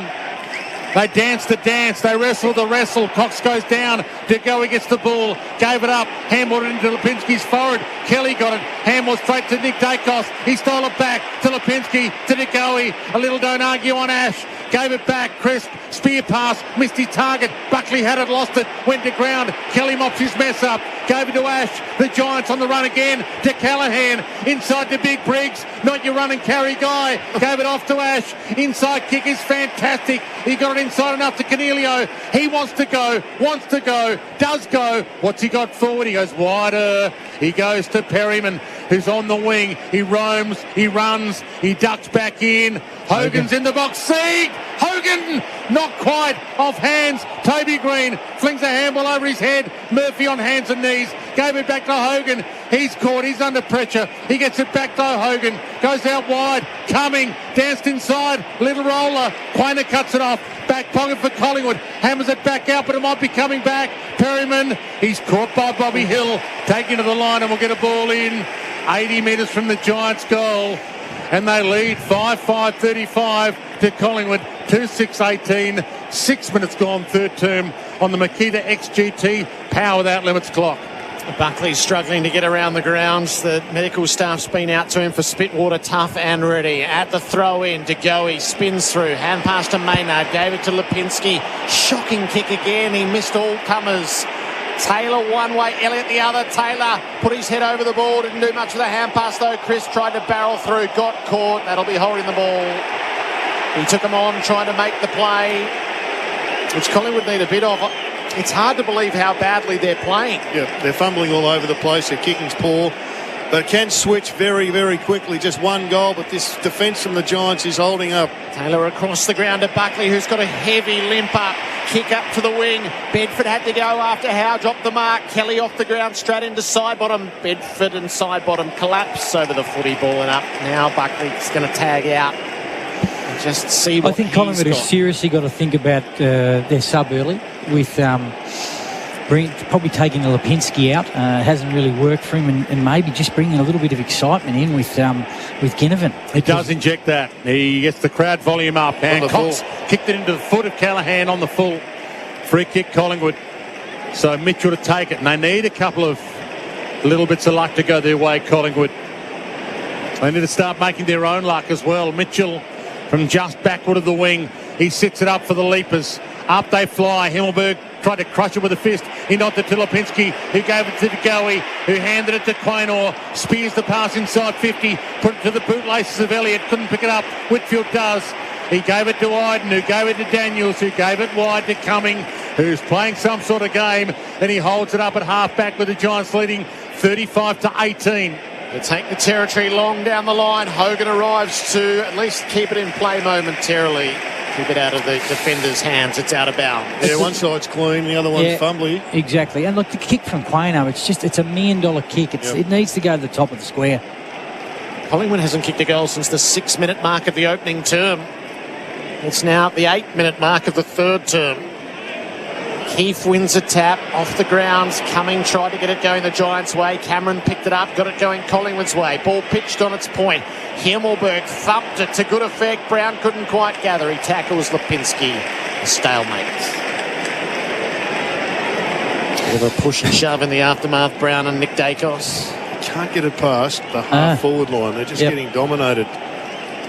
Speaker 4: They dance the dance. They wrestle the wrestle. Cox goes down. De Goey gets the ball. Gave it up. Handballed it into Lipinski's forward. Kelly got it. Handball straight to Nick Dacos. He stole it back to Lipinski. To De Goey. A little don't argue on Ash. Gave it back. Crisp. Spear pass. Missed his target. Buckley had it. Lost it. Went to ground. Kelly mops his mess up. Gave it to Ash. The Giants on the run again. To Callahan. Inside to Big Briggs. Not your run and carry guy. Gave it off to Ash. Inside kick is fantastic. He got it inside enough to Cornelio. He wants to go. Does go. What's he got forward? He goes wider. He goes to Perryman, who's on the wing. He roams. He runs. He ducks back in. Hogan's in the box. Sieg! Hogan! Not quite off hands. Toby Green flings a handball over his head. Murphy on hands and knees. Gave it back to Hogan. He's caught. He's under pressure. He gets it back to Hogan. Goes out wide. Cumming. Danced inside. Little roller. Quainer cuts it off. Back pocket for Collingwood. Hammers it back out, but it might be coming back. Perryman. He's caught by Bobby Hill. Taken to the line and will get a ball in. 80 metres from the Giants' goal. And they lead 5-5-35 to Collingwood. 2-6-18. 6 minutes gone, third term on the Makita XGT Power Without Limits clock.
Speaker 1: Buckley's struggling to get around the grounds. The medical staff's been out to him for Spitwater, tough and ready. At the throw-in, De Goey spins through. Hand pass to Maynard, gave it to Lipinski. Shocking kick again. He missed all comers. Taylor one way, Elliott the other. Taylor put his head over the ball. Didn't do much with a hand pass though. Chris tried to barrel through. Got caught. That'll be holding the ball. He took him on, trying to make the play, which Collingwood need a bit of. It's hard to believe how badly they're playing.
Speaker 2: Yeah, they're fumbling all over the place. Their kicking's poor. They can switch very, very quickly. Just one goal, but this defence from the Giants is holding up.
Speaker 1: Taylor across the ground to Buckley, who's got a heavy limp up. Kick up to the wing. Bedford had to go after Howe. Dropped the mark. Kelly off the ground, straight into side bottom. Bedford and side bottom collapse over the footy ball and up. Now Buckley's going to tag out. And just see what
Speaker 3: I think Collingwood has seriously got to think about their sub early with probably taking Lipinski out. Hasn't really worked for him, and maybe just bringing a little bit of excitement in with Ginnivan.
Speaker 4: He does inject that. He gets the crowd volume up. And Cox kicked it into the foot of Callaghan on the full. Free kick, Collingwood. So Mitchell to take it. And they need a couple of little bits of luck to go their way, Collingwood. They need to start making their own luck as well. Mitchell from just backward of the wing. He sits it up for the Leapers. Up they fly. Himmelberg tried to crush it with a fist. He knocked it to Lipinski, who gave it to DeGoey, who handed it to Quaynor. Spears the pass inside 50. Put it to the bootlaces of Elliott. Couldn't pick it up. Whitfield does. He gave it to Iden, who gave it to Daniels, who gave it wide to Cumming, who's playing some sort of game. And he holds it up at half-back with the Giants leading 35-18.
Speaker 1: They take the territory long down the line. Hogan arrives to at least keep it in play momentarily. Keep it out of the defender's hands. It's out of bounds.
Speaker 2: Yeah, one side's clean, the other one's fumbly.
Speaker 3: Exactly. And look, the kick from Quaynor, it's $1 million kick. It needs to go to the top of the square.
Speaker 1: Collingwood hasn't kicked a goal since the 6-minute mark of the opening term. It's now at the 8-minute mark of the third term. Keefe wins a tap off the grounds. Cumming tried to get it going the Giants' way. Cameron picked it up, got it going Collingwood's way. Ball pitched on its point. Himmelberg thumped it to good effect. Brown couldn't quite gather. He tackles Lipinski. A stalemate. Bit of a push and shove in the aftermath, Brown and Nick Dacos.
Speaker 2: Can't get it past the half-forward line. They're just getting dominated.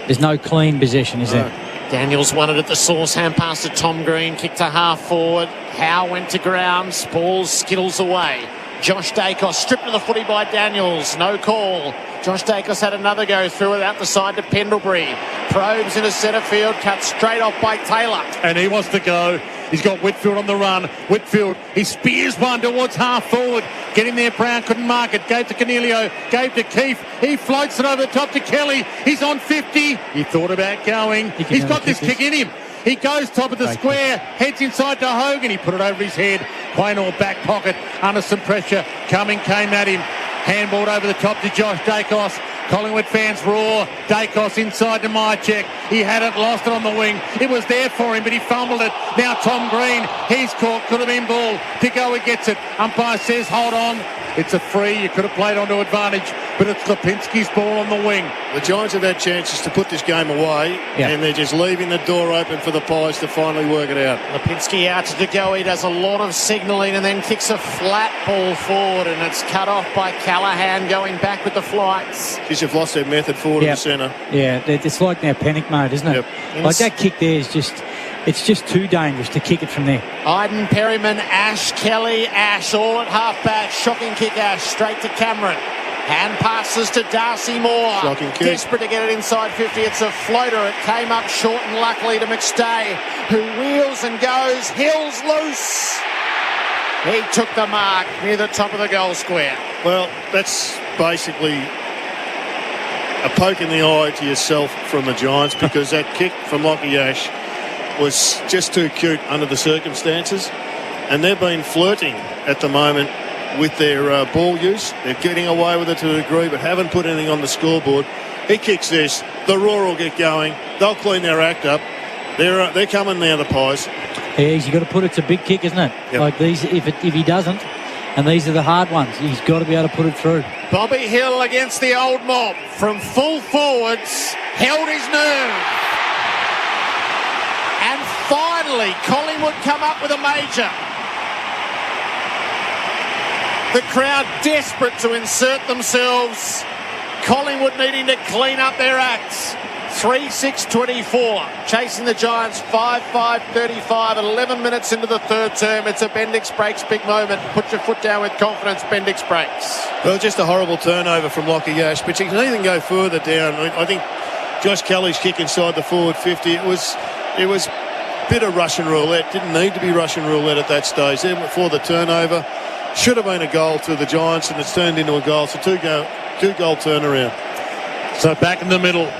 Speaker 3: There's no clean possession, is there?
Speaker 1: Daniels won it at the source, hand pass to Tom Green, kick to half forward. Howe went to ground, ball skittles away. Josh Dacos stripped to the footy by Daniels, no call. Josh Dacos had another go through it out the side to Pendlebury. Probes into centre field, cut straight off by Taylor.
Speaker 4: And he wants to go. He's got Whitfield on the run. Whitfield, he spears one towards half forward. Getting there, Brown couldn't mark it. Gave to Canelio, gave to Keefe. He floats it over the top to Kelly. He's on 50. He thought about going. He's got this kick in him. He goes top of the square, heads inside to Hogan. He put it over his head. Quaynor back pocket under some pressure. Cumming came at him. Handballed over the top to Josh Dacos. Collingwood fans roar. Dacos inside to Myercheck. He had it, lost it on the wing. It was there for him, but he fumbled it. Now Tom Green, he's caught, could have been ball. DeGoey gets it. Umpire says, hold on. It's a free. You could have played onto advantage, but it's Lipinski's ball on the wing.
Speaker 2: The Giants have had chances to put this game away, and they're just leaving the door open for the Pies to finally work it out.
Speaker 1: Lipinski out to DeGoey, does a lot of signalling and then kicks a flat ball forward, and it's cut off by Callaghan going back with the flights.
Speaker 2: Geez, you've lost their method forward in the centre.
Speaker 3: Yeah, it's like now panic mode, isn't it? Like that kick there is just... It's just too dangerous to kick it from there.
Speaker 1: Iden, Perryman, Ash, Kelly, Ash, all at half-back. Shocking kick, Ash, straight to Cameron. Hand passes to Darcy Moore.
Speaker 2: Shocking kick.
Speaker 1: Desperate to get it inside 50. It's a floater. It came up short and luckily to McStay, who wheels and goes. Hill's loose. He took the mark near the top of the goal square.
Speaker 2: Well, that's basically a poke in the eye to yourself from the Giants, because that kick from Lockie Ash was just too cute under the circumstances, and they've been flirting at the moment with their ball use. They're getting away with it to a degree, but haven't put anything on the scoreboard. He kicks this, the Roar will get going, they'll clean their act up. They're coming now, the Pies.
Speaker 3: Yeah, you've got to put it's a big kick, isn't it?
Speaker 2: Yep.
Speaker 3: Like these, if he doesn't, and these are the hard ones, he's got to be able to put it through.
Speaker 1: Bobby Hill against the old mob from full forwards, held his nerve. And finally, Collingwood come up with a major. The crowd desperate to insert themselves. Collingwood needing to clean up their acts. 3-6-24. Chasing the Giants 5-5-35. 11 minutes into the third term. It's a Bendix Breaks big moment. Put your foot down with confidence. Bendix Breaks.
Speaker 2: Well, just a horrible turnover from Lockie Ash, but you can even go further down. I think Josh Kelly's kick inside the forward 50. It was a bit of Russian roulette. Didn't need to be Russian roulette at that stage. There before the turnover. Should have been a goal to the Giants, and it's turned into a goal. So two-goal turnaround.
Speaker 4: So back in the middle.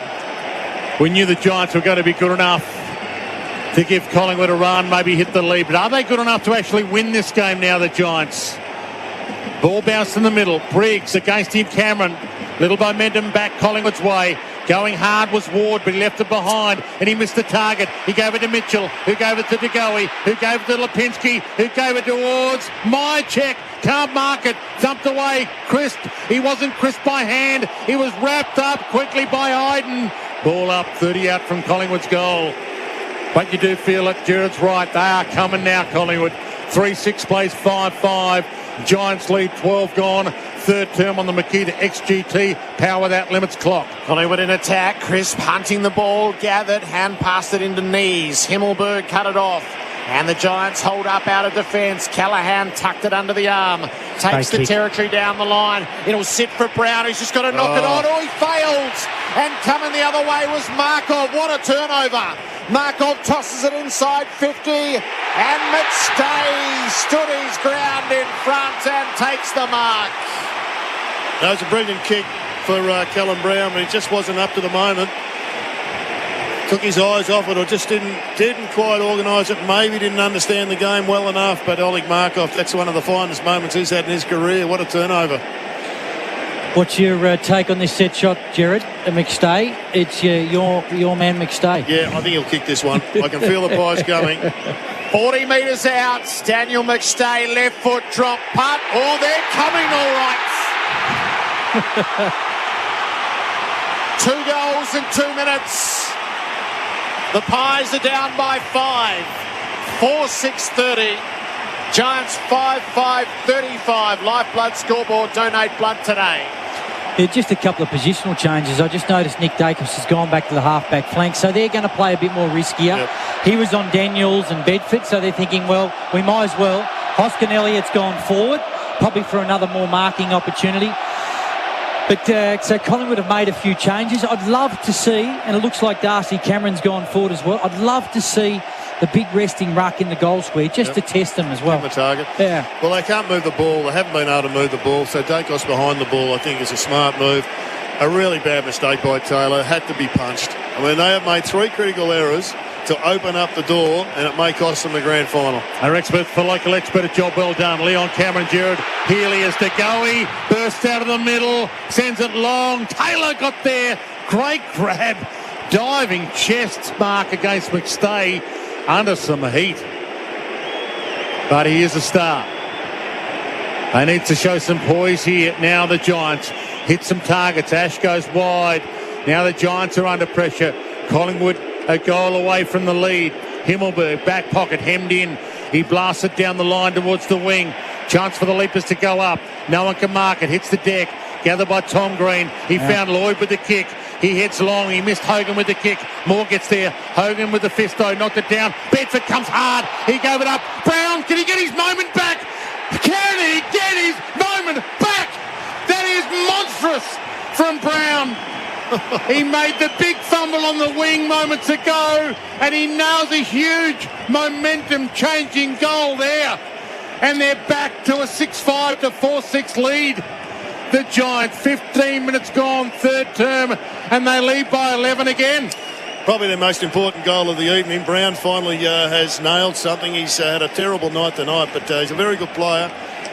Speaker 4: We knew the Giants were going to be good enough to give Collingwood a run, maybe hit the lead. But are they good enough to actually win this game now, the Giants? Ball bounced in the middle. Briggs against him, Cameron. Little momentum back Collingwood's way. Going hard was Ward, but he left it behind and he missed the target. He gave it to Mitchell, who gave it to DeGoey, who gave it to Lipinski, who gave it towards Mycheck. Can't mark it. Thumped away. Crisp. He wasn't crisp by hand. He was wrapped up quickly by Iden. Ball up, 30 out from Collingwood's goal. But you do feel it. Jared's right. They are coming now, Collingwood. 3-6 plays 5-5. Giants lead 12 gone. Third term on the Makita XGT Power That Limits clock.
Speaker 1: Collingwood in attack. Crisp hunting the ball. Gathered. Hand passed it into knees. Himmelberg cut it off. And the Giants hold up out of defence. Callahan tucked it under the arm. Takes the territory down the line. It'll sit for Brown. He's just got to knock it on. Oh, he fails. And coming the other way was Markov. What a turnover. Markov tosses it inside 50. And McStay stood his ground in front and takes the mark.
Speaker 2: That was a brilliant kick for Callum Brown, but he just wasn't up to the moment. Took his eyes off it, or just didn't quite organise it. Maybe didn't understand the game well enough. But Oleg Markov, that's one of the finest moments he's had in his career. What a turnover!
Speaker 3: What's your take on this set shot, Jared? McStay. It's your man McStay.
Speaker 2: Yeah, I think he'll kick this one. I can feel the pies coming.
Speaker 1: 40 metres out. Daniel McStay, left foot drop putt. Oh, they're coming all right. 2 goals in 2 minutes. The Pies are down by 5. 4-6-30. Giants 5-5-35. Lifeblood scoreboard. Donate blood today.
Speaker 3: Yeah, just a couple of positional changes. I just noticed Nick Dacos has gone back to the half-back flank, so they're going to play a bit more riskier. Yep. He was on Daniels and Bedford, so they're thinking, well, we might as well. Hoskin Elliott's gone forward, probably for another more marking opportunity. But so Collingwood have made a few changes. I'd love to see, and it looks like Darcy Cameron's gone forward as well. I'd love to see the big resting ruck in the goal square just to test them as well.
Speaker 2: The target.
Speaker 3: Yeah.
Speaker 2: Well, they can't move the ball. They haven't been able to move the ball. So Dacos behind the ball, I think, is a smart move. A really bad mistake by Taylor. Had to be punched. I mean, they have made 3 critical errors to open up the door, and it may cost them the grand final.
Speaker 4: Our expert for local expert, a job well done. Leon Cameron, Jared Healy is to go. Bursts out of the middle, sends it long. Taylor got there. Great grab. Diving chest mark against McStay under some heat. But he is a star. They need to show some poise here. Now the Giants hit some targets. Ash goes wide. Now the Giants are under pressure. Collingwood a goal away from the lead. Himmelberg, back pocket, hemmed in. He blasts it down the line towards the wing. Chance for the Leapers to go up. No one can mark it. Hits the deck. Gathered by Tom Green. He found Lloyd with the kick. He hits long. He missed Hogan with the kick. Moore gets there. Hogan with the fisto. Knocked it down. Bedford comes hard. He gave it up. Brown, can he get his moment back? Can he get his moment back? That is monstrous from Brown. He made the big fumble on the wing moments ago, and he nails a huge momentum-changing goal there. And they're back to a 6-5 to 4-6 lead. The Giants, 15 minutes gone, third term, and they lead by 11 again.
Speaker 2: Probably the most important goal of the evening. Brown finally has nailed something. He's had a terrible night tonight, but he's a very good player,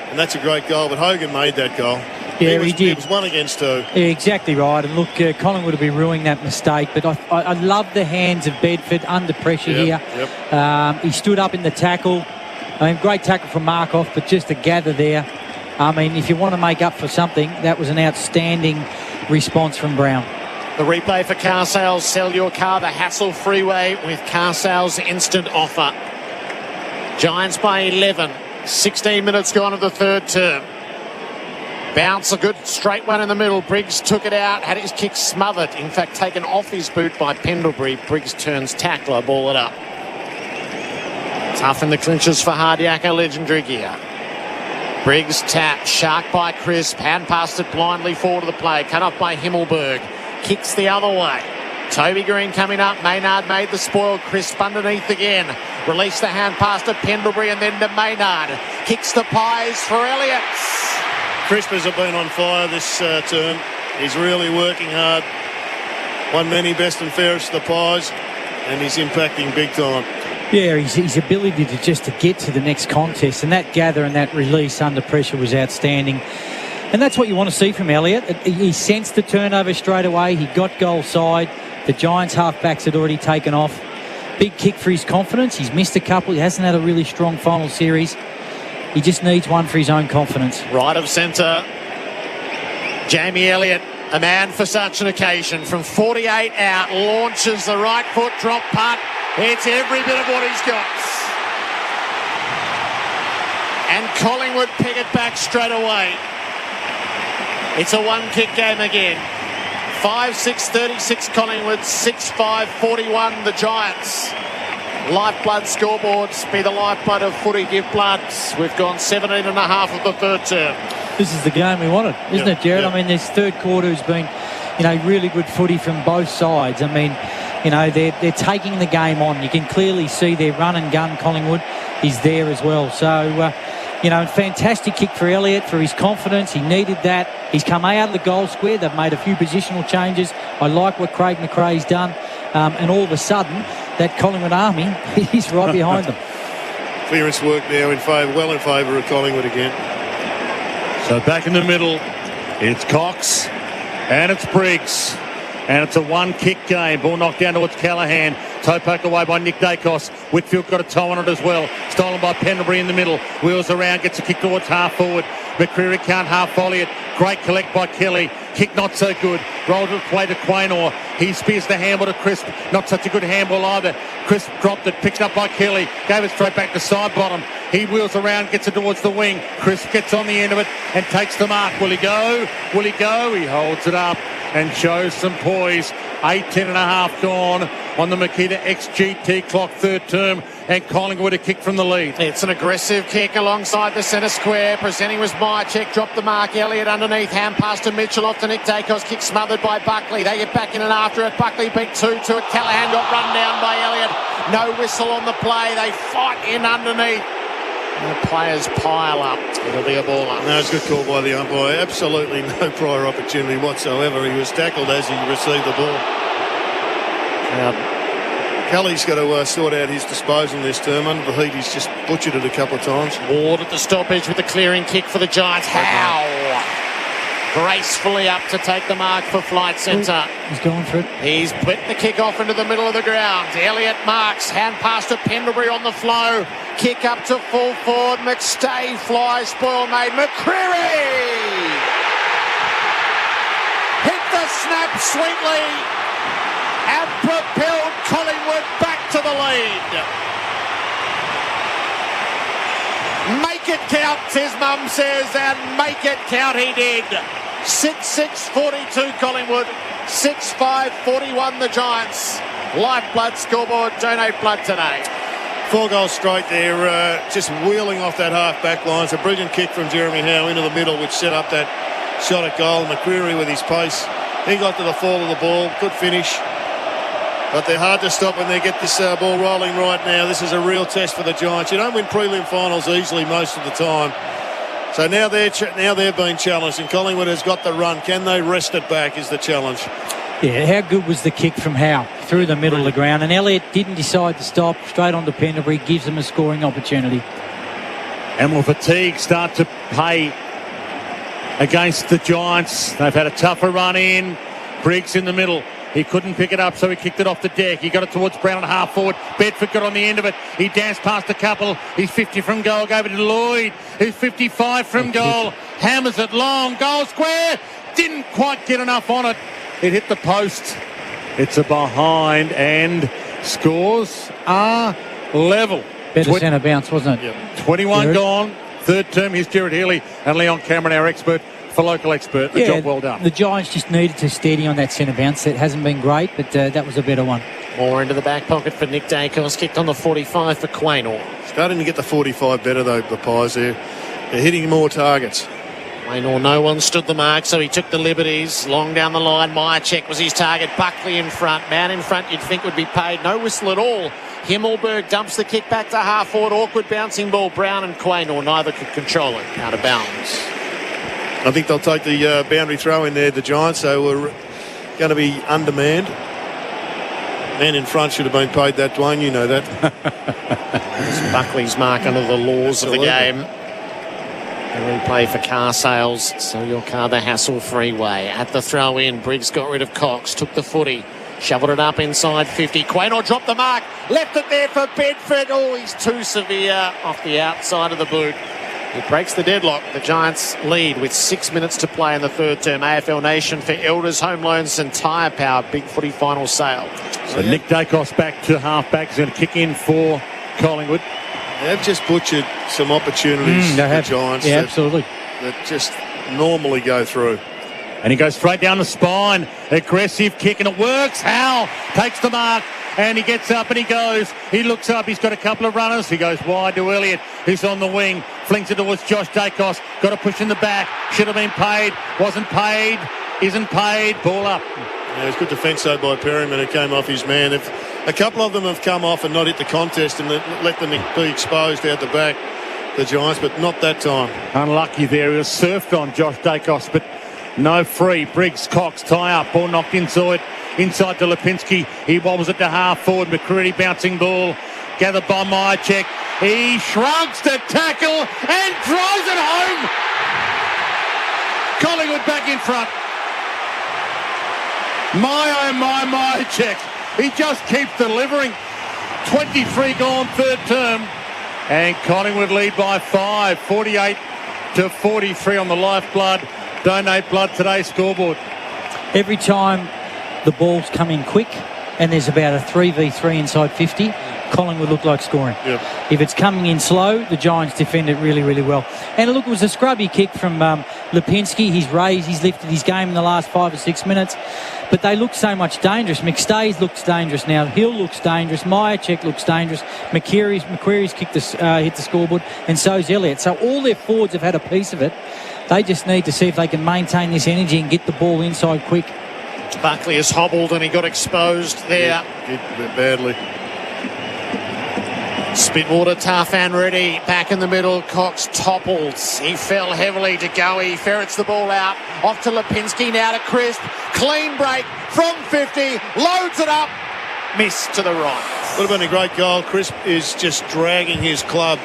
Speaker 2: and that's a great goal. But Hogan made that goal.
Speaker 3: Yeah, he did.
Speaker 2: It was 1 against 2.
Speaker 3: Yeah, exactly right. And look, Collingwood will be ruining that mistake. But I love the hands of Bedford under pressure here.
Speaker 2: Yep.
Speaker 3: He stood up in the tackle. I mean, great tackle from Markov, but just to gather there. I mean, if you want to make up for something, that was an outstanding response from Brown.
Speaker 1: The replay for car sales. Sell your car the hassle-free way with car sales instant offer. Giants by 11. 16 minutes gone of the third term. Bounce, a good straight one in the middle. Briggs took it out, had his kick smothered. In fact, taken off his boot by Pendlebury. Briggs turns tackler, ball it up. Tough in the clinches for Hardiaka, legendary gear. Briggs tap, shark by Crisp. Hand passed it blindly forward to the play. Cut off by Himmelberg. Kicks the other way. Toby Green coming up. Maynard made the spoil. Crisp underneath again. Released the hand pass to Pendlebury and then to Maynard. Kicks the Pies for Elliott.
Speaker 2: Crispers have been on fire this term. He's really working hard. Won many best and fairest of the Pies, and he's impacting big time.
Speaker 3: Yeah, his ability to get to the next contest, and that gather and that release under pressure was outstanding. And that's what you want to see from Elliott. He sensed the turnover straight away. He got goal side. The Giants halfbacks had already taken off. Big kick for his confidence. He's missed a couple. He hasn't had a really strong final series. He just needs one for his own confidence.
Speaker 1: Right of centre, Jamie Elliott, a man for such an occasion. From 48 out, launches the right foot drop punt. It's every bit of what he's got. And Collingwood pick it back straight away. It's a one-kick game again. 5-6-36 Collingwood, 6-5-41 the Giants. Lifeblood scoreboards, be the lifeblood of footy, give blood. We've gone 17 and a half of the third term.
Speaker 3: This is the game we wanted, isn't it, Jared? I mean, this third quarter has been, really good footy from both sides. I mean, they're taking the game on. You can clearly see their run and gun, Collingwood, is there as well. So, fantastic kick for Elliott, for his confidence. He needed that. He's come out of the goal square. They've made a few positional changes. I like what Craig McRae's done. And all of a sudden, that Collingwood army is right behind them.
Speaker 2: Clearance work now in favour of Collingwood again.
Speaker 4: So back in the middle, it's Cox and it's Briggs. And it's a one-kick game. Ball knocked down towards Callaghan. Toe poked away by Nick Dacos. Whitfield got a toe on it as well. Stolen by Pendlebury in the middle. Wheels around, gets a kick towards half forward. McCreary can't half volley it. Great collect by Kelly. Kick not so good. Rolled its way to Quaynor. He spears the handball to Crisp. Not such a good handball either. Crisp dropped it, picked up by Kelly. Gave it straight back to side bottom. He wheels around, gets it towards the wing. Crisp gets on the end of it and takes the mark. Will he go? Will he go? He holds it up and shows some poise. 10 and a half gone on the Makita XGT clock, third term, and Collingwood a kick from the lead.
Speaker 1: It's an aggressive kick alongside the centre square. Presenting was Myercheck, dropped the mark. Elliott underneath, hand pass to Mitchell, off to Nick Dacos, kick smothered by Buckley. They get back in and after it. Buckley beat 2 to it. Callaghan got run down by Elliott. No whistle on the play. They fight in underneath. The players pile up. It'll be a baller.
Speaker 2: No, it's a good call by the umpire. Absolutely no prior opportunity whatsoever. He was tackled as he received the ball. Kelly's got to sort out his disposal this term. Under the heat, he's just butchered it a couple of times.
Speaker 1: Ward at the stoppage with the clearing kick for the Giants. Howe gracefully up to take the mark for flight centre.
Speaker 3: He's going for it.
Speaker 1: He's put the kick off into the middle of the ground. Elliott marks. Hand pass to Pendlebury on the flow. Kick up to full forward. McStay flies. Spoil made. McCreary hit the snap sweetly and propelled Collingwood back to the lead. Make it count, his mum says, and make it count he did. 6-6-42 Collingwood, 6-5-41 the Giants. Lifeblood scoreboard, donate blood today.
Speaker 2: 4 goals straight there, just wheeling off that half-back line. It's a brilliant kick from Jeremy Howe into the middle, which set up that shot at goal. McCreary with his pace, he got to the fall of the ball, good finish. But they're hard to stop when they get this ball rolling right now. This is a real test for the Giants. You don't win prelim finals easily most of the time. So now they're being challenged, and Collingwood has got the run. Can they wrest it back is the challenge.
Speaker 3: Yeah, how good was the kick from Howe through the middle of the ground? And Elliott didn't decide to stop. Straight on to Pendlebury, gives them a scoring opportunity.
Speaker 4: And will fatigue start to pay against the Giants? They've had a tougher run in. Briggs in the middle. He couldn't pick it up, so he kicked it off the deck. He got it towards Brown and half forward. Bedford got on the end of it. He danced past a couple. He's 50 from goal. Gave it to Lloyd, who's 55 from goal. Hammers it long. Goal square. Didn't quite get enough on it. It hit the post. It's a behind, and scores are level.
Speaker 3: Better centre bounce, wasn't it?
Speaker 4: Yep. 21 gone. Third term. Here's Gerard Healy and Leon Cameron, our expert. For local expert, the job well done.
Speaker 3: The Giants just needed to steady on that centre bounce. It hasn't been great, but that was a better one.
Speaker 1: More into the back pocket for Nick Dacos. Kicked on the 45 for Quaynor.
Speaker 2: Starting to get the 45 better, though, the Pies there. They're hitting more targets.
Speaker 1: Quaynor, no one stood the mark, so he took the liberties. Long down the line, Myercheck was his target. Buckley in front. Man in front you'd think would be paid. No whistle at all. Himmelberg dumps the kick back to half forward. Awkward bouncing ball. Brown and Quaynor, neither could control it. Out of bounds.
Speaker 2: I think they'll take the boundary throw in there, the Giants, so we're going to be undermanned. Man in front should have been paid that, Dwayne, you know that.
Speaker 1: It's Buckley's mark under the laws of the game. replay for car sales. Sell your car the hassle-free way. At the throw-in, Briggs got rid of Cox, took the footy, shoveled it up inside 50. Quaynor dropped the mark, left it there for Bedford. Oh, he's too severe off the outside of the boot. It breaks the deadlock. The Giants lead with 6 minutes to play in the third term. AFL Nation for Elders Home Loans and Tyre Power. Big footy final sale.
Speaker 4: So Nick Dacos back to half-back. He's going to kick in for Collingwood.
Speaker 2: They've just butchered some opportunities for the Giants.
Speaker 3: Yeah, absolutely.
Speaker 2: That just normally go through.
Speaker 4: And he goes straight down the spine. Aggressive kick, and it works. Howell takes the mark, and he gets up and he goes. He looks up. He's got a couple of runners. He goes wide to Elliott, who's on the wing. Flings it towards Josh Dacos. Got a push in the back. Should have been paid. Wasn't paid. Isn't paid. Ball up.
Speaker 2: Yeah, it's good defence, though, by Perryman, who came off his man. A couple of them have come off and not hit the contest and let them be exposed out the back, the Giants, but not that time.
Speaker 4: Unlucky there. He was surfed on, Josh Dacos, but no free. Briggs, Cox, tie up. Ball knocked inside to Lipinski. He wobbles it to half forward. McCready bouncing ball. Gathered by Myercheck. He shrugs to tackle and throws it home. Collingwood back in front. Myercheck. He just keeps delivering. 23 gone third term. And Collingwood lead by 5. 48-43 on the Lifeblood. Donate blood today scoreboard.
Speaker 3: Every time the balls come in quick and there's about a 3v3 inside 50, Collingwood look like scoring.
Speaker 2: Yep.
Speaker 3: If it's coming in slow, the Giants defend it really, really well. And look, it was a scrubby kick from Lipinski. He's lifted his game in the last 5 or 6 minutes. But they look so much dangerous. McStay's looks dangerous now. Hill looks dangerous. Myercheck looks dangerous. McQuarrie's hit the scoreboard, and so's Elliott. So all their forwards have had a piece of it. They just need to see if they can maintain this energy and get the ball inside quick.
Speaker 1: Buckley is hobbled and he got exposed there.
Speaker 2: Did badly.
Speaker 1: Spitwater tough and ready. Back in the middle. Cox topples. He fell heavily to go. He ferrets the ball out. Off to Lipinski. Now to Crisp. Clean break from 50. Loads it up. Miss to the right.
Speaker 2: Would have been a great goal. Crisp is just dragging his club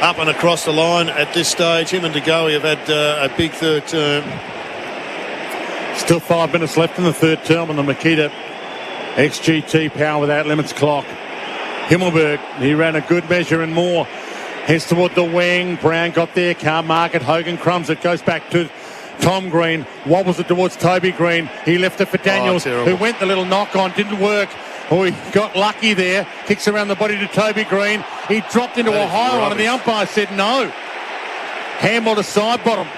Speaker 2: up and across the line at this stage. Him and DeGoey have had a big third term.
Speaker 4: Still 5 minutes left in the third term on the Makita XGT Power Without Limits clock. Himmelberg, he ran a good measure and more. Heads toward the wing. Brown got there, can't mark it. Hogan crumbs it, goes back to Tom Green, wobbles it towards Toby Green. He left it for Daniels, who went the little knock on, didn't work. Oh, he got lucky there. Kicks around the body to Toby Green. He dropped into a high one and the umpire said no. Handball to side bottom.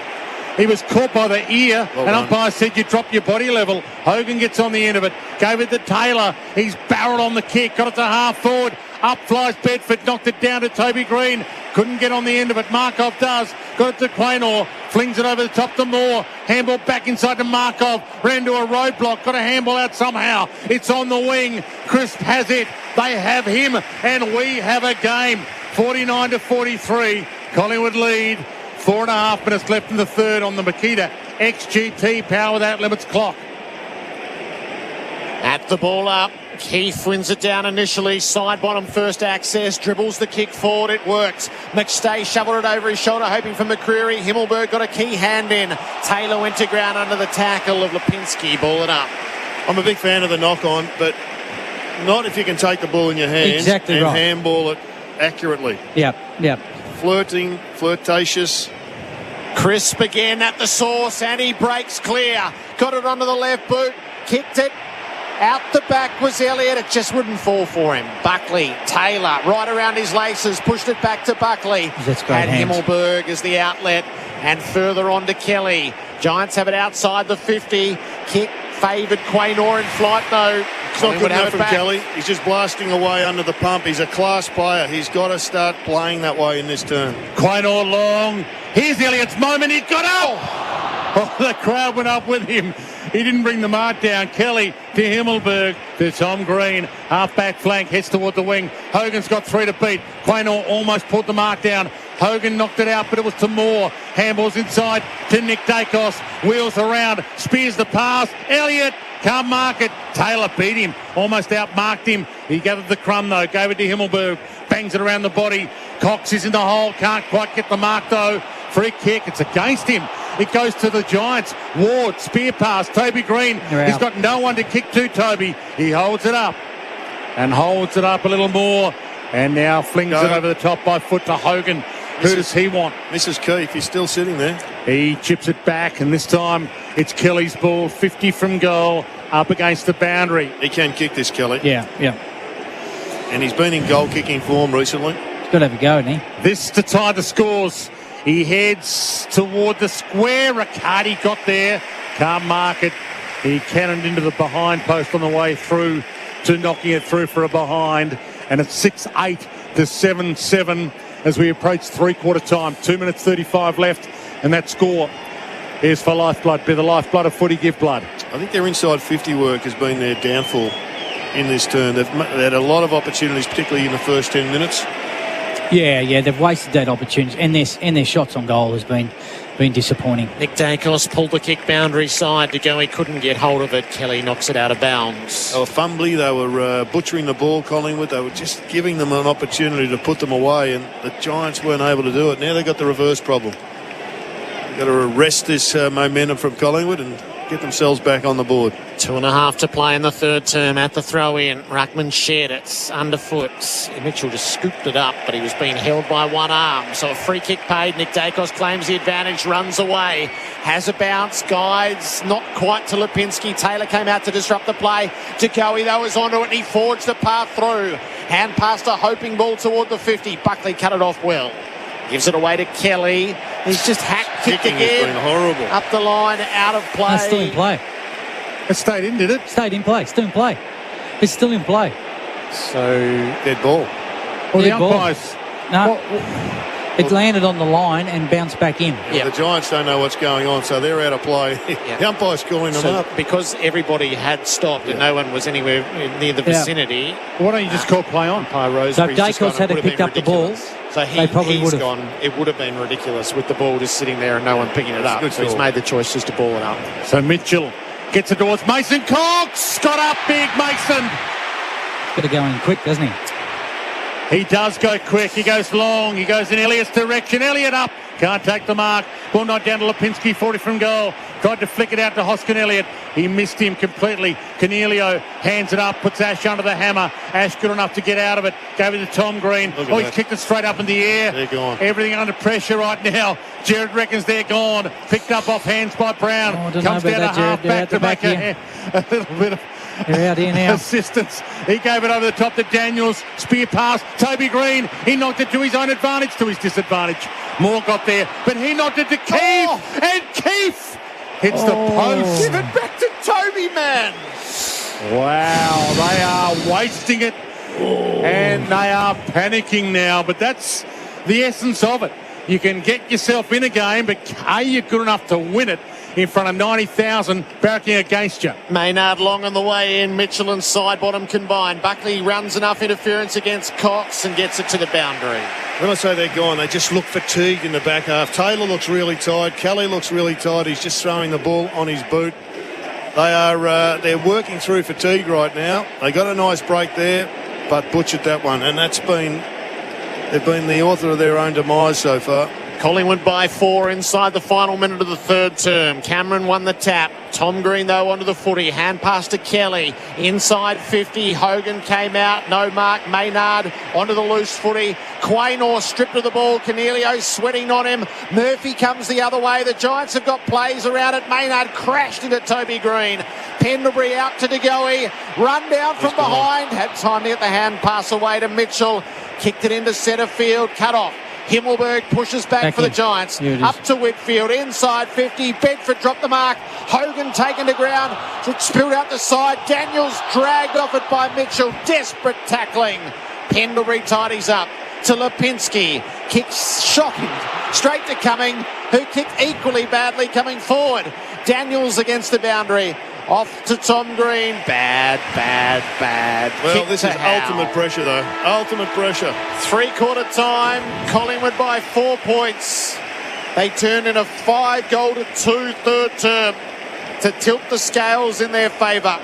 Speaker 4: He was caught by the ear, and umpire said you dropped your body level. Hogan gets on the end of it, gave it to Taylor. He's barreled on the kick, got it to half forward. Up flies Bedford, knocked it down to Toby Green. Couldn't get on the end of it. Markov does. Got it to Quaynor. Flings it over the top to Moore. Handball back inside to Markov. Ran to a roadblock. Got a handball out somehow. It's on the wing. Crisp has it. They have him. And we have a game. 49-43. Collingwood lead. 4.5 minutes left in the third on the Makita XGT Power Without Limits clock.
Speaker 1: At the ball up. Keith wins it down initially. Side bottom first access. Dribbles the kick forward. It works. McStay shoveled it over his shoulder, hoping for McCreary. Himmelberg got a key hand in. Taylor went to ground under the tackle of Lipinski. Ball it up.
Speaker 2: I'm a big fan of the knock-on, but not if you can take the ball in your hands and handball it accurately.
Speaker 3: Yeah.
Speaker 2: Flirtatious.
Speaker 1: Crisp again at the source, and he breaks clear. Got it onto the left boot. Kicked it. Out the back was Elliott. It just wouldn't fall for him. Buckley, Taylor, right around his laces, pushed it back to Buckley.
Speaker 3: That's great.
Speaker 1: And Himmelberg is the outlet, and further on to Kelly. Giants have it outside the 50. Kick favoured Quaynor in flight, though.
Speaker 2: It's not good enough from Kelly. He's just blasting away under the pump. He's a class player. He's got to start playing that way in this turn.
Speaker 4: Quaynor long. Here's Elliott's moment. He got up. Oh, the crowd went up with him. He didn't bring the mark down. Kelly to Himmelberg to Tom Green. Half-back flank, heads toward the wing. Hogan's got 3 to beat. Quaynor almost pulled the mark down. Hogan knocked it out, but it was to Moore. Handballs inside to Nick Dacos. Wheels around, spears the pass. Elliott can't mark it. Taylor beat him, almost outmarked him. He gave it the crumb, though. Gave it to Himmelberg. Bangs it around the body Cox is in the hole, can't quite get the mark though. Free kick, it's against him. It goes to the Giants. Ward, spear pass, Toby Green. He's got no one to kick to, Toby. He holds it up and holds it up a little more, and now flings it over the top by foot to Hogan. Who does he want?
Speaker 2: Mrs. Keith, he's still sitting there.
Speaker 4: He chips it back, and this time it's Kelly's ball, 50 from goal, up against the boundary.
Speaker 2: He can kick this, Kelly.
Speaker 3: Yeah.
Speaker 2: And he's been in goal-kicking form recently.
Speaker 3: He's got to have a go, hasn't he?
Speaker 4: This to tie the scores. He heads toward the square. Riccardi got there. Can't mark it. He cannoned into the behind post on the way through to knocking it through for a behind. And it's 6-8 to 7-7 as we approach three-quarter time. 2 minutes 35 left. And that score is for Lifeblood. Be the lifeblood of footy, give blood.
Speaker 2: I think their inside 50 work has been their downfall in this turn. They've had a lot of opportunities, particularly in the first 10 minutes.
Speaker 3: Yeah, they've wasted that opportunity, and their shots on goal has been disappointing.
Speaker 1: Nick Dacos pulled the kick boundary side to go. He couldn't get hold of it. Kelly knocks it out of bounds.
Speaker 2: They were fumbly. They were butchering the ball, Collingwood. They were just giving them an opportunity to put them away, and the Giants weren't able to do it. Now they've got the reverse problem. They've got to arrest this momentum from Collingwood and get themselves back on the board.
Speaker 1: 2.5 to play in the third term at the throw-in. Ruckman shared it underfoot. Mitchell just scooped it up, but he was being held by one arm. So a free kick paid. Nick Dacos claims the advantage, runs away. Has a bounce, guides, not quite to Lipinski. Taylor came out to disrupt the play. Jagowi, though, is onto it, and he forged the path through. Hand passed a hoping ball toward the 50. Buckley cut it off well. Gives it away to Kelly. He's just kicked again.
Speaker 2: Has been horrible.
Speaker 1: Up the line, out of play.
Speaker 3: It's still in play.
Speaker 4: It stayed in, did it?
Speaker 3: Stayed in play. Still in play. It's still in play.
Speaker 1: So
Speaker 2: dead ball.
Speaker 4: Well, the umpires.
Speaker 3: No. It landed on the line and bounced back in.
Speaker 2: Yeah. The Giants don't know what's going on, so they're out of play. The umpire's calling them up.
Speaker 1: Because everybody had stopped and no one was anywhere near the vicinity.
Speaker 4: Why don't you just call play on?
Speaker 3: So if Dacos had picked up the ball,
Speaker 1: so
Speaker 3: they probably would have
Speaker 1: gone. It would have been ridiculous with the ball just sitting there and no one picking it up. So he's made the choice just to ball it up.
Speaker 4: So Mitchell gets it towards Mason Cox. Got up big, Mason.
Speaker 3: Got to go in quick, doesn't he?
Speaker 4: He does go quick. He goes long. He goes in Elliott's direction. Elliott up. Can't take the mark. Ball not down to Lipinski, 40 from goal. Tried to flick it out to Hoskin Elliott. He missed him completely. Cornelio hands it up, puts Ash under the hammer. Ash good enough to get out of it. Gave it to Tom Green. He's kicked it straight up in the air.
Speaker 2: They're gone.
Speaker 4: Everything under pressure right now. Jared reckons they're gone. Picked up off hands by Brown. Comes down to half back to make a little bit of
Speaker 3: They're out here now.
Speaker 4: assistance. He gave it over the top to Daniels. Spear pass. Toby Green. He knocked it to his own advantage, to his disadvantage. Moore got there, but he knocked it to Keith. And Keith hits the post.
Speaker 1: Give it back to Toby, man.
Speaker 4: Wow, they are wasting it. And they are panicking now. But that's the essence of it. You can get yourself in a game, but are you good enough to win it in front of 90,000 barracking against you?
Speaker 1: Maynard long on the way in. Mitchell and side bottom combined. Buckley runs enough interference against Cox and gets it to the boundary.
Speaker 2: When I say they're gone, they just look fatigued in the back half. Taylor looks really tired. Kelly looks really tired. He's just throwing the ball on his boot. They're working through fatigue right now. They got a nice break there, but butchered that one. And they've been the author of their own demise so far.
Speaker 1: Collingwood by 4 inside the final minute of the third term. Cameron won the tap. Tom Green, though, onto the footy. Hand pass to Kelly. Inside 50. Hogan came out. No mark. Maynard onto the loose footy. Quaynor stripped of the ball. Cornelio sweating on him. Murphy comes the other way. The Giants have got plays around it. Maynard crashed into Toby Green. Pendlebury out to DeGoey. Run down from behind. Had time to get the hand pass away to Mitchell. Kicked it into centre field. Cut off. Himmelberg pushes back for the Giants. Up to Whitfield, inside 50. Bedford dropped the mark. Hogan taken to ground. It spilled out the side. Daniels dragged off it by Mitchell. Desperate tackling. Pendlebury tidies up to Lipinski. Kicks shocking. Straight to Cumming, who kicked equally badly coming forward. Daniels against the boundary. Off to Tom Green. Bad.
Speaker 2: Well,
Speaker 1: Kick
Speaker 2: this
Speaker 1: to
Speaker 2: is
Speaker 1: Howe.
Speaker 2: ultimate pressure, though. Ultimate pressure.
Speaker 1: Three-quarter time, Collingwood by 4 points. They turned in a 5-goal-to-2 third term to tilt the scales in their favour.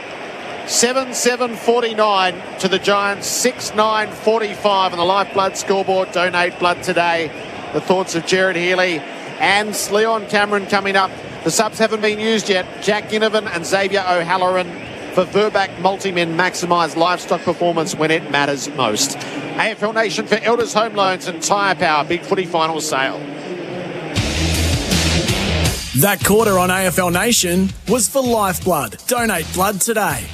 Speaker 1: 7-7-49 to the Giants, 6-9-45 on the Lifeblood scoreboard. Donate blood today. The thoughts of Jared Healy and Leon Cameron coming up. The subs haven't been used yet. Jack Ginnivan and Xavier O'Halloran for Verback Multi-Min. Maximise livestock performance when it matters most. AFL Nation for Elders Home Loans and Tyre Power. Big footy final sale.
Speaker 7: That quarter on AFL Nation was for Lifeblood. Donate blood today.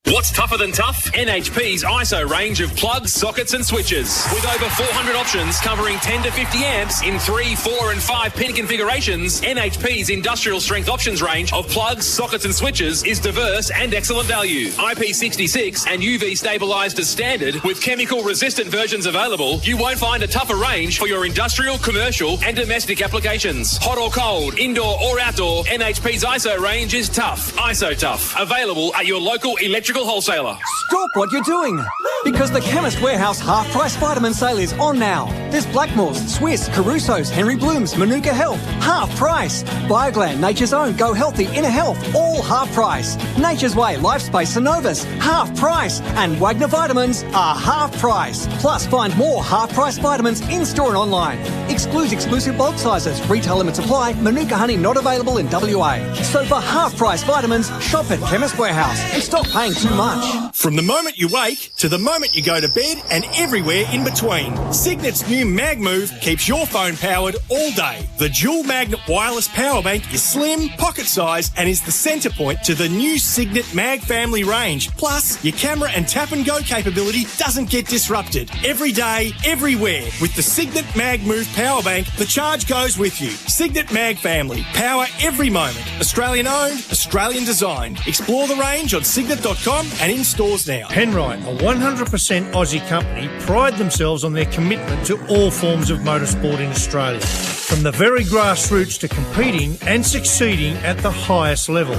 Speaker 25: What's tougher than tough? NHP's ISO range of plugs, sockets and switches. With over 400 options covering 10 to 50 amps in 3, 4 and 5 pin configurations, NHP's industrial strength options range of plugs, sockets and switches is diverse and excellent value. IP66 and UV stabilised as standard with chemical resistant versions available, you won't find a tougher range for your industrial, commercial and domestic applications. Hot or cold, indoor or outdoor, NHP's ISO range is tough. ISO Tough. Available at your local electrical wholesaler.
Speaker 11: Stop what you're doing, because the Chemist Warehouse half-price vitamin sale is on now. There's Blackmore's, Swiss, Caruso's, Henry Bloom's, Manuka Health, half price. Bioglan, Nature's Own, Go Healthy, Inner Health, all half price. Nature's Way, Lifespace, Synovus, half price. And Wagner Vitamins are half price. Plus, find more half-price vitamins in-store and online. Excludes exclusive bulk sizes. Retail limits apply. Manuka Honey not available in WA. So for half-price vitamins, shop at Chemist Warehouse and stop paying too much.
Speaker 12: From the moment you wake to the moment you go to bed and everywhere in between, Signet's new Mag Move keeps your phone powered all day. The dual magnet wireless power bank is slim, pocket size and is the centre point to the new Signet Mag family range. Plus, your camera and tap and go capability doesn't get disrupted. Every day, everywhere. With the Signet Mag Move power bank, the charge goes with you. Signet Mag family. Power every moment. Australian owned, Australian designed. Explore the range on signet.com and in stores now.
Speaker 13: Penrite, a 100% Aussie company, pride themselves on their commitment to all forms of motorsport in Australia. From the very grassroots to competing and succeeding at the highest level.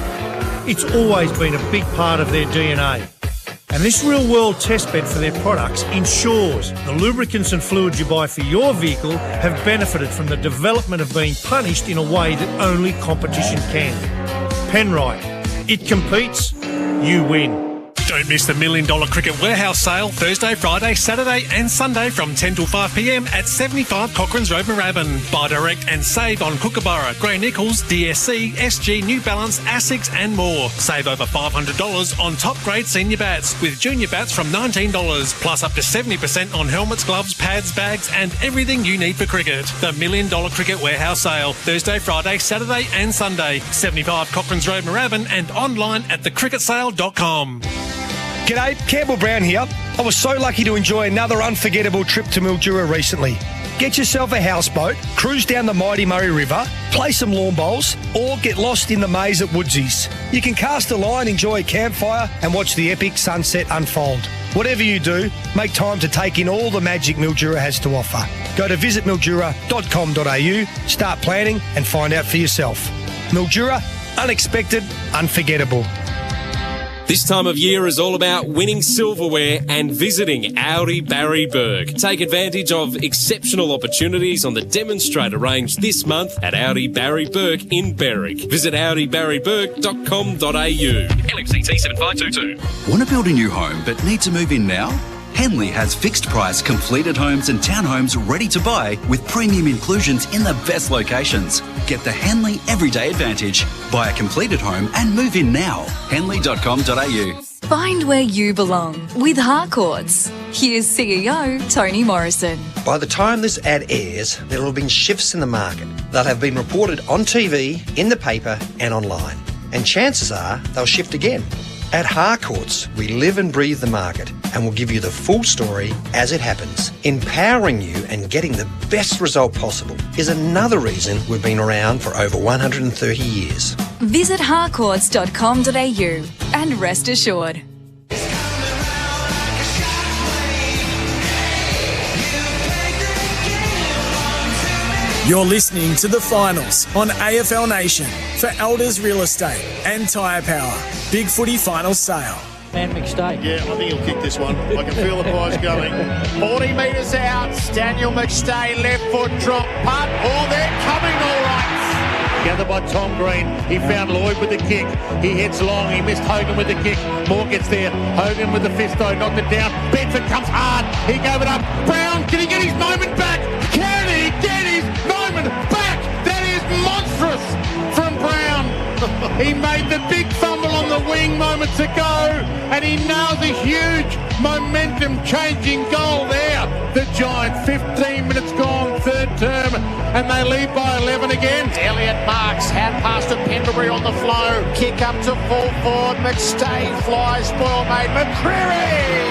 Speaker 13: It's always been a big part of their DNA. And this real-world testbed for their products ensures the lubricants and fluids you buy for your vehicle have benefited from the development of being punished in a way that only competition can. Penrite, it competes, you win.
Speaker 10: Don't miss the $1 Million Cricket Warehouse sale Thursday, Friday, Saturday and Sunday from 10 till 5 p.m. at 75 Cochrane's Road, Moorabbin. Buy direct and save on Kookaburra, Grey Nichols, DSC, SG, New Balance, Asics and more. Save over $500 on top grade senior bats with junior bats from $19, plus up to 70% on helmets, gloves, pads, bags and everything you need for cricket. The $1 Million Cricket Warehouse sale Thursday, Friday, Saturday and Sunday. 75 Cochrane's Road, Moorabbin and online at thecricketsale.com.
Speaker 14: G'day, Campbell Brown here. I was so lucky to enjoy another unforgettable trip to Mildura recently. Get yourself a houseboat, cruise down the mighty Murray River, play some lawn bowls, or get lost in the maze at Woodsies. You can cast a line, enjoy a campfire, and watch the epic sunset unfold. Whatever you do, make time to take in all the magic Mildura has to offer. Go to visitmildura.com.au, start planning, and find out for yourself. Mildura, unexpected, unforgettable.
Speaker 15: This time of year is all about winning silverware and visiting Audi Barry Berg. Take advantage of exceptional opportunities on the demonstrator range this month at Audi Barry Berg in Berwick. Visit audibarryberg.com.au.
Speaker 16: LXCT 7522.
Speaker 18: Want to build a new home but need to move in now? Henley has fixed price completed homes and townhomes ready to buy with premium inclusions in the best locations. Get the Henley Everyday Advantage. Buy a completed home and move in now. Henley.com.au.
Speaker 26: Find where you belong with Harcourts. Here's CEO Tony Morrison.
Speaker 28: By the time this ad airs, there will have been shifts in the market that have been reported on TV, in the paper and online. And chances are they'll shift again. At Harcourts, we live and breathe the market and will give you the full story as it happens. Empowering you and getting the best result possible is another reason we've been around for over 130 years.
Speaker 26: Visit harcourts.com.au and rest assured.
Speaker 7: You're listening to the finals on AFL Nation for Elders Real Estate and Tyre Power. Big footy final sale.
Speaker 3: Man McStay.
Speaker 2: Yeah, I think he'll kick this one. I can feel the pies going.
Speaker 1: 40 metres out. Daniel McStay, left foot drop punt. Oh, they're coming all right.
Speaker 4: Gathered by Tom Green. He found Lloyd with the kick. He hits long. He missed Hogan with the kick. Moore gets there. Hogan with the fisto. Knocked it down. Bedford comes hard. He gave it up. Brown, can he get his moment back? Can he get his moment back? That is monstrous from Brown. He made the big fumble on the wing moments ago, and he nails a huge momentum-changing goal there. The Giants, 15 minutes gone, third term, and they lead by 11 again.
Speaker 1: Elliott marks, hand pass to Pendlebury on the flow, kick up to full forward, McStay flies, spoil made, McCreary!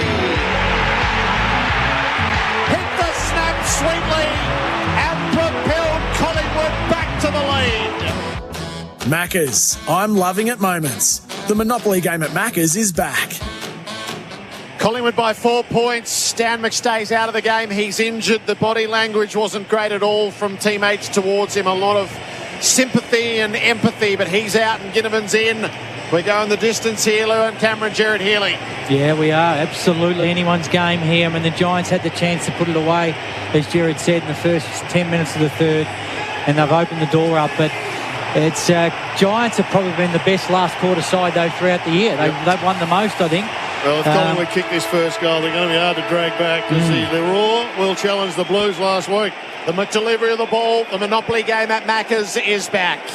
Speaker 1: Hit the snap sweetly, and propelled Collingwood back to the lead.
Speaker 7: Macca's. I'm loving it moments. The Monopoly game at Macca's is back.
Speaker 1: Collingwood by 4 points. Stan McStay's out of the game. He's injured. The body language wasn't great at all from teammates towards him. A lot of sympathy and empathy, but he's out and Ginnivan's in. We're going the distance here, Lou and Cameron, Jared Healy.
Speaker 3: Yeah, we are. Absolutely anyone's game here. I mean, the Giants had the chance to put it away, as Jared said, in the first 10 minutes of the third, and they've opened the door up, but it's Giants have probably been the best last quarter side though throughout the year. They've won the most, I think.
Speaker 2: Well, if Collingwood kick this first goal, they're going to be hard to drag back because the Roar will challenge the Blues last week.
Speaker 1: The delivery of the ball, the Monopoly game at Macca's is back.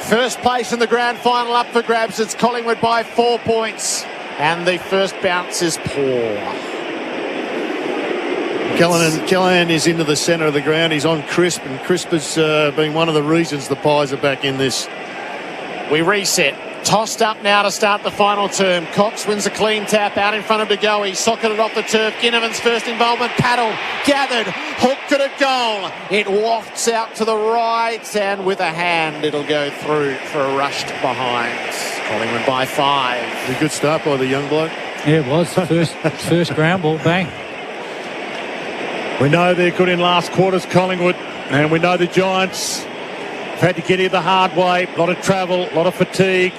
Speaker 1: First place in the grand final up for grabs. It's Collingwood by 4 points, and the first bounce is poor.
Speaker 2: Callahan is into the centre of the ground. He's on Crisp, and Crisp has been one of the reasons the Pies are back in this.
Speaker 1: We reset. Tossed up now to start the final term. Cox wins a clean tap out in front of De Goey. Socketed off the turf. Ginnivan's first involvement. Paddle. Gathered. Hooked at a goal. It wafts out to the right, and with a hand it'll go through for a rushed behind. Collingwood by 5.
Speaker 2: A good start by the young bloke.
Speaker 3: Yeah, it was. First ground ball. Bang.
Speaker 4: We know they're good in last quarters, Collingwood, and we know the Giants have had to get here the hard way. A lot of travel, a lot of fatigue.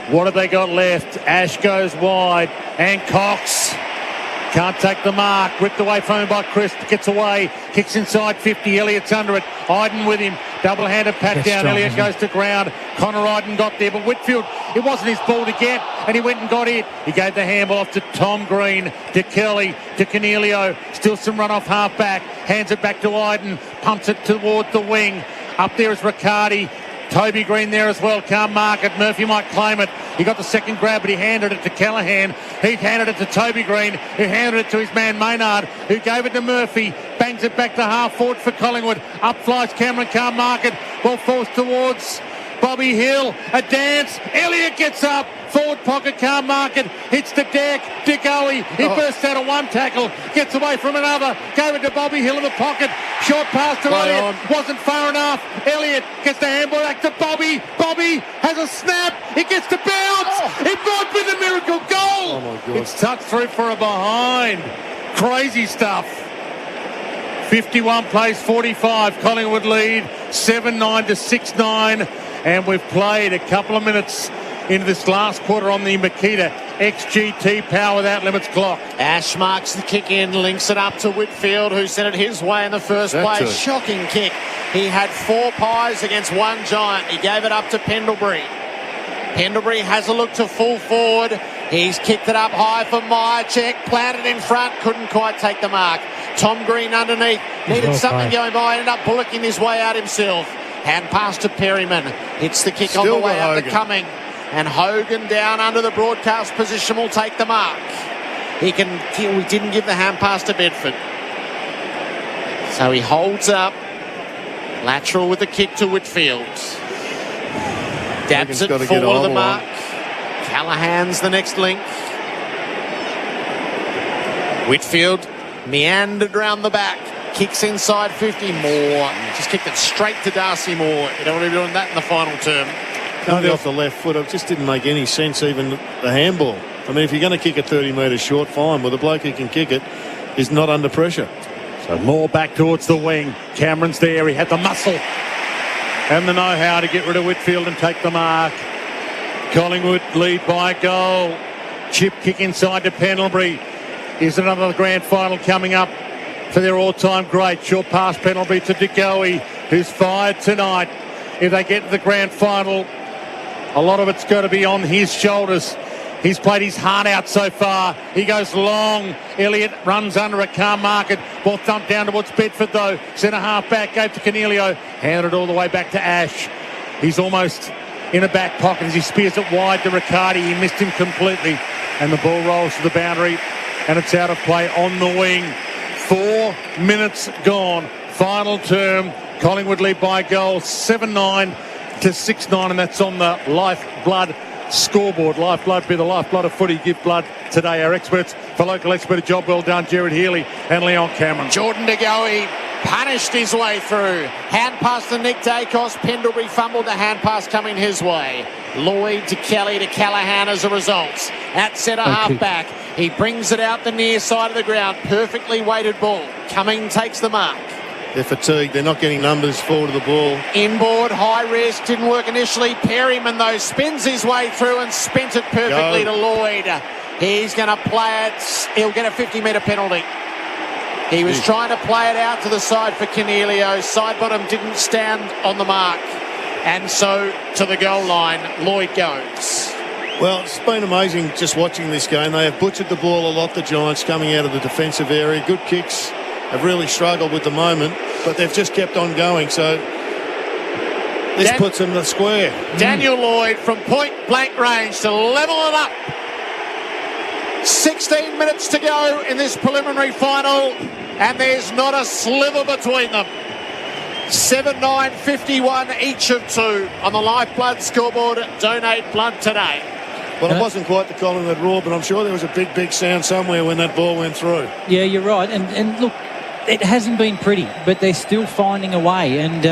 Speaker 4: What have they got left? Ash goes wide, and Cox can't take the mark. Ripped away from him by Chris. Gets away, kicks inside 50. Elliott's under it. Iden with him. Double-handed pat down. Elliott goes to ground. Connor Iden got there, but Whitfield, it wasn't his ball to get, and he went and got it. He gave the handball off to Tom Green, to Kelly, to Cornelio. Still some run off half-back. Hands it back to Iden. Pumps it toward the wing. Up there is Riccardi. Toby Green there as well, can't mark it. Murphy might claim it. He got the second grab, but he handed it to Callahan. He handed it to Toby Green, who handed it to his man Maynard, who gave it to Murphy. Bangs it back to half forward for Collingwood. Up flies Cameron, can't mark it. Ball falls towards Bobby Hill. A dance. Elliott gets up. Forward pocket, can't mark it. Hits the deck. De Goey. He bursts out of one tackle. Gets away from another. Gave it to Bobby Hill in the pocket. Short pass to Elliott. Wasn't far enough. Elliott gets the handball back to Bobby. Bobby has a snap. It gets to bounce. It might be the miracle goal.
Speaker 2: Oh my God.
Speaker 4: It's tucked through for a behind. Crazy stuff. 51 plays 45. Collingwood lead 7-9 to 6-9. And we've played a couple of minutes into this last quarter on the Makita XGT Power Without Limits clock.
Speaker 1: Ash marks the kick in, links it up to Whitfield, who sent it his way in the first place. Shocking kick. He had 4 Pies against 1 Giant. He gave it up to Pendlebury. Pendlebury has a look to full forward. He's kicked it up high for Myercheck. Planted in front. Couldn't quite take the mark. Tom Green underneath. Needed something going by. Ended up bullocking his way out himself. Hand pass to Perryman. Hits the kick
Speaker 2: Still
Speaker 1: on the way out
Speaker 2: Hogan.
Speaker 1: the coming. And Hogan down under the broadcast position will take the mark. We didn't give the hand pass to Bedford. So he holds up. Lateral with the kick to Whitfield. Dabs it forward of the mark. Callahan's the next link. Whitfield meandered round the back. Kicks inside 50. Moore just kicked it straight to Darcy Moore. You don't want to be doing that in the final term.
Speaker 2: Coming off the left foot, it just didn't make any sense, even the handball. I mean, if you're going to kick it 30 metres short, fine. Well, the bloke who can kick it is not under pressure.
Speaker 4: So more back towards the wing. Cameron's there. He had the muscle and the know-how to get rid of Whitfield and take the mark. Collingwood lead by a goal. Chip kick inside to Pendlebury. Is another grand final coming up for their all-time great. Short pass Pendlebury to De Goey, who's fired tonight. if they get to the grand final. A lot of it's got to be on his shoulders. He's played his heart out so far. He goes long. Elliott runs under a calm market. Ball thumped down towards Bedford, though. Centre half back, gave to Cornelio. Handed it all the way back to Ash. He's almost in a back pocket as he spears it wide to Riccardi. He missed him completely. And the ball rolls to the boundary. And it's out of play on the wing. 4 minutes gone. Final term. Collingwood lead by a goal. 7-9 to 6-9. And that's on the Lifeblood scoreboard. Lifeblood, be the lifeblood of footy. Give blood today. Our experts for local expert, a job well done, Jared Healy and Leon Cameron.
Speaker 1: Jordan De Goey punished his way through. Hand pass to Nick Dacos. Pendlebury fumbled, the hand pass coming his way. Lloyd to Kelly to Callaghan as a result. At centre half back, he brings it out the near side of the ground. Perfectly weighted ball. Cumming takes the mark.
Speaker 2: They're fatigued. They're not getting numbers forward of the ball.
Speaker 1: Inboard, high risk, didn't work initially. Perryman, though, spins his way through and spent it perfectly to Lloyd. He's going to play it. He'll get a 50-metre penalty. He was trying to play it out to the side for Cornelio. Side bottom didn't stand on the mark. And so to the goal line, Lloyd goes.
Speaker 2: Well, it's been amazing just watching this game. They have butchered the ball a lot, the Giants, coming out of the defensive area. Good kicks. Have really struggled with the moment, but they've just kept on going. So this puts them in the square.
Speaker 1: Daniel Lloyd from point blank range to level it up. 16 minutes to go in this preliminary final, and there's not a sliver between them. 7-9-51 each of two on the Lifeblood scoreboard. Donate blood today.
Speaker 2: Well, it wasn't quite the Collingwood roar, but I'm sure there was a big, big sound somewhere when that ball went through.
Speaker 3: Yeah, you're right. And look, it hasn't been pretty, but they're still finding a way. And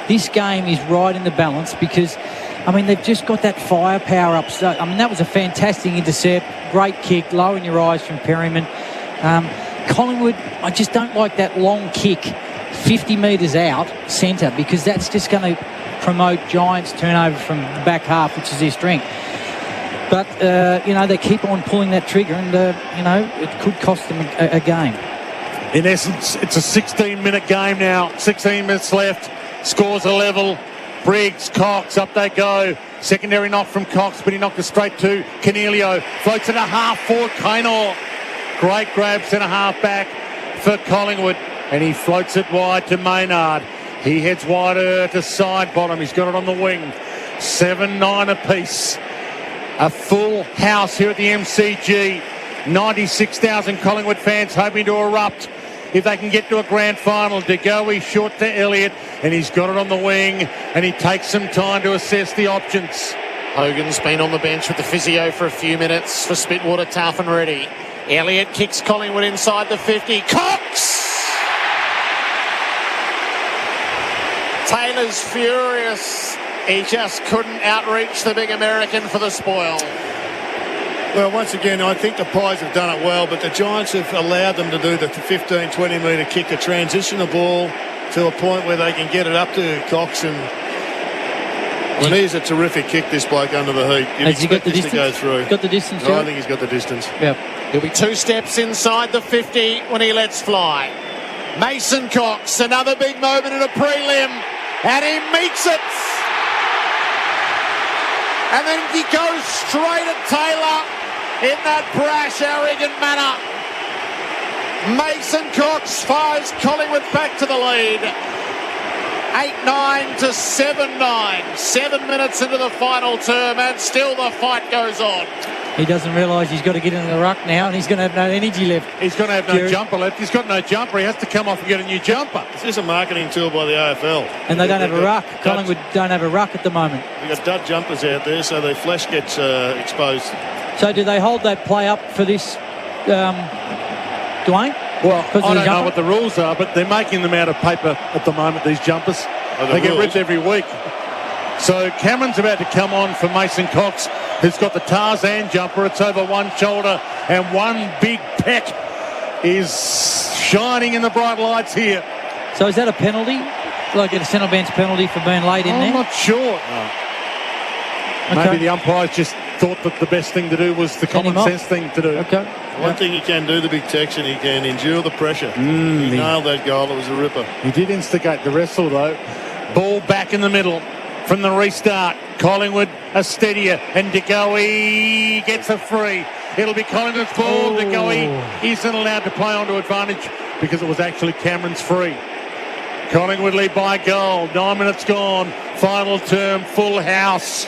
Speaker 3: this game is right in the balance because, I mean, they've just got that firepower up. So, I mean, that was a fantastic intercept. Great kick, low in your eyes from Perryman. Collingwood, I just don't like that long kick 50 metres out centre because that's just going to promote Giants' turnover from the back half, which is their strength. But, they keep on pulling that trigger and, it could cost them a game.
Speaker 4: In essence, it's a 16-minute game now. 16 minutes left. Scores a level. Briggs, Cox, up they go. Secondary knock from Cox, but he knocked it straight to Cornelio. Floats it a half forward, Kainor. Great grab, centre half back for Collingwood. And he floats it wide to Maynard. He heads wider to side bottom. He's got it on the wing. 7-9 apiece. A full house here at the MCG. 96,000 Collingwood fans hoping to erupt if they can get to a grand final. De Goey short to Elliott, and he's got it on the wing, and he takes some time to assess the options.
Speaker 1: Hogan's been on the bench with the physio for a few minutes for Spitwater, tough and ready. Elliott kicks Collingwood inside the 50. Cox! Taylor's furious. He just couldn't outreach the big American for the spoil.
Speaker 2: Well, once again, I think the Pies have done it well, but the Giants have allowed them to do the 15, 20-metre kick, to transition the ball to a point where they can get it up to Cox. And well, here's a terrific kick, this bloke under the heat. You'd expect this to go through.
Speaker 3: Got the distance,
Speaker 2: I think he's got the distance.
Speaker 3: Yep.
Speaker 1: He'll be 2 steps inside the 50 when he lets fly. Mason Cox, another big moment in a prelim, and he meets it. And then he goes straight at Taylor in that brash, arrogant manner. Mason Cox fires Collingwood back to the lead. 8-9 to 7-9. 7 minutes into the final term, and still the fight goes on.
Speaker 3: He doesn't realise he's got to get into the ruck now, and he's going to have no energy left.
Speaker 4: He's going to have no jumper left. He's got no jumper. He has to come off and get a new jumper.
Speaker 2: This is a marketing tool by the AFL.
Speaker 3: And they don't have a ruck. Collingwood don't have a ruck at the moment.
Speaker 2: We've got dud jumpers out there, so their flesh gets exposed.
Speaker 3: So do they hold that play up for this, Dwayne?
Speaker 4: Well, I don't know what the rules are, but they're making them out of paper at the moment, these jumpers. They get ripped every week. So Cameron's about to come on for Mason Cox, who's got the Tarzan jumper. It's over one shoulder, and one big peck is shining in the bright lights here.
Speaker 3: So is that a penalty? Like a centre bench penalty for being late in there?
Speaker 4: I'm not sure. No. Okay. Maybe the umpires just thought that the best thing to do was the common sense thing to do.
Speaker 3: Okay.
Speaker 2: One thing he can do, the big Texan, he can endure the pressure. He nailed that goal. It was a ripper.
Speaker 4: He did instigate the wrestle, though. Ball back in the middle. from the restart. Collingwood a steadier, and De Goey gets a free. It'll be Collingwood's ball. De Goey isn't allowed to play onto advantage because it was actually Cameron's free. Collingwood lead by a goal. 9 minutes gone. Final term, full house.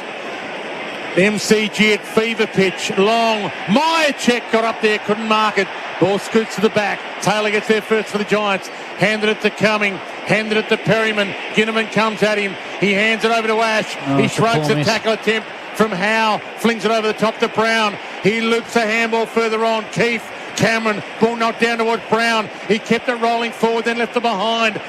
Speaker 4: MCG at fever pitch. Long. Myercheck got up there, couldn't mark it. Ball scoots to the back. Taylor gets there first for the Giants. Handed it to Cumming. Handed it to Perryman. Ginnivan comes at him. He hands it over to Ash. He shrugs a tackle attempt from Howe. Flings it over the top to Brown. He loops a handball further on. Keefe. Cameron. Ball knocked down towards Brown. He kept it rolling forward, then left it behind.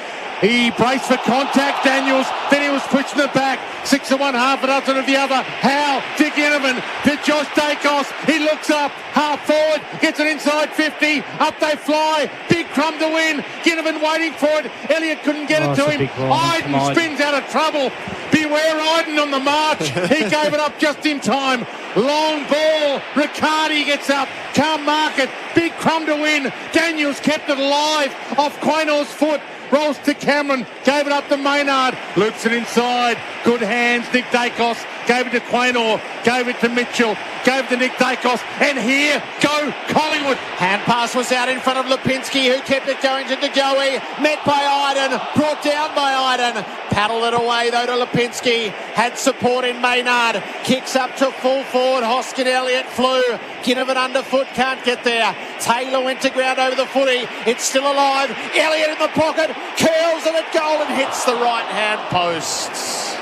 Speaker 4: He braced for contact, Daniels. Then he was pushing it back. 6 of one, half a dozen of the other. Howe to Ginnivan to Josh Dacos. He looks up, half forward, gets it inside 50. Up they fly. Big crumb to win. Ginnivan waiting for it. Elliott couldn't get it to him. Iden spins out of trouble. Beware Iden on the march. He gave it up just in time. Long ball. Riccardi gets up. Can't mark it. Big crumb to win. Daniels kept it alive off Quainor's foot. Rolls to Cameron, gave it up to Maynard, loops it inside, good hands, Nick Dacos, gave it to Quainor, gave it to Mitchell, gave it to Nick Dacos, and here go Collingwood.
Speaker 1: Hand pass was out in front of Lipinski, who kept it going to De Goey, met by Iden, brought down by Iden, paddled it away though to Lipinski, had support in Maynard, kicks up to full forward, Hoskin Elliott flew, Ginnivan underfoot, can't get there, Taylor went to ground over the footy, it's still alive, Elliott in the pocket, curls it at goal and hits the right hand posts.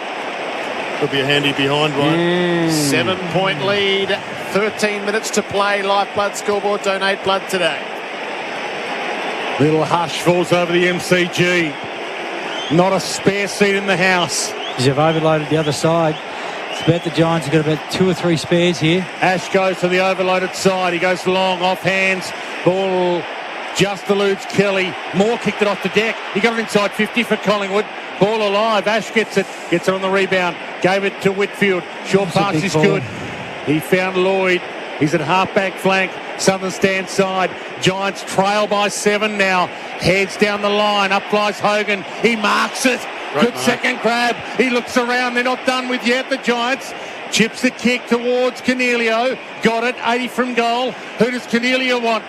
Speaker 2: Could be a handy behind one.
Speaker 1: 7 point lead, 13 minutes to play. Lifeblood scoreboard, donate blood today.
Speaker 4: Little hush falls over the MCG. Not a spare seat in the house.
Speaker 3: They've overloaded the other side. It's about the Giants have got about 2 or 3 spares here.
Speaker 4: Ash goes to the overloaded side. He goes long, off hands. Ball just eludes Kelly. Moore kicked it off the deck. He got it inside 50 for Collingwood. Ball alive. Ash gets it on the rebound. Gave it to Whitfield. Short pass is good. He found Lloyd. He's at half-back flank. Southern stand side. Giants trail by 7 now. Heads down the line. Up flies Hogan. He marks it. Good second grab. He looks around. They're not done with yet, the Giants. Chips the kick towards Cornelio. Got it. 80 from goal. Who does Cornelio want?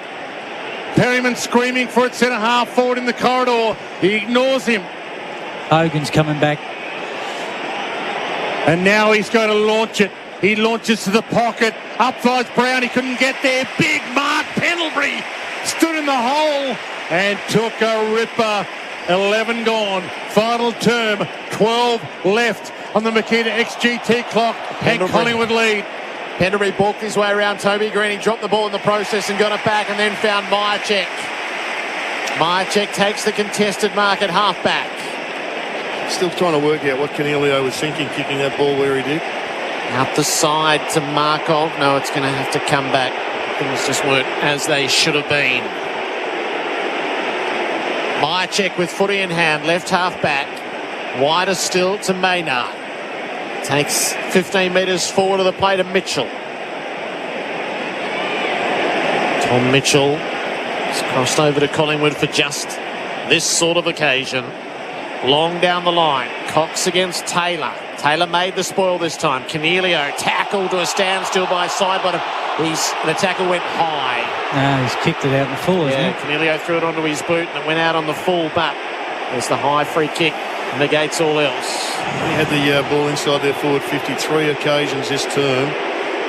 Speaker 4: Perryman screaming for it. Centre half forward in the corridor. He ignores him.
Speaker 3: Hogan's coming back.
Speaker 4: And now he's going to launch it. He launches to the pocket. Up flies Brown. He couldn't get there. Big Mark Pendlebury stood in the hole and took a ripper. 11 gone. Final term. 12 left on the Makita XGT clock. And Collingwood lead.
Speaker 1: Pendlebury balked his way around Toby Green. He dropped the ball in the process and got it back and then found Myercheck. Myercheck takes the contested mark at half-back.
Speaker 2: Still trying to work out what Cornelio was thinking, kicking that ball where he did.
Speaker 1: Out the side to Markov. No, it's going to have to come back. Things just weren't as they should have been. Myercheck with footy in hand, left half back. Wider still to Maynard. Takes 15 metres forward of the play to Mitchell. Tom Mitchell has crossed over to Collingwood for just this sort of occasion. Long down the line. Cox against Taylor. Taylor made the spoil this time. Cornelio tackled to a standstill by Sidebottom. The tackle went high.
Speaker 3: No, he's kicked it out in the full, isn't it?
Speaker 1: Cornelio threw it onto his boot and it went out on the full, but there's the high free kick. Negates all else.
Speaker 2: He had the ball inside their forward 53 occasions this term.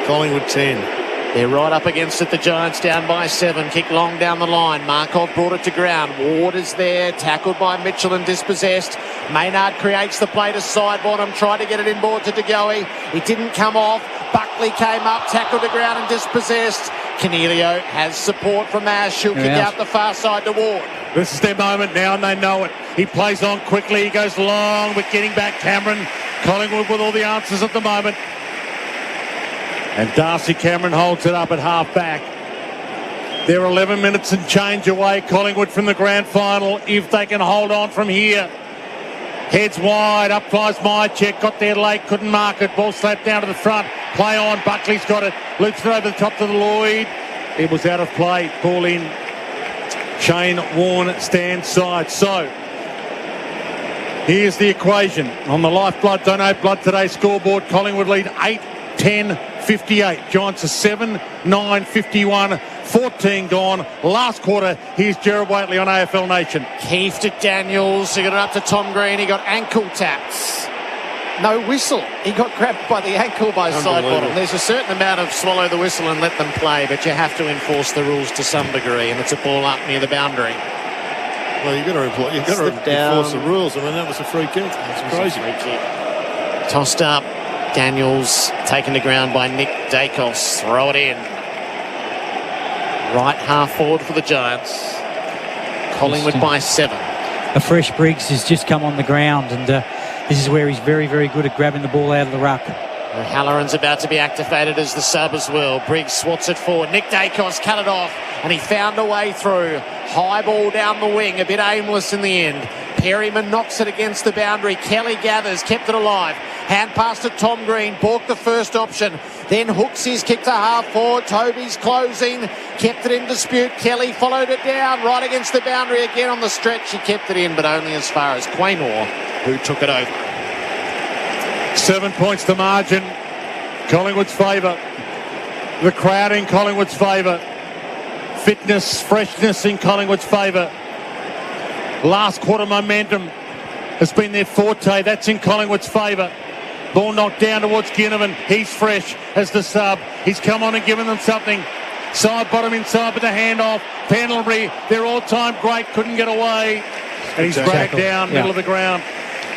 Speaker 2: Collingwood 10.
Speaker 1: They're right up against it, the Giants down by 7. Kick long down the line. Markov brought it to ground. Ward is there, tackled by Mitchell and dispossessed. Maynard creates the play to Sidebottom, tried to get it inboard to De Goey. It didn't come off. Buckley came up, tackled to ground and dispossessed. Cornelio has support from Ash. He'll kick out the far side to Ward.
Speaker 4: This is their moment now and they know it. He plays on quickly. He goes long but getting back Cameron. Collingwood with all the answers at the moment. And Darcy Cameron holds it up at half-back. They're 11 minutes and change away, Collingwood, from the grand final, if they can hold on from here. Heads wide, up flies Myercheck, got there late, couldn't mark it. Ball slapped down to the front, play on, Buckley's got it, loops it over the top to the Lloyd. It was out of play, ball in. Shane Warne stands side. So, Here's the equation on the Lifeblood Donate Blood Today scoreboard. Collingwood lead 8-10-58. Giants are 7-9-51. 14 gone. Last quarter, here's Gerard Whateley on AFL Nation.
Speaker 1: Keith to Daniels. He got it up to Tom Green. He got ankle taps. No whistle. He got grabbed by the ankle by side bottom. There's a certain amount of swallow the whistle and let them play, but you have to enforce the rules to some degree, and it's a ball up near the boundary.
Speaker 2: Well, you've got to enforce the rules. I mean, that was a free kick. That's crazy.
Speaker 1: Free kick. Tossed up. Daniels taken to ground by Nick Dacos. Throw it in. Right half forward for the Giants. Collingwood by 7.
Speaker 3: A fresh Briggs has just come on the ground, and this is where he's very, very good at grabbing the ball out of the ruck.
Speaker 1: Halloran's about to be activated as the sub as well. Briggs swats it forward. Nick Dacos cut it off, and he found a way through. High ball down the wing, a bit aimless in the end. Perryman knocks it against the boundary. Kelly gathers, kept it alive. Hand pass to Tom Green, balked the first option. Then hooks his kick to half forward. Toby's closing, kept it in dispute. Kelly followed it down, right against the boundary again on the stretch. He kept it in, but only as far as Quaynor, who took it over.
Speaker 4: 7 points to margin. Collingwood's favour. The crowd in Collingwood's favour. Fitness, freshness in Collingwood's favour. Last quarter momentum has been their forte. That's in Collingwood's favour. Ball knocked down towards Ginnivan. He's fresh as the sub. He's come on and given them something. Side bottom inside with the handoff. Penalty. Their all-time great couldn't get away. And he's dragged down, middle of the ground.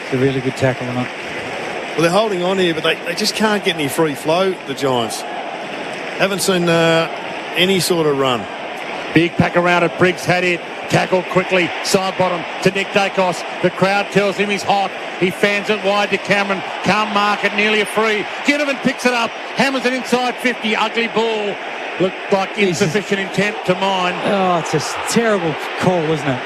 Speaker 3: It's a really good tackle on it.
Speaker 2: Well, they're holding on here, but they just can't get any free flow, the Giants. Haven't seen any sort of run.
Speaker 4: Big pack around it. Briggs had it. Tackled quickly. Side bottom to Nick Dacos. The crowd tells him he's hot. He fans it wide to Cameron. Can't mark it. Nearly a free. Ginnivan picks it up. Hammers it inside 50. Ugly ball. Looked like insufficient intent to mine.
Speaker 3: Oh, it's a terrible call, isn't it?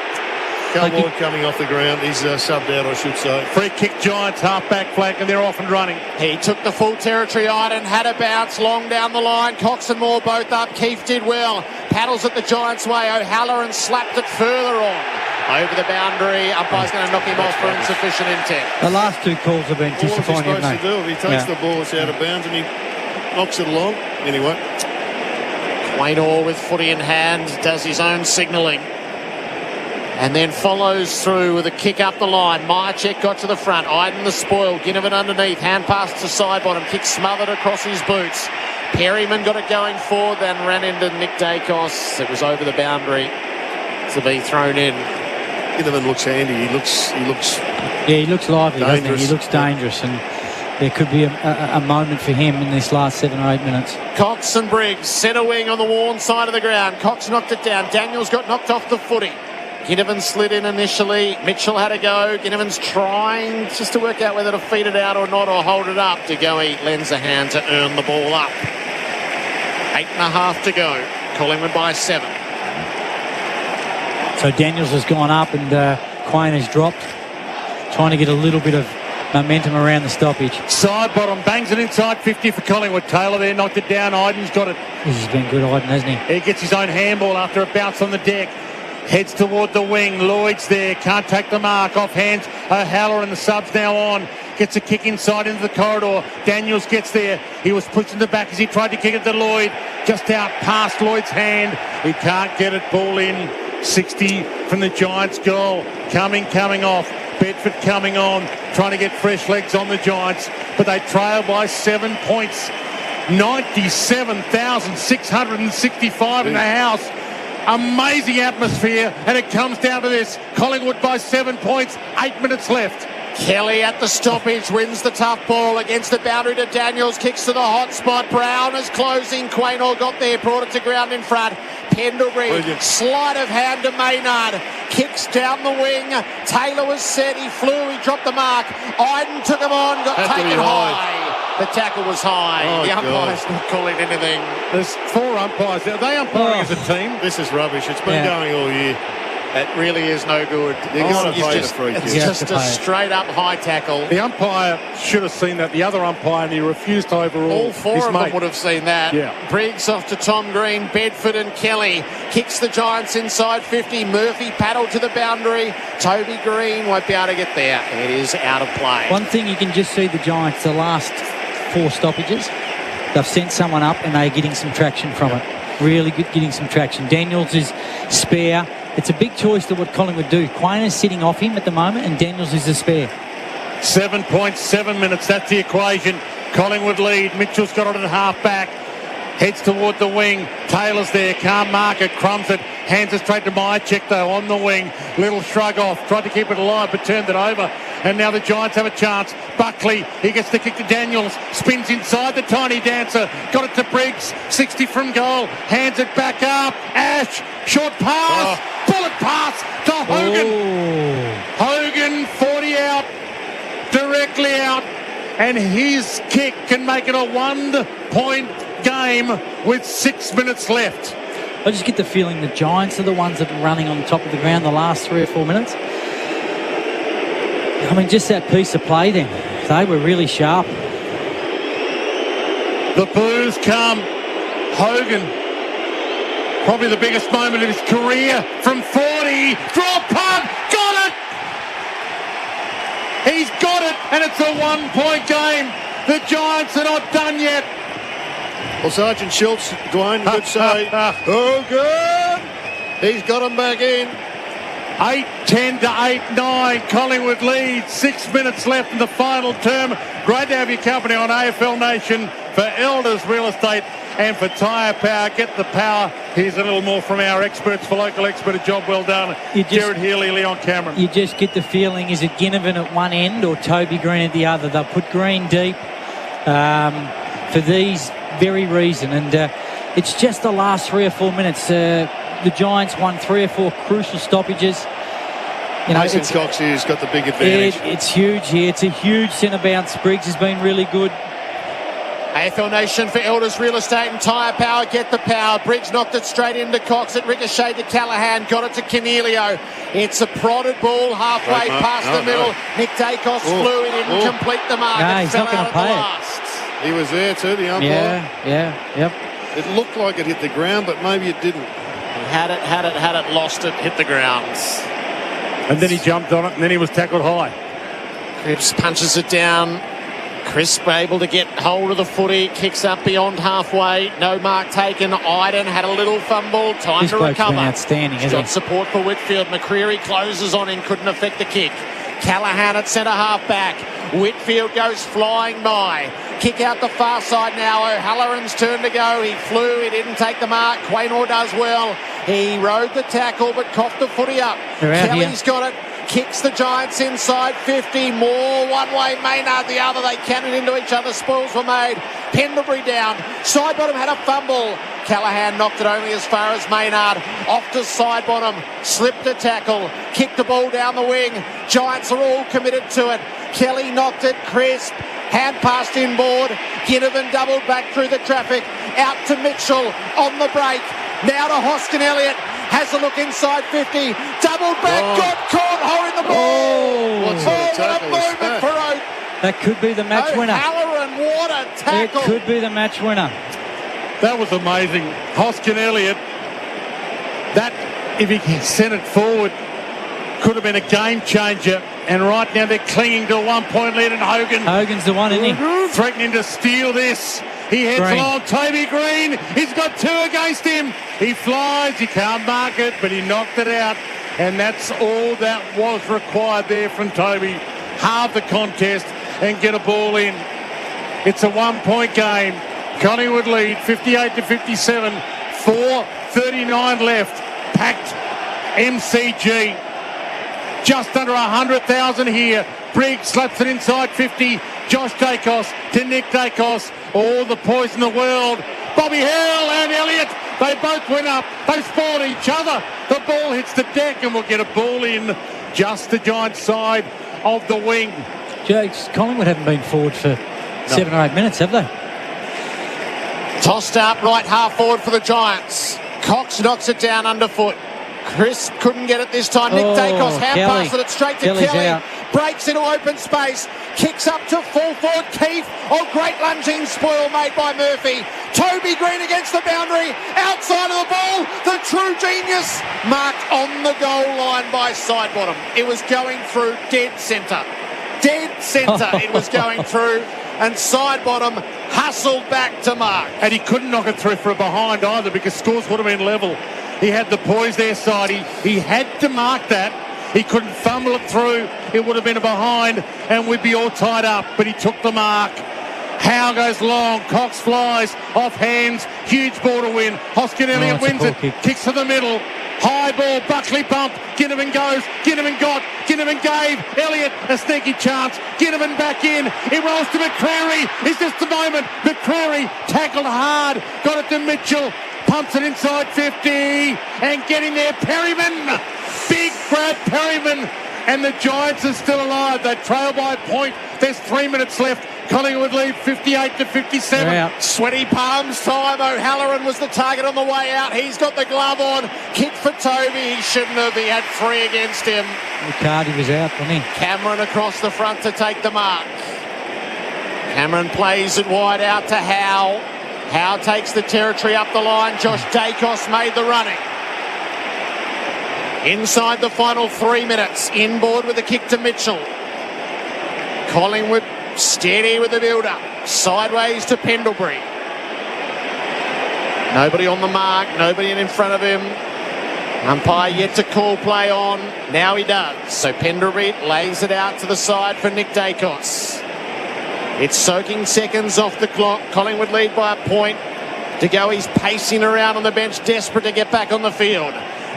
Speaker 2: Collingwood coming off the ground. He's subbed out, I should say.
Speaker 4: Free kick Giants, half-back flank, and they're off and running.
Speaker 1: He took the full territory on and had a bounce long down the line. Cox and Moore both up. Keith did well. Paddles it the Giants' way. O'Halloran slapped it further on. Over the boundary. Umpire's going to knock him off for insufficient intent.
Speaker 3: The last two calls have been disappointing,
Speaker 2: All he's supposed to do, if he takes the ball, it's out of bounds, and he knocks it along. Anyway.
Speaker 1: Quaynor with footy in hand does his own signalling. And then follows through with a kick up the line. Myercheck got to the front. Iden the spoil. Ginnivan underneath. Hand pass to side bottom. Kick smothered across his boots. Perryman got it going forward, then ran into Nick Dacos. It was over the boundary to be thrown in.
Speaker 2: Ginnivan looks handy. He looks
Speaker 3: he looks lively, doesn't he? He
Speaker 2: dangerous.
Speaker 3: looks dangerous, and there could be a moment for him in this last 7 or 8 minutes.
Speaker 1: Cox and Briggs, centre wing on the worn side of the ground. Cox knocked it down. Daniels got knocked off the footy. Ginnivan slid in initially. Mitchell had a go. Ginnivan's trying just to work out whether to feed it out or not, or hold it up. De Goey lends a hand to earn the ball up. 8.5 to go. Collingwood by 7.
Speaker 3: So Daniels has gone up and Quain has dropped, trying to get a little bit of momentum around the stoppage.
Speaker 4: Side bottom, bangs it inside 50 for Collingwood. Taylor there knocked it down. Iden's got it.
Speaker 3: This has been good, Iden, hasn't he?
Speaker 4: He gets his own handball after a bounce on the deck. Heads toward the wing. Lloyd's there. Can't take the mark. Off hands. O'Halloran, the sub's now on. Gets a kick inside into the corridor. Daniels gets there. He was pushed in the back as he tried to kick it to Lloyd. Just out past Lloyd's hand. He can't get it. Ball in. 60 from the Giants' goal. Coming off. Bedford coming on. Trying to get fresh legs on the Giants. But they trail by 7 points. 97,665 in the house. Amazing atmosphere, and it comes down to this. Collingwood by 7 points, 8 minutes left.
Speaker 1: Kelly at the stoppage wins the tough ball against the boundary to Daniels, kicks to the hot spot. Brown is closing. Quaynor got there, brought it to ground in front. Pendlebury, sleight of hand to Maynard, kicks down the wing. Taylor was set, he flew, he dropped the mark. Iden took him on, got taken high. The tackle was high. The umpire's not calling anything.
Speaker 4: There's 4 umpires. Are they umpiring as a team?
Speaker 2: This is rubbish. It's been going all year.
Speaker 1: It really is no good.
Speaker 2: You're going to pay the free kick.
Speaker 1: It's just a straight-up high tackle.
Speaker 4: The umpire should have seen that. The other umpire, and he refused to overrule.
Speaker 1: All four
Speaker 4: his
Speaker 1: of
Speaker 4: mate.
Speaker 1: them would have seen that.
Speaker 4: Yeah.
Speaker 1: Briggs off to Tom Green, Bedford and Kelly. Kicks the Giants inside 50. Murphy paddled to the boundary. Toby Green won't be able to get there. It is out of play.
Speaker 3: One thing you can just see the Giants, the last 4 stoppages, they've sent someone up and they're getting some traction from it. Really good, getting some traction. Daniels is spare. It's a big choice to what Collingwood do. Quayne is sitting off him at the moment and Daniels is a spare.
Speaker 4: 7.7 minutes, that's the equation. Collingwood lead. Mitchell's got it at half back. Heads toward the wing. Taylor's there. Can't mark it. Crumbs it. Hands it straight to Mychek, though, on the wing. Little shrug off. Tried to keep it alive, but turned it over. And now the Giants have a chance. Buckley, he gets the kick to Daniels. Spins inside the tiny dancer. Got it to Briggs. 60 from goal. Hands it back up. Ash. Short pass. Bullet pass to Hogan. Hogan, 40 out. Directly out. And his kick can make it a 1-point game with 6 minutes left.
Speaker 3: I just get the feeling the Giants are the ones that are running on top of the ground the last 3 or 4 minutes. I mean, just that piece of play then. They were really sharp.
Speaker 4: The boos come. Hogan, probably the biggest moment of his career, from 40. Draw punt. Got it! He's got it, and it's a 1-point game. The Giants are not done yet.
Speaker 2: Well, Sergeant Schultz, Dwayne would say, oh, good. He's got him back in.
Speaker 4: 8-10 to 8-9. Collingwood leads. 6 minutes left in the final term. Great to have your company on AFL Nation for Elders Real Estate and for Tyre Power. Get the power. Here's a little more from our experts. For local expert, a job well done. Jared Healy, Leon Cameron.
Speaker 3: You just get the feeling, is it Ginnivan at one end or Toby Green at the other? They'll put Green deep for these very reason. And it's just the last 3 or 4 minutes. The Giants won 3 or 4 crucial stoppages. You know,
Speaker 2: Mason Cox here's got the big advantage.
Speaker 3: It's huge here. It's a huge centre bounce. Briggs has been really good.
Speaker 1: AFL Nation for Elders Real Estate and Tyre Power. Get the power. Briggs knocked it straight into Cox. It ricocheted to Callahan. Got it to Cornelio. It's a prodded ball halfway past the middle. Nick Dacos flew. He didn't complete the mark.
Speaker 3: No,
Speaker 1: it
Speaker 3: he's
Speaker 1: fell
Speaker 3: not going
Speaker 1: out
Speaker 3: to
Speaker 1: at the
Speaker 3: pay it.
Speaker 1: last.
Speaker 2: He was there too, the umpire.
Speaker 3: Yep.
Speaker 2: It looked like it hit the ground, but maybe it didn't.
Speaker 1: Had it, lost it, hit the grounds.
Speaker 4: And then he jumped on it, and then he was tackled high.
Speaker 1: Cripps punches it down. Crisp able to get hold of the footy. Kicks up beyond halfway. No mark taken. Iden had a little fumble. Time
Speaker 3: This
Speaker 1: to
Speaker 3: bloke's
Speaker 1: recover.
Speaker 3: been outstanding,
Speaker 1: He's
Speaker 3: hasn't
Speaker 1: got
Speaker 3: he?
Speaker 1: support for Whitfield. McCreary closes on him. Couldn't affect the kick. Callahan at centre half back. Whitfield goes flying by. Kick out the far side now. O'Halloran's turn to go. He flew. He didn't take the mark. Quaynor does well. He rode the tackle but coughed the footy up.
Speaker 3: They're out
Speaker 1: Kelly's
Speaker 3: here.
Speaker 1: got it. Kicks the Giants inside 50. More one way. Maynard the other. They cannon into each other. Spoils were made. Pendlebury down. Sidebottom had a fumble. Callahan knocked it only as far as Maynard. Off to Sidebottom. Slipped a tackle. Kicked the ball down the wing. Giants are all committed to it. Kelly knocked it crisp. Hand passed inboard. Ginnivan doubled back through the traffic. Out to Mitchell on the break. Now to Hoskin Elliott. Has a look inside 50. Doubled back. Got caught holding the ball.
Speaker 2: What sort of
Speaker 1: What a
Speaker 2: tackle was
Speaker 1: moment for Oak.
Speaker 3: That could be the match winner.
Speaker 1: O'Halloran, what a tackle.
Speaker 3: It could be the match winner.
Speaker 4: That was amazing. Hoskin Elliott, that, if he sent it forward, could have been a game changer. And right now they're clinging to a 1-point lead, and
Speaker 3: Hogan's the one, isn't he?
Speaker 4: Threatening to steal this. He heads
Speaker 3: Green.
Speaker 4: along. Toby Green, he's got 2 against him. He flies, he can't mark it, but he knocked it out. And that's all that was required there from Toby. Halve the contest and get a ball in. It's a 1-point game. Collingwood lead 58 to 57. 4:39 left. Packed MCG. Just under 100,000 here. Briggs slaps it inside 50. Josh Dacos to Nick Dacos. All the poise in the world. Bobby Hale and Elliott. They both went up. They spoiled each other. The ball hits the deck and we'll get a ball in just the Giants side of the wing.
Speaker 3: Jakes, Collingwood haven't been forward for 7 or 8 minutes, have they?
Speaker 1: Tossed up right half forward for the Giants. Cox knocks it down underfoot. Chris couldn't get it this time. Nick Dacos hand passes it straight to
Speaker 3: Kelly's
Speaker 1: Kelly.
Speaker 3: out.
Speaker 1: Breaks into open space. Kicks up to full forward. Keith. Oh, great lunging spoil made by Murphy. Toby Green against the boundary. Outside of the ball. The true genius. Marked on the goal line by Sidebottom. It was going through dead centre. Dead centre it was going through. And Sidebottom hustled back to mark.
Speaker 4: And he couldn't knock it through for a behind either because scores would have been level. He had the poise there, Sidey. He had to mark that. He couldn't fumble it through. It would have been a behind and we'd be all tied up. But he took the mark. Howe goes long. Cox flies off hands. Huge ball to win. Hoskin Elliott wins it. Kicks to the middle. High ball. Buckley bump. Ginnivan goes. Ginnivan got. Ginnivan gave. Elliott a sneaky chance. Ginnivan back in. It rolls to McCreary. It's just a moment. McCreary tackled hard. Got it to Mitchell. Pumps it inside 50 and getting there, Perryman. Big Brad Perryman. And the Giants are still alive. They trail by a point. There's 3 minutes left. Collingwood lead 58-57.
Speaker 1: Sweaty palms time. O'Halloran was the target on the way out. He's got the glove on. Kick for Toby. He shouldn't have. He had 3 against him.
Speaker 3: McCarty was out, wasn't he?
Speaker 1: Cameron across the front to take the mark. Cameron plays it wide out to Howe. Howe takes the territory up the line. Josh Dacos made the running. Inside the final 3 minutes. Inboard with a kick to Mitchell. Collingwood steady with the build-up. Sideways to Pendlebury. Nobody on the mark. Nobody in front of him. Umpire yet to call play on. Now he does. So Pendlebury lays it out to the side for Nick Dacos. It's soaking seconds off the clock. Collingwood lead by a point. To go, he's pacing around on the bench, desperate to get back on the field.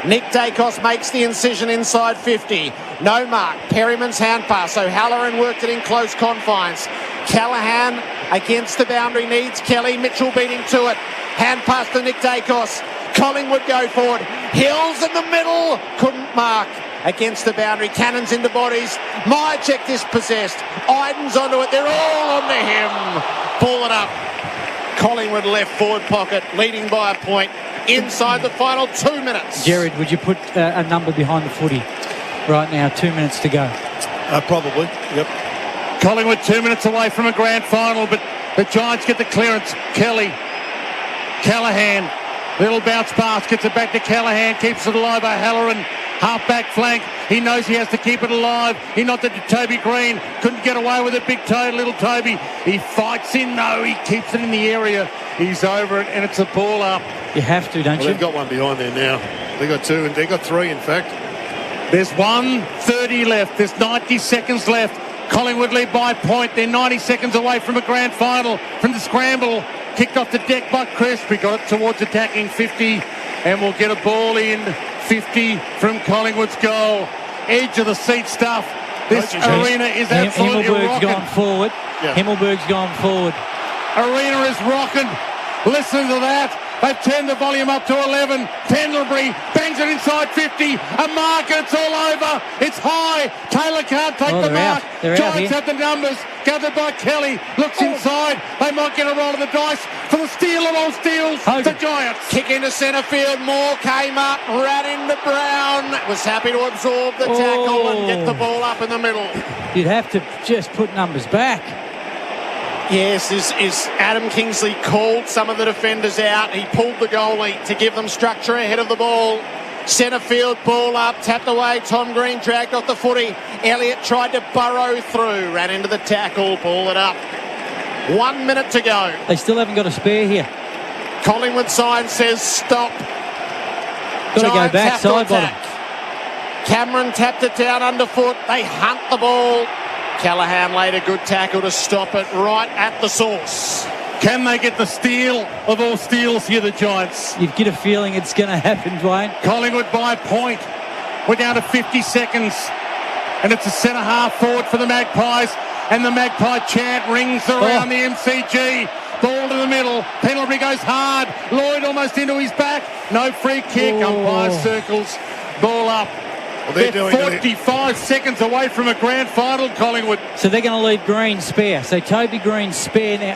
Speaker 1: Nick Dacos makes the incision inside 50. No mark. Perryman's hand pass. O'Halloran worked it in close confines. Callaghan against the boundary needs Kelly. Mitchell beating to it. Hand pass to Nick Dacos. Collingwood go forward. Hills in the middle. Couldn't mark. Against the boundary. Cannons into bodies. Myercheck dispossessed. Iden's onto it. They're all onto him. Pull it up. Collingwood left forward pocket. Leading by a point. Inside the final 2 minutes.
Speaker 3: Jared, would you put a number behind the footy right now? 2 minutes to go.
Speaker 2: Probably. Yep.
Speaker 4: Collingwood 2 minutes away from a grand final, but the Giants get the clearance. Kelly. Callaghan. Little bounce pass. Gets it back to Callaghan. Keeps it alive. O'Halloran. Half-back flank. He knows he has to keep it alive. He knocked it to Toby Green. Couldn't get away with it. Big toe, little Toby. He fights in. No, he keeps it in the area. He's over it, and it's a ball up.
Speaker 3: You have to, don't you?
Speaker 2: They've got one behind there now. They've got 2, and they've got 3, in fact.
Speaker 4: There's 1:30 left. There's 90 seconds left. Collingwood lead by a point. They're 90 seconds away from a grand final. From the scramble. Kicked off the deck by Crisp. We got it towards attacking 50, and we'll get a ball in 50 from Collingwood's goal. Edge of the seat stuff. This arena is absolutely
Speaker 3: Himmelberg's
Speaker 4: rocking.
Speaker 3: gone forward.
Speaker 4: Yeah.
Speaker 3: Himmelberg's gone forward.
Speaker 4: Arena is rocking. Listen to that. They've turned the volume up to 11. Pendlebury bangs it inside 50. A mark, and it's all over. It's high. Taylor can't take the mark. Giants have the numbers. Gathered by Kelly. Looks inside. They might get a roll of the dice for the steal of all steals. The Giants.
Speaker 1: Kick into centre field. Moore came up. Ran into Brown. Was happy to absorb the tackle and get the ball up in the middle.
Speaker 3: You'd have to just put numbers back.
Speaker 1: Yes, is Adam Kingsley called some of the defenders out. He pulled the goalie to give them structure ahead of the ball. Centre field, ball up, tapped away. Tom Green dragged off the footy. Elliott tried to burrow through, ran into the tackle, ball it up. 1 minute to go.
Speaker 3: They still haven't got a spare here.
Speaker 1: Collingwood sign says stop.
Speaker 3: Got to go back, side bottom.
Speaker 1: Cameron tapped it down underfoot. They hunt the ball. Callaghan laid a good tackle to stop it right at the source.
Speaker 4: Can they get the steal of all steals here, the Giants?
Speaker 3: You'd get a feeling it's going to happen, Dwayne.
Speaker 4: Collingwood by a point. We're down to 50 seconds. And it's a centre half forward for the Magpies. And the Magpie chant rings around the MCG. Ball to the middle. Pendlebury goes hard. Lloyd almost into his back. No free kick. Umpire circles. Ball up. Well, they're 45 seconds away from a grand final, Collingwood.
Speaker 3: So they're going to leave Green spare. So Toby Green spare now.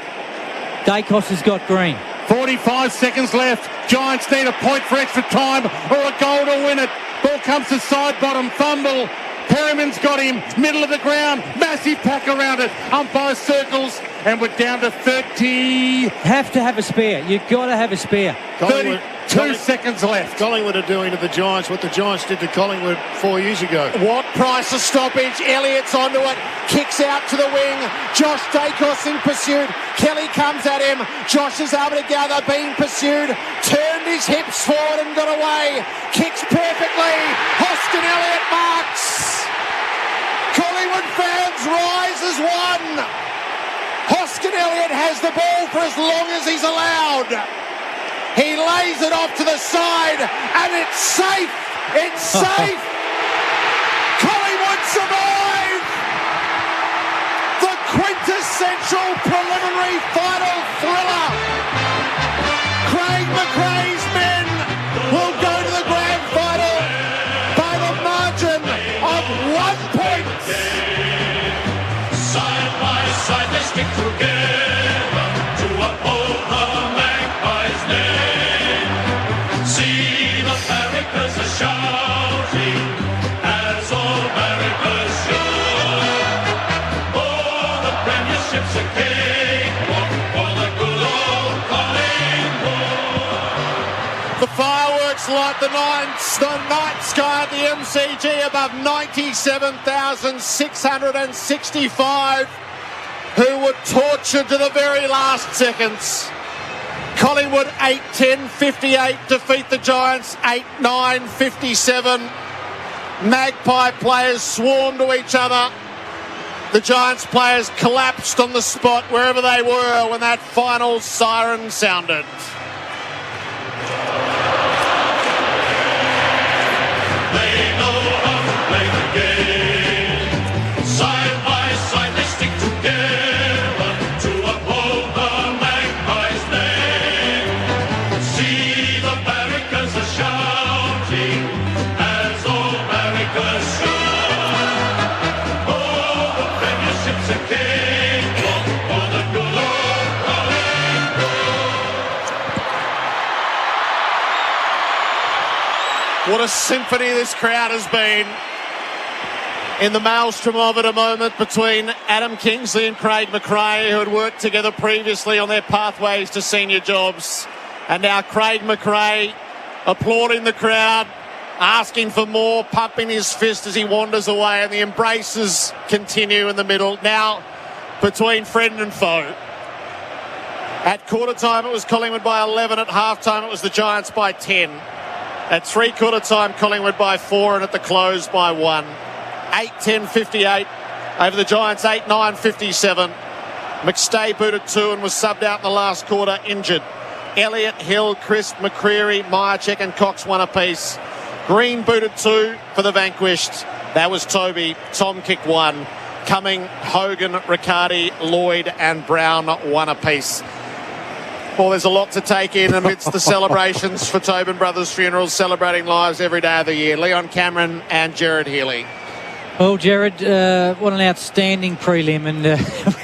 Speaker 3: Dacos has got Green.
Speaker 4: 45 seconds left. Giants need a point for extra time or a goal to win it. Ball comes to side bottom, fumble. Perryman's got him, middle of the ground, massive pack around it on both circles, and we're down to 30.
Speaker 3: Have to have a spare. You've got to have a spare.
Speaker 4: 32 seconds left.
Speaker 2: Collingwood are doing to the Giants what the Giants did to Collingwood 4 years ago.
Speaker 1: What price of stoppage? Elliott's onto it, kicks out to the wing. Josh Dacos in pursuit. Kelly comes at him. Josh is able to gather, being pursued. Turned his hips forward and got away. Kicks perfectly. Hoskin Elliott marks. Collingwood fans rise as one. Hoskin Elliott has the ball for as long as he's allowed. He lays it off to the side, and it's safe. It's safe. Collingwood survive. The quintessential preliminary final thriller. Craig McRae's men will go to the grand final by the margin of 1 point.
Speaker 8: Side by side they stick together to uphold the Magpies' name. See the barricades are shouting as all barricades should. Oh, the premiership's a cakewalk for the good old Collingwood.
Speaker 1: The fireworks light the night sky at the MCG above 97,665 who were tortured to the very last seconds. Collingwood 8-10-58 defeat the Giants 8-9-57. Magpie players swarmed to each other. The Giants players collapsed on the spot wherever they were when that final siren sounded.
Speaker 8: Side by side they stick together to uphold the Magpies' name. See the barricades are shouting as all barricades should. Oh, the premiership's a cakewalk for the good old Collingwood.
Speaker 1: What a symphony this crowd has been. In the maelstrom of it, a moment between Adam Kingsley and Craig McRae, who had worked together previously on their pathways to senior jobs. And now Craig McRae applauding the crowd, asking for more, pumping his fist as he wanders away, and the embraces continue in the middle. Now between friend and foe. At quarter time it was Collingwood by 11, at half time it was the Giants by 10. At three-quarter time Collingwood by 4, and at the close by 1. 8-10-58 over the Giants, 8-9-57. McStay booted 2 and was subbed out in the last quarter, injured. Elliott, Hill, Crisp, McCreary, Myercheck and Cox 1 apiece. Green booted 2 for the vanquished. That was Toby. Tom kicked 1. Cumming, Hogan, Riccardi, Lloyd and Brown 1 apiece. Well, there's a lot to take in amidst the celebrations for Tobin Brothers Funerals, celebrating lives every day of the year. Leon Cameron and Jared Healy.
Speaker 3: Well, Jared, what an outstanding prelim, and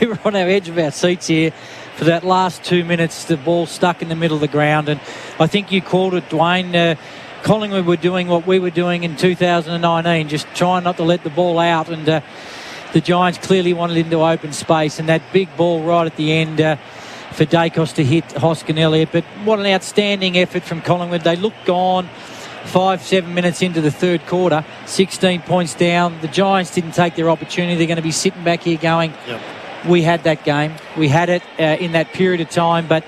Speaker 3: we were on our edge of our seats here for that last 2 minutes. The ball stuck in the middle of the ground, and I think you called it, Dwayne. Collingwood were doing what we were doing in 2019, just trying not to let the ball out, and the Giants clearly wanted into open space, and that big ball right at the end for Dacos to hit Hoskin Elliott. But what an outstanding effort from Collingwood. They looked gone 5-7 minutes into the third quarter, 16 points down. The Giants didn't take their opportunity. They're going to be sitting back here going, we had that game. We had it in that period of time, but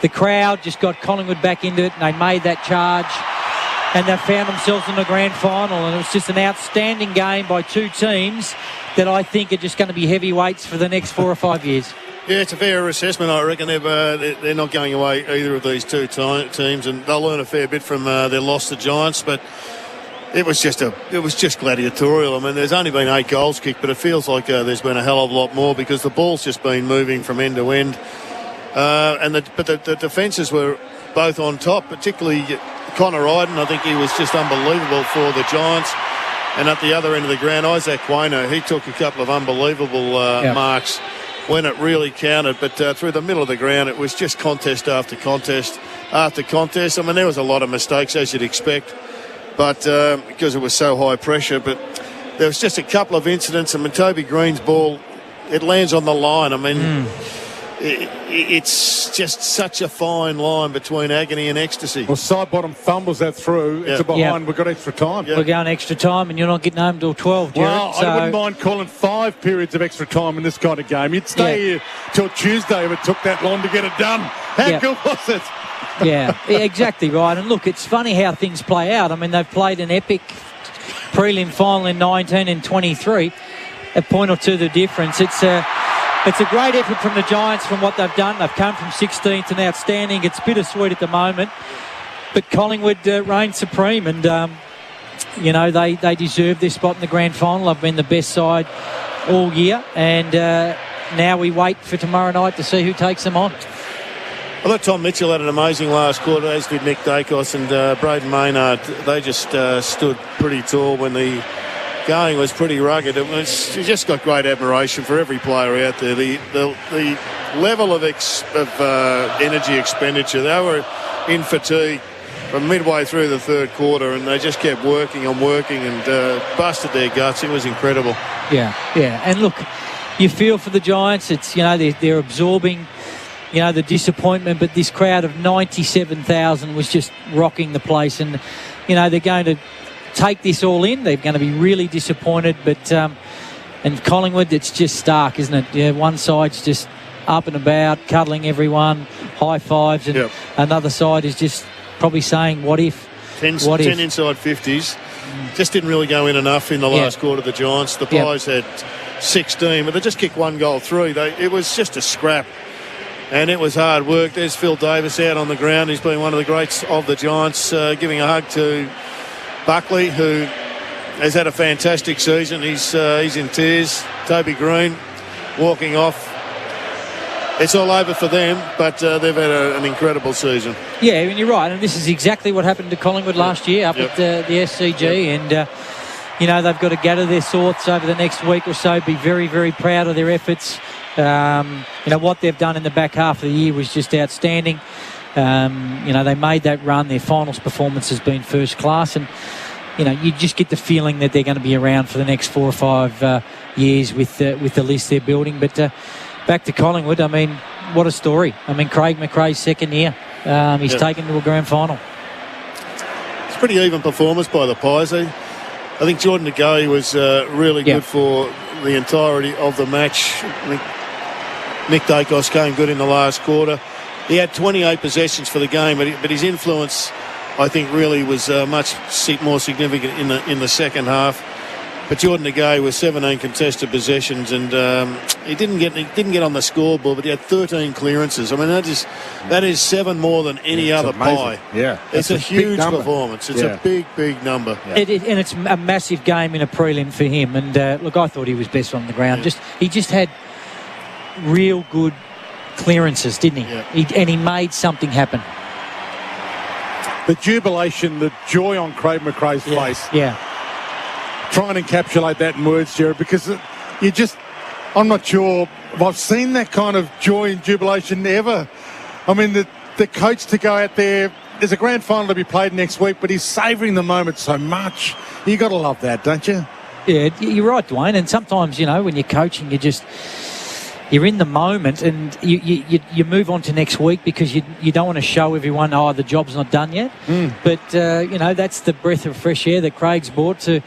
Speaker 3: the crowd just got Collingwood back into it, and they made that charge, and they found themselves in the grand final. And it was just an outstanding game by two teams that I think are just going to be heavyweights for the next 4 or 5 years.
Speaker 2: Yeah, it's a fair assessment. I reckon they're not going away, either of these two teams, and they'll learn a fair bit from their loss to Giants. But it was just gladiatorial. I mean, there's only been 8 goals kicked, but it feels like there's been a hell of a lot more, because the ball's just been moving from end to end. But the defences were both on top, particularly Connor Iden. I think he was just unbelievable for the Giants. And at the other end of the ground, Isaac Quainer, he took a couple of unbelievable marks. when it really counted. But through the middle of the ground, it was just contest after contest after contest. I mean, there was a lot of mistakes, as you'd expect, but because it was so high pressure. But there was just a couple of incidents. I mean, Toby Green's ball, it lands on the line. I mean, it's just such a fine line between agony and ecstasy.
Speaker 4: Well, Sidebottom fumbles that through. It's a behind. We've got extra time.
Speaker 3: We're going extra time, and you're not getting home till 12, Jared.
Speaker 4: Well, I wouldn't mind calling 5 periods of extra time in this kind of game. You'd stay here till Tuesday if it took that long to get it done. How good was it?
Speaker 3: Yeah, exactly right. And look, it's funny how things play out. I mean, they've played an epic prelim final in 19 and 23. A point or two the difference. It's a great effort from the Giants from what they've done. They've come from 16th and outstanding. It's bittersweet at the moment. But Collingwood reign supreme, and, they deserve their spot in the grand final. They've been the best side all year, and now we wait for tomorrow night to see who takes them on.
Speaker 2: I thought Tom Mitchell had an amazing last quarter, as did Nick Dacos and Braden Maynard. They just stood pretty tall when the going was pretty rugged. You just got great admiration for every player out there. The level of energy expenditure, they were in fatigue from midway through the third quarter, and they just kept working and busted their guts. It was incredible.
Speaker 3: Yeah. And look, you feel for the Giants. It's, they're absorbing, the disappointment, but this crowd of 97,000 was just rocking the place, and, they're going to take this all in. They're going to be really disappointed, but and Collingwood, it's just stark, isn't it? Yeah, one side's just up and about, cuddling everyone, high fives, and another side is just probably saying, what if?
Speaker 2: 10 inside 50s. Just didn't really go in enough in the last quarter, the Giants. The Pies had 16, but they just kicked one goal through. It was just a scrap, and it was hard work. There's Phil Davis out on the ground. He's been one of the greats of the Giants, giving a hug to Buckley, who has had a fantastic season. He's in tears. Toby Green walking off. It's all over for them, but they've had an incredible season.
Speaker 3: Yeah, and you're right. And this is exactly what happened to Collingwood last year up at the SCG. And, they've got to gather their thoughts over the next week or so, be very, very proud of their efforts. What they've done in the back half of the year was just outstanding. They made that run. Their finals performance has been first class, and you just get the feeling that they're going to be around for the next 4 or 5 years with the list they're building. But back to Collingwood, I mean, what a story. I mean, Craig McRae's second year, he's taken to a grand final.
Speaker 2: It's a pretty even performance by the Pies. I think Jordan Ngai was really good for the entirety of the match. I think Nick Dacos came good in the last quarter. He had 28 possessions for the game, but his influence, I think, really was much more significant in the second half. But Jordan Ngai was 17 contested possessions, and he didn't get on the scoreboard, but he had 13 clearances. I mean, that is 7 more than any other Pie.
Speaker 4: Yeah,
Speaker 2: it's a huge performance. It's a big number.
Speaker 3: Yeah. And it's a massive game in a prelim for him. And look, I thought he was best on the ground. He just had real good clearances, didn't he? Yeah. He made something happen.
Speaker 4: The jubilation, the joy on Craig McRae's face.
Speaker 3: Yeah.
Speaker 4: Try and encapsulate that in words, Jared, because I'm not sure if I've seen that kind of joy and jubilation ever. I mean, the coach to go out there, there's a grand final to be played next week, but he's savouring the moment so much. You got to love that, don't you?
Speaker 3: Yeah, you're right, Dwayne. And sometimes, when you're coaching, you're in the moment, and you move on to next week because you don't want to show everyone, the job's not done yet. But, that's the breath of fresh air that Craig's brought to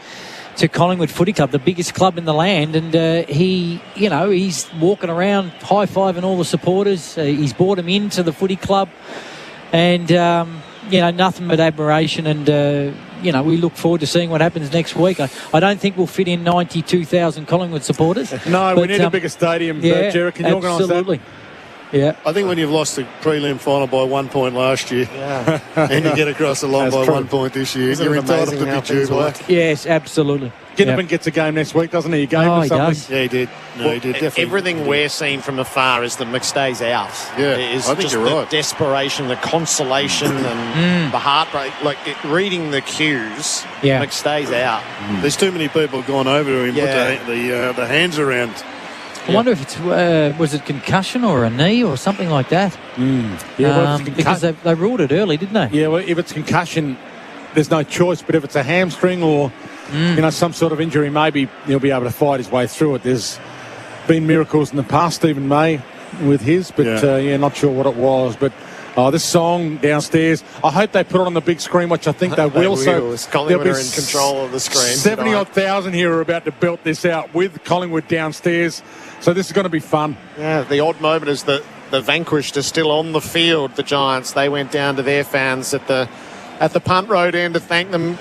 Speaker 3: Collingwood Footy Club, the biggest club in the land. And he's walking around high-fiving all the supporters. He's brought them into the footy club. And, nothing but admiration. And, we look forward to seeing what happens next week. I don't think we'll fit in 92,000 Collingwood supporters.
Speaker 4: No, we need a bigger stadium, Jared. Can you organise that?
Speaker 3: Yeah.
Speaker 2: I think when you've lost the prelim final by 1 point last year and you get across the line by 1 point this year, you're entitled to be jubilant.
Speaker 3: Yes, absolutely.
Speaker 4: Ginnivan gets a game next week, doesn't he? He gave him something.
Speaker 3: Does.
Speaker 2: Yeah, he did. He did, definitely.
Speaker 1: Everything we're seeing from afar is that McStay's out.
Speaker 2: Yeah,
Speaker 1: is
Speaker 2: I think
Speaker 1: just
Speaker 2: you're
Speaker 1: the
Speaker 2: right.
Speaker 1: desperation, the consolation, and the heartbreak. Reading the cues, McStay's out.
Speaker 2: There's too many people gone over to him, put the hands around
Speaker 3: I wonder if it's was it concussion or a knee or something like that. Because they ruled it early, didn't they?
Speaker 4: Yeah, well, if it's concussion, there's no choice. But if it's a hamstring or some sort of injury, maybe he'll be able to fight his way through it. There's been miracles in the past, Stephen May with his, but not sure what it was. But this song downstairs, I hope they put it on the big screen, which I think they will. So
Speaker 1: Collingwood are in control of the screen.
Speaker 4: 70-odd thousand here are about to belt this out with Collingwood downstairs. So this is going to be fun.
Speaker 1: Yeah, the odd moment is that the vanquished are still on the field, the Giants. They went down to their fans at the punt road end to thank them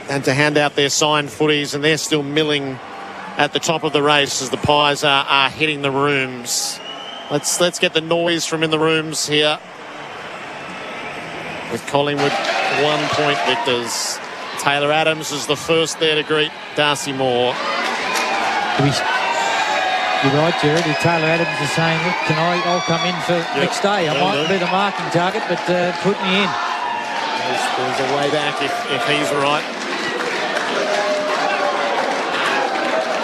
Speaker 1: and to hand out their signed footies, and they're still milling at the top of the race as the Pies are hitting the rooms. Let's get the noise from in the rooms here. With Collingwood 1-point victors. Taylor Adams is the first there to greet Darcy Moore.
Speaker 3: You're right, Jared. Taylor Adams is saying, look, I'll come in for next day. I might be the marking target, but put me in.
Speaker 1: There's a way back if he's right.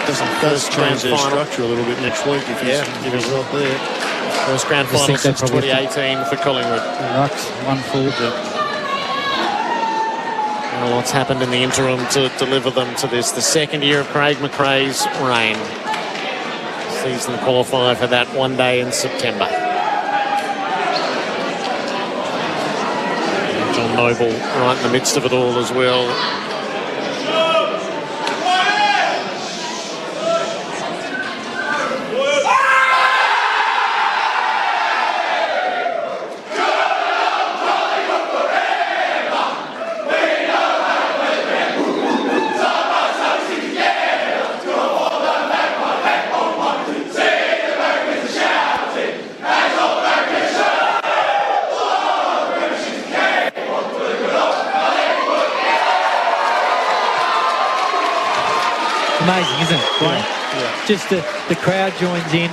Speaker 2: Does change their structure a little bit next week if he's not there.
Speaker 1: First grand final since 2018 for Collingwood.
Speaker 3: One full.
Speaker 1: Well, what's happened in the interim to deliver them to this? The second year of Craig McRae's reign. Sees them qualify for that one day in September. And John Noble right in the midst of it all as well.
Speaker 3: Amazing, isn't it, Brian?
Speaker 4: Yeah.
Speaker 3: Just the crowd joins in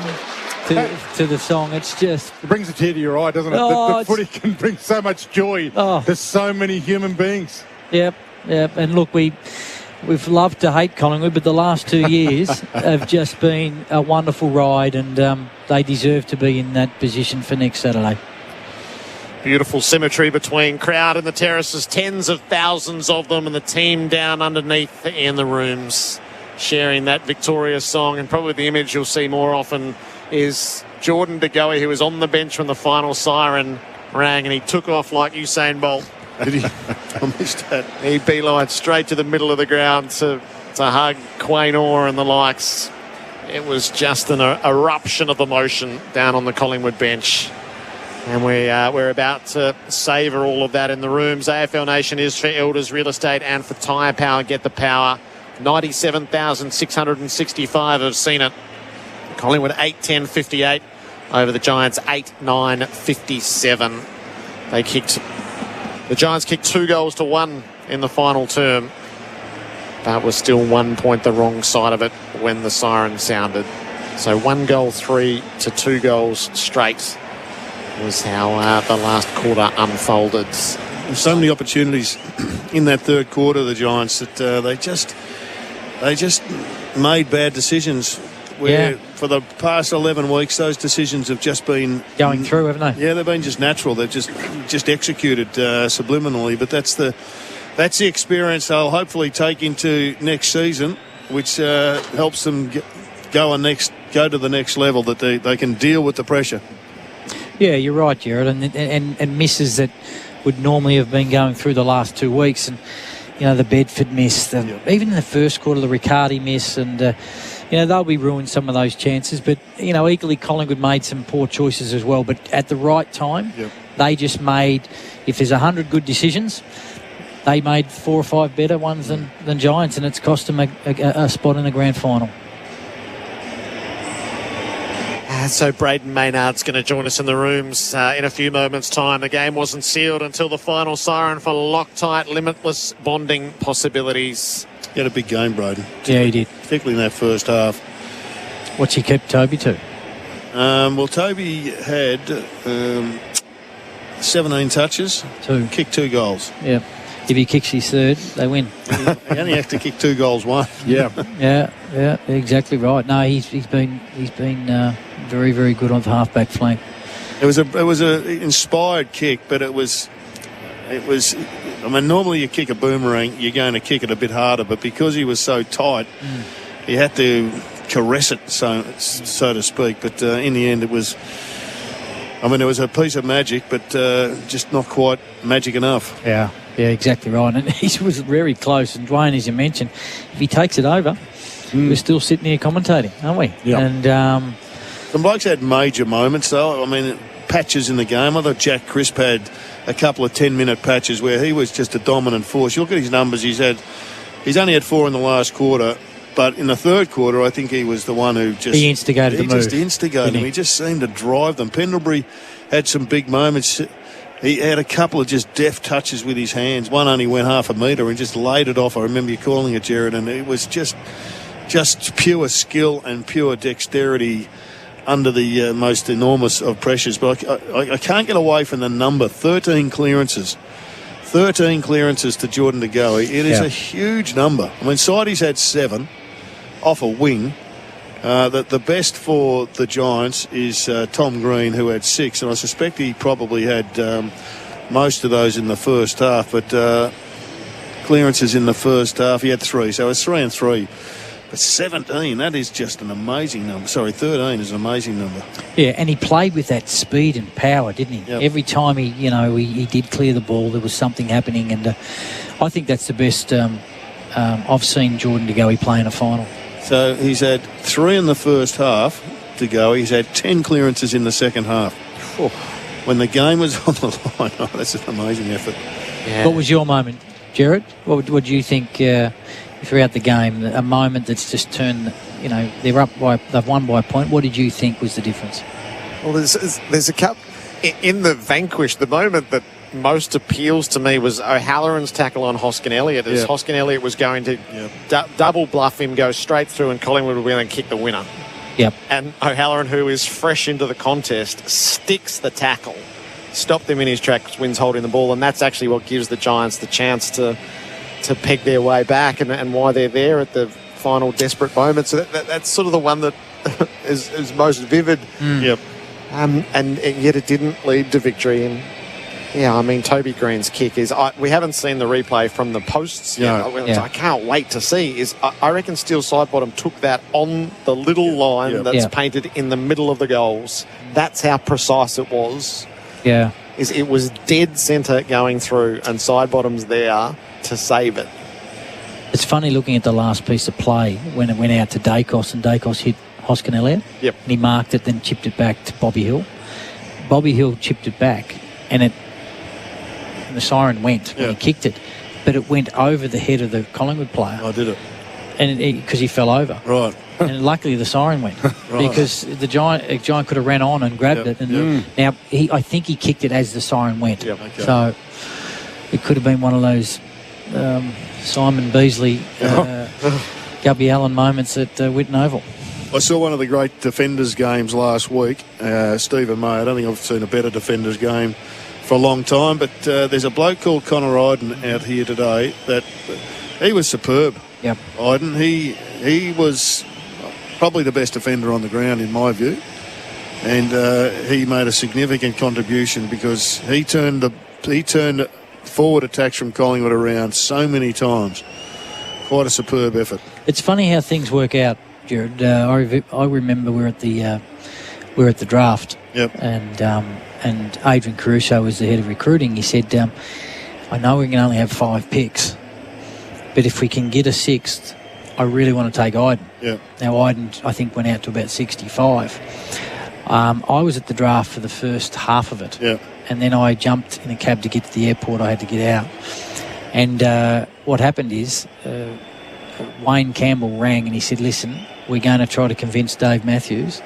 Speaker 3: to the song. It's just...
Speaker 4: It brings a tear to your eye, doesn't it?
Speaker 3: Oh,
Speaker 4: the footy can bring so much joy to so many human beings.
Speaker 3: Yep. And look, we've loved to hate Collingwood, but the last 2 years have just been a wonderful ride, and they deserve to be in that position for next Saturday.
Speaker 1: Beautiful symmetry between crowd and the terraces, tens of thousands of them, and the team down underneath in the rooms sharing that victorious song. And probably the image you'll see more often is Jordan De Goey, who was on the bench when the final siren rang, and he took off like Usain Bolt.
Speaker 2: Did he? I missed that.
Speaker 1: He beelined straight to the middle of the ground to hug Quain Orr and the likes. It was just an eruption of emotion down on the Collingwood bench. And we're about to savour all of that in the rooms. AFL Nation is for Elders Real Estate and for Tyre Power. Get the power. 97,665 have seen it. Collingwood 8-10-58 over the Giants 8-9-57. The Giants kicked 2-1 in the final term, but was still 1 point the wrong side of it when the siren sounded. So 1-3 to 2 goals straight was how the last quarter unfolded.
Speaker 2: There's so many opportunities in that third quarter, the Giants, that they just made bad decisions. Where for the past 11 weeks, those decisions have just been
Speaker 3: going through, haven't they?
Speaker 2: Yeah, they've been just natural. They've just executed subliminally. But that's the experience they'll hopefully take into next season, which helps them go to the next level, that they can deal with the pressure.
Speaker 3: Yeah, you're right, Jared, and misses that would normally have been going through the last 2 weeks, and the Bedford miss, even in the first quarter, the Riccardi miss, and they'll be ruined some of those chances. But equally, Collingwood made some poor choices as well. But at the right time, they just made. If there's 100 good decisions, they made 4 or 5 better ones than Giants, and it's cost them a spot in the grand final.
Speaker 1: So Braden Maynard's going to join us in the rooms in a few moments' time. The game wasn't sealed until the final siren for Loctite, limitless bonding possibilities.
Speaker 2: He had a big game, Braden.
Speaker 3: Yeah, he did.
Speaker 2: Particularly in that first half.
Speaker 3: What's he kept Toby to?
Speaker 2: Well, Toby had 17 touches, kicked 2 goals.
Speaker 3: Yeah. If he kicks his third, they win.
Speaker 2: He only has to kick 2 goals, 1.
Speaker 4: Yeah.
Speaker 3: Yeah, exactly right. No, he's been very, very good on the halfback flank.
Speaker 2: It was a inspired kick, but it was. I mean, normally you kick a boomerang, you're going to kick it a bit harder, but because he was so tight, he had to caress it, so to speak. But in the end, it was a piece of magic, but just not quite magic enough.
Speaker 3: Yeah, exactly right. And he was very close. And Dwayne, as you mentioned, if he takes it over, we're still sitting here commentating, aren't we?
Speaker 4: Yeah.
Speaker 3: And
Speaker 2: some blokes had major moments, though. I mean, patches in the game. I thought Jack Crisp had a couple of 10-minute patches where he was just a dominant force. You look at his numbers, he's only had 4 in the last quarter, but in the third quarter, I think he was the one who just...
Speaker 3: He instigated the move.
Speaker 2: He just instigated them. He just seemed to drive them. Pendlebury had some big moments. He had a couple of just deft touches with his hands. One only went half a metre and just laid it off. I remember you calling it, Jared, and it was just pure skill and pure dexterity under the most enormous of pressures. But I can't get away from the number, 13 clearances. 13 clearances to Jordan De Goey. It is a huge number. I mean, Sidey's had 7 off a wing. The best for the Giants is Tom Green, who had 6, and I suspect he probably had most of those in the first half. But clearances in the first half, he had 3, so it was 3 and 3. But 17, that is just an amazing number. Sorry, 13 is an amazing number.
Speaker 3: Yeah, and he played with that speed and power, didn't he?
Speaker 2: Yep.
Speaker 3: Every time he did clear the ball, there was something happening, and I think that's the best I've seen Jordan De Goey play in a final.
Speaker 2: So he's had 3 in the first half to go. He's had 10 clearances in the second half. Oh, when the game was on the line, that's an amazing effort.
Speaker 3: Yeah. What was your moment, Jared? What do you think throughout the game? A moment that's just turned, they've won by a point. What did you think was the difference?
Speaker 1: Well, there's a couple in the vanquish. The moment that most appeals to me was O'Halloran's tackle on Hoskin Elliott. As Hoskin Elliott was going to double bluff him, go straight through, and Collingwood will be going to kick the winner.
Speaker 3: Yep.
Speaker 1: And O'Halloran, who is fresh into the contest, sticks the tackle, stopped him in his tracks, wins holding the ball, and that's actually what gives the Giants the chance to peg their way back and why they're there at the final desperate moment. So that's sort of the one that is most vivid.
Speaker 2: Yep.
Speaker 1: And yet it didn't lead to victory. And yeah, I mean, Toby Green's kick is... we haven't seen the replay from the posts yet. I can't wait to see. I reckon Steele Sidebottom took that on the little line that's painted in the middle of the goals. That's how precise it was.
Speaker 3: Yeah.
Speaker 1: It was dead centre going through, and Sidebottom's there to save it.
Speaker 3: It's funny looking at the last piece of play when it went out to Dacos, and Dacos hit Hoskin Elliott.
Speaker 1: Yep.
Speaker 3: And he marked it, then chipped it back to Bobby Hill. Bobby Hill chipped it back, and the siren went when he kicked it, but it went over the head of the Collingwood player.
Speaker 2: I did it.
Speaker 3: And because he fell over.
Speaker 2: Right.
Speaker 3: And luckily the siren went because the Giant could have ran on and grabbed it. And now I think he kicked it as the siren went.
Speaker 2: Yep. Okay.
Speaker 3: So it could have been one of those Simon Beasley, Gubby Allen moments at Whitten Oval.
Speaker 2: I saw one of the great defenders games last week, Stephen May. I don't think I've seen a better defenders game for a long time, but there's a bloke called Connor Iden out here today that he was superb.
Speaker 3: Yep.
Speaker 2: Iden, he was probably the best defender on the ground in my view, and he made a significant contribution because he turned forward attacks from Collingwood around so many times. Quite a superb effort.
Speaker 3: It's funny how things work out, Jared. I remember we're at the draft.
Speaker 2: Yep.
Speaker 3: And Adrian Caruso was the head of recruiting. He said, I know we can only have 5 picks, but if we can get a 6th, I really want to take Iden.
Speaker 2: Yeah.
Speaker 3: Now, Iden, I think, went out to about 65. I was at the draft for the first half of it.
Speaker 2: Yeah.
Speaker 3: And then I jumped in a cab to get to the airport. I had to get out. And what happened is Wayne Campbell rang and he said, listen, we're going to try to convince Dave Matthews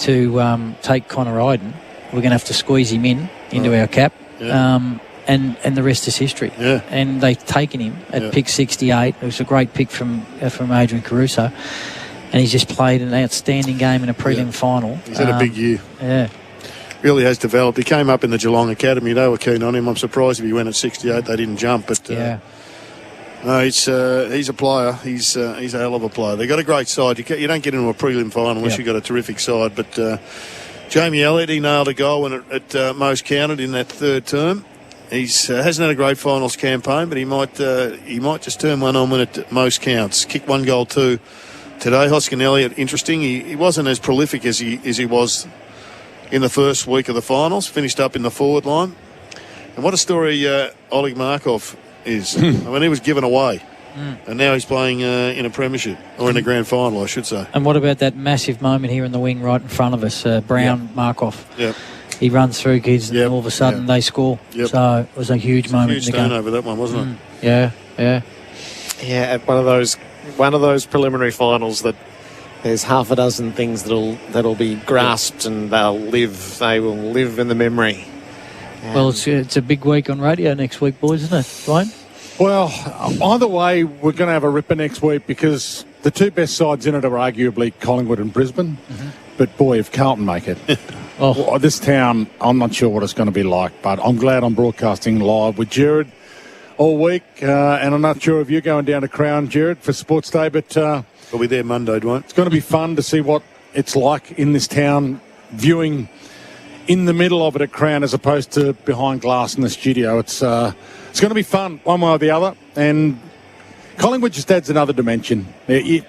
Speaker 3: to take Connor Iden. We're going to have to squeeze him into our cap.
Speaker 2: Yeah.
Speaker 3: And the rest is history.
Speaker 2: Yeah.
Speaker 3: And they've taken him at pick 68. It was a great pick from Adrian Caruso. And he's just played an outstanding game in a prelim final.
Speaker 2: He's had a big year.
Speaker 3: Yeah.
Speaker 2: Really has developed. He came up in the Geelong Academy. They were keen on him. I'm surprised if he went at 68, they didn't jump. But no, he's a player. He's a hell of a player. They've got a great side. You don't get into a prelim final unless you've got a terrific side. But Jamie Elliott, he nailed a goal when it most counted in that third term. He hasn't had a great finals campaign, but he might just turn one on when it most counts. Kick 1 goal too today. Hoskin Elliott, interesting. He wasn't as prolific as he was in the first week of the finals. Finished up in the forward line. And what a story Oleg Markov is. I mean, he was given away. And now he's playing in a premiership, or in a grand final, I should say.
Speaker 3: And what about that massive moment here in the wing right in front of us, Brown Markov?
Speaker 2: Yeah.
Speaker 3: He runs through kids and all of a sudden they score.
Speaker 2: Yep.
Speaker 3: So it was a huge moment.
Speaker 2: Huge turnover, that one, wasn't it?
Speaker 3: Yeah.
Speaker 1: Yeah, one of those preliminary finals that there's half a dozen things that'll be grasped and they will live in the memory.
Speaker 3: Well, it's a big week on radio next week, boys, isn't it, Dwayne?
Speaker 4: Well, either way, we're going to have a ripper next week because the two best sides in it are arguably Collingwood and Brisbane. But boy, if Carlton make it, this town, I'm not sure what it's going to be like. But I'm glad I'm broadcasting live with Jared all week. And I'm not sure if you're going down to Crown, Jared, for Sports Day. But
Speaker 2: we'll be there Monday, Dwayne.
Speaker 4: It's going to be fun to see what it's like in this town, viewing in the middle of it at Crown as opposed to behind glass in the studio. It's going to be fun one way or the other. And Collingwood just adds another dimension. You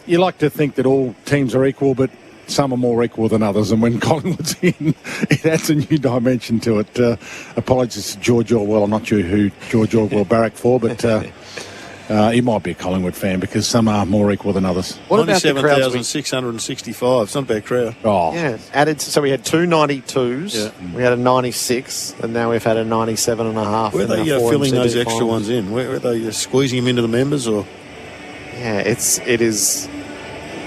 Speaker 4: like to think that all teams are equal, but some are more equal than others. And when Collingwood's in, it adds a new dimension to it. Apologies to George Orwell. I'm not sure who George Orwell barracked for, but he might be a Collingwood fan because some are more equal than others.
Speaker 2: What about the crowds? 97,665. It's not a bad crowd.
Speaker 4: Oh.
Speaker 1: Yeah, added. So we had 2 92s, we had a 96, and now we've had a 97.5.
Speaker 2: Where are they filling those extra ones in? Where are they squeezing them into the members? Or
Speaker 1: yeah, it is.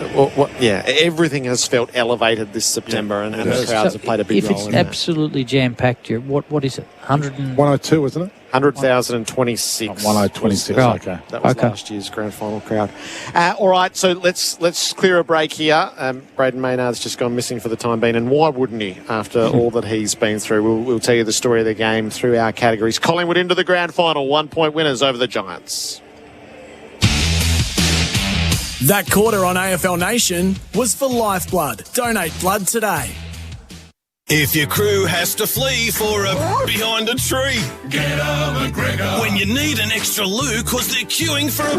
Speaker 1: Everything has felt elevated this September, and the crowds have played a big role in that.
Speaker 3: If it's absolutely jam-packed, what is it?
Speaker 4: 102, isn't it?
Speaker 1: 100,026.
Speaker 4: 102.26,
Speaker 3: Right.
Speaker 4: okay.
Speaker 1: That was last year's grand final crowd. All right, so let's clear a break here. Braden Maynard's just gone missing for the time being, and why wouldn't he after all that he's been through? We'll tell you the story of the game through our categories. Collingwood into the grand final, 1-point winners over the Giants.
Speaker 7: That quarter on AFL Nation was for Lifeblood. Donate blood today.
Speaker 12: If your crew has to flee for a behind a tree, get a McGregor. When you need an extra loo cause they're queuing for a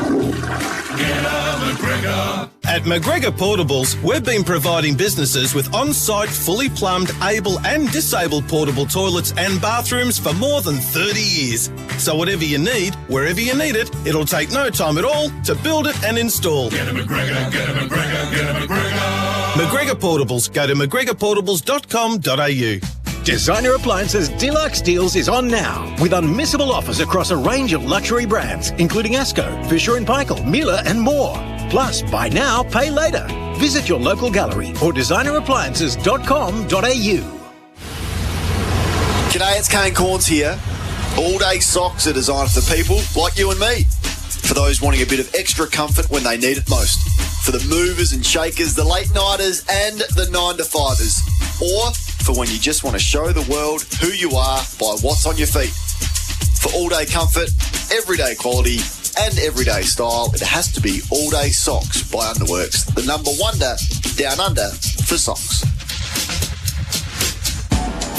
Speaker 12: get a McGregor. At McGregor Portables, we've been providing businesses with on-site, fully plumbed, able and disabled portable toilets and bathrooms for more than 30 years. So whatever you need, wherever you need it, it'll take no time at all to build it and install. Get a McGregor, get a McGregor, get a McGregor. McGregor Portables. Go to mcgregorportables.com.au.
Speaker 5: Designer Appliances Deluxe Deals is on now with unmissable offers across a range of luxury brands, including Asco, Fisher & Paykel, Miele and more. Plus, buy now, pay later. Visit your local gallery or designerappliances.com.au.
Speaker 6: G'day, it's Kane Corns here. All-day socks are designed for people like you and me. For those wanting a bit of extra comfort when they need it most. For the movers and shakers, the late-nighters and the 9-to-5ers. Or for when you just want to show the world who you are by what's on your feet. For all-day comfort, everyday quality and everyday style, it has to be All-Day Socks by Underworks, the number wonder down under for socks.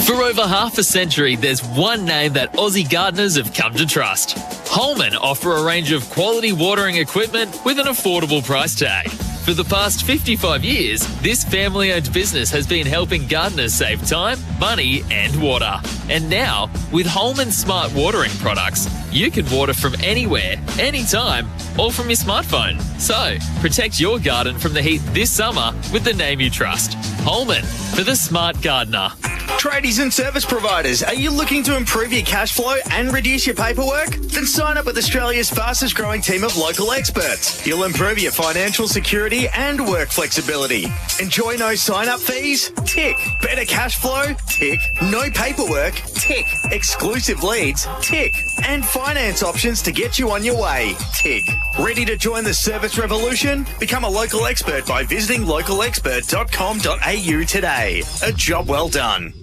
Speaker 19: For over half a century, there's one name that Aussie gardeners have come to trust. Holman offer a range of quality watering equipment with an affordable price tag. For the past 55 years, this family-owned business has been helping gardeners save time, money and water. And now, with Holman Smart Watering products, you can water from anywhere, anytime, all from your smartphone. So, protect your garden from the heat this summer with the name you trust. Holman, for the smart gardener.
Speaker 20: Tradies and service providers, are you looking to improve your cash flow and reduce your paperwork? Then sign up with Australia's fastest growing team of local experts. You'll improve your financial security and work flexibility. Enjoy no sign-up fees? Tick. Better cash flow? Tick. No paperwork? Tick. Exclusive leads? Tick. And finance options to get you on your way? Tick. Ready to join the service revolution? Become a local expert by visiting localexpert.com.au today. A job well done.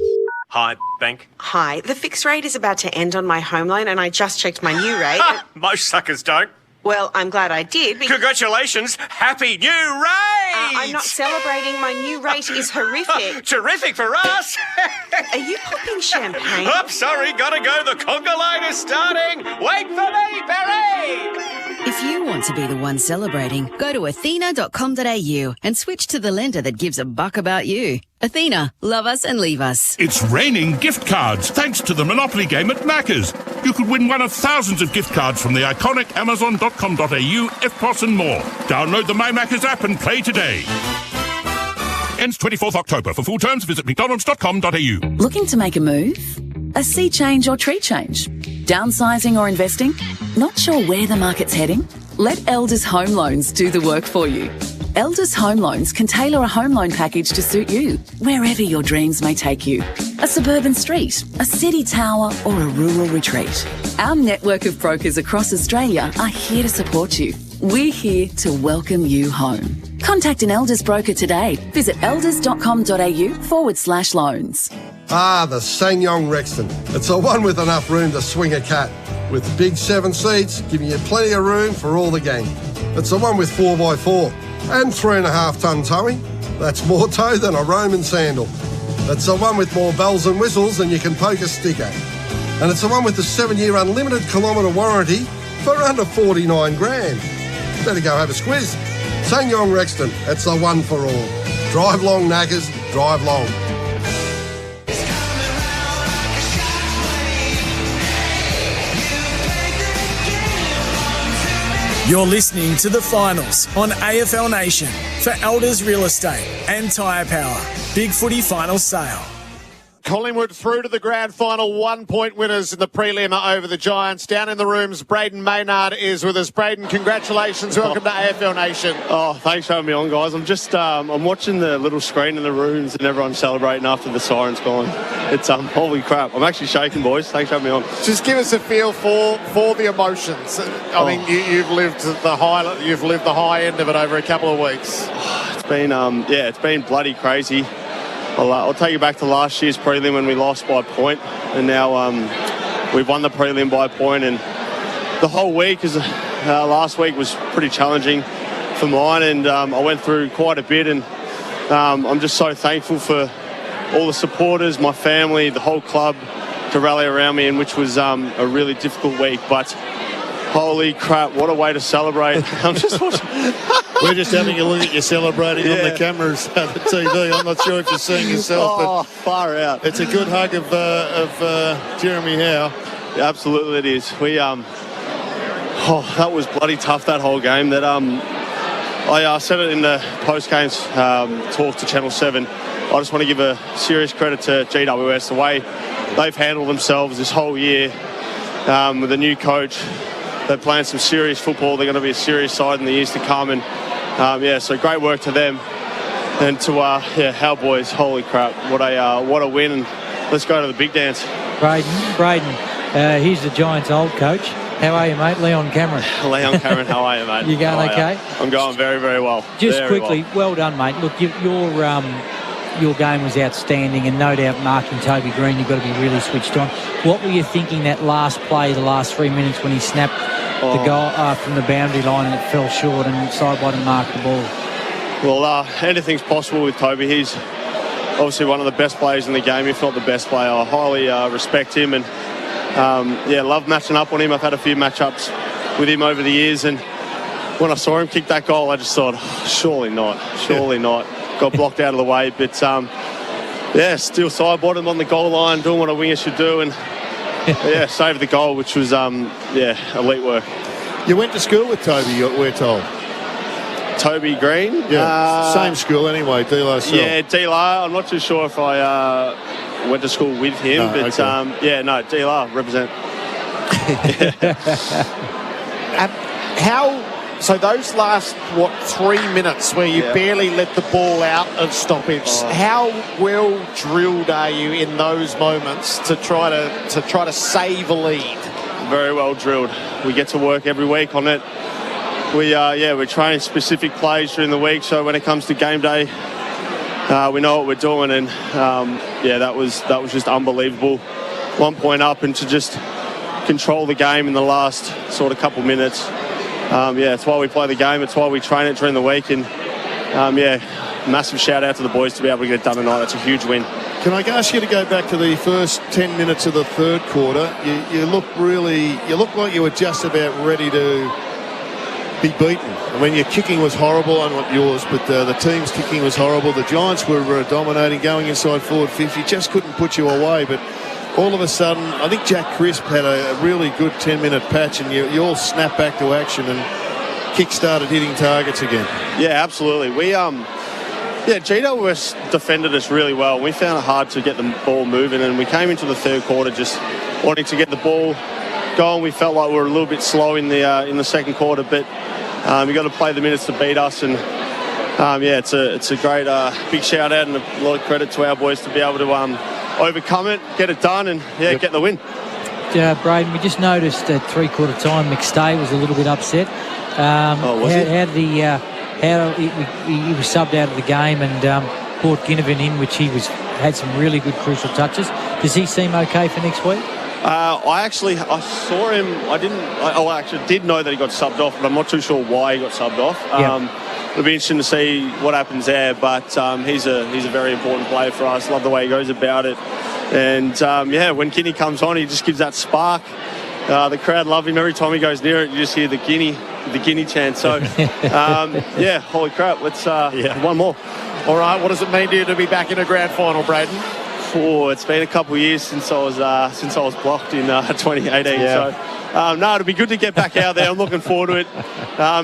Speaker 9: Hi, bank.
Speaker 17: Hi, the fixed rate is about to end on my home loan and I just checked my new rate.
Speaker 9: Most suckers don't.
Speaker 17: Well, I'm glad I did.
Speaker 9: Congratulations! Happy new rate!
Speaker 17: I'm not celebrating. My new rate is horrific.
Speaker 9: Terrific for us!
Speaker 17: Are you popping champagne?
Speaker 9: Oh, sorry, gotta go. The conga line is starting. Wait for me, Barry!
Speaker 21: If you want to be the one celebrating, go to athena.com.au and switch to the lender that gives a buck about you. Athena, love us and leave us.
Speaker 22: It's raining gift cards thanks to the Monopoly game at Macca's. You could win one of thousands of gift cards from the iconic Amazon.com.au, FPOS and more. Download the My Macca's app and play today. Ends 24th October. For full terms, visit mcdonalds.com.au.
Speaker 23: Looking to make a move? A sea change or tree change? Downsizing or investing? Not sure where the market's heading? Let Elders Home Loans do the work for you. Elders Home Loans can tailor a home loan package to suit you, wherever your dreams may take you. A suburban street, a city tower, or a rural retreat. Our network of brokers across Australia are here to support you. We're here to welcome you home. Contact an Elders broker today. Visit elders.com.au/loans.
Speaker 24: Ah, the SsangYong Rexton. It's the one with enough room to swing a cat. With big 7 seats, giving you plenty of room for all the gang. It's the one with 4x4 and 3.5 tonne towing. That's more tow than a Roman sandal. It's the one with more bells and whistles than you can poke a stick at. And it's the one with the 7-year unlimited kilometre warranty for under 49 grand. Better go have a squiz. SsangYong Rexton, that's the one for all. Drive long, knackers, drive long.
Speaker 7: You're listening to the finals on AFL Nation for Elders Real Estate and Tyre Power. Big Footy final sale.
Speaker 1: Collingwood through to the grand final, 1-point winners in the prelim over the Giants. Down in the rooms, Braden Maynard is with us. Braden, congratulations. Welcome to AFL Nation.
Speaker 25: Oh, thanks for having me on, guys. I'm just, I'm watching the little screen in the rooms and everyone's celebrating after the siren's gone. It's, holy crap. I'm actually shaking, boys. Thanks for having me on.
Speaker 1: Just give us a feel for the emotions. I mean, you've lived the high end of it over a couple of weeks.
Speaker 25: It's been, it's been bloody crazy. I'll take you back to last year's prelim when we lost by a point, and now we've won the prelim by a point, and the whole week last week was pretty challenging for mine, and I went through quite a bit, and I'm just so thankful for all the supporters, my family, the whole club to rally around me, and which was a really difficult week, but holy crap, what a way to celebrate. I'm just watching.
Speaker 2: We're just having a look at you celebrating on the cameras on the TV. I'm not sure if you're seeing yourself, but
Speaker 25: far out.
Speaker 2: It's a good hug of Jeremy Howe.
Speaker 25: Yeah, absolutely it is. We that was bloody tough, that whole game. That I said it in the post-game talk to Channel 7. I just want to give a serious credit to GWS, the way they've handled themselves this whole year with a new coach. They're playing some serious football. They're going to be a serious side in the years to come, and so great work to them and to our boys. Holy crap, what a win! And let's go to the big dance.
Speaker 3: Braden, here's the Giants' old coach. How are you, mate? Leon Cameron.
Speaker 25: Leon Cameron, how are you, mate?
Speaker 3: You going okay?
Speaker 25: I'm going very, very well.
Speaker 3: Just
Speaker 25: very
Speaker 3: quickly, well done, mate. Look, your game was outstanding, and no doubt marking Toby Green, you've got to be really switched on. What were you thinking that last play, the last 3 minutes when he snapped the goal from the boundary line and it fell short and sidewide and marked the ball?
Speaker 25: Well, anything's possible with Toby. He's obviously one of the best players in the game, if not the best player. I highly respect him and, love matching up on him. I've had a few matchups with him over the years, and when I saw him kick that goal, I just thought, surely not. Got blocked out of the way, but still sideboarded on the goal line, doing what a winger should do, and saved the goal, which was elite work.
Speaker 2: You went to school with Toby, we're told.
Speaker 25: Toby Green?
Speaker 2: Yeah, same school anyway, D-Lo.
Speaker 25: Yeah, D-Lo. I'm not too sure if I went to school with him, D-Lo, represent.
Speaker 1: So those last, 3 minutes where you barely let the ball out of stoppage, how well drilled are you in those moments to try to save a lead?
Speaker 25: Very well drilled. We get to work every week on it. We're training specific plays during the week, so when it comes to game day, We know what we're doing, and that was just unbelievable. 1 point up, and to just control the game in the last sort of couple minutes. It's why we play the game. It's why we train it during the week, and massive shout out to the boys to be able to get it done tonight. That's a huge win.
Speaker 2: Can I ask you to go back to the first 10 minutes of the third quarter? You look like you were just about ready to be beaten. I mean, your kicking was horrible, not yours, but the team's kicking was horrible. The Giants were dominating, going inside forward 50, just couldn't put you away. But all of a sudden, I think Jack Crisp had a really good 10-minute patch, and you all snapped back to action and kick started hitting targets again.
Speaker 25: Yeah, absolutely. GWS defended us really well. We found it hard to get the ball moving, and we came into the third quarter just wanting to get the ball going. We felt like we were a little bit slow in the second quarter, but you got to play the minutes to beat us, and it's a great big shout out and a lot of credit to our boys to be able to overcome it, get it done, and get the win.
Speaker 3: Braden, we just noticed at three-quarter time McStay was a little bit upset. He was subbed out of the game and brought Ginnivan in, which had some really good crucial touches. Does he seem okay for next week?
Speaker 25: I saw him. I did know that he got subbed off, but I'm not too sure why he got subbed off. It'll be interesting to see what happens there, but he's a very important player for us. Love the way he goes about it, and when Kinney comes on, he just gives that spark. The crowd love him. Every time he goes near it, you just hear the Guinea chant. So, holy crap, let's one more.
Speaker 1: All right, what does it mean to you to be back in a grand final, Braden?
Speaker 25: It's been a couple of years since I was blocked in 2018. So, it'll be good to get back out there. I'm looking forward to it.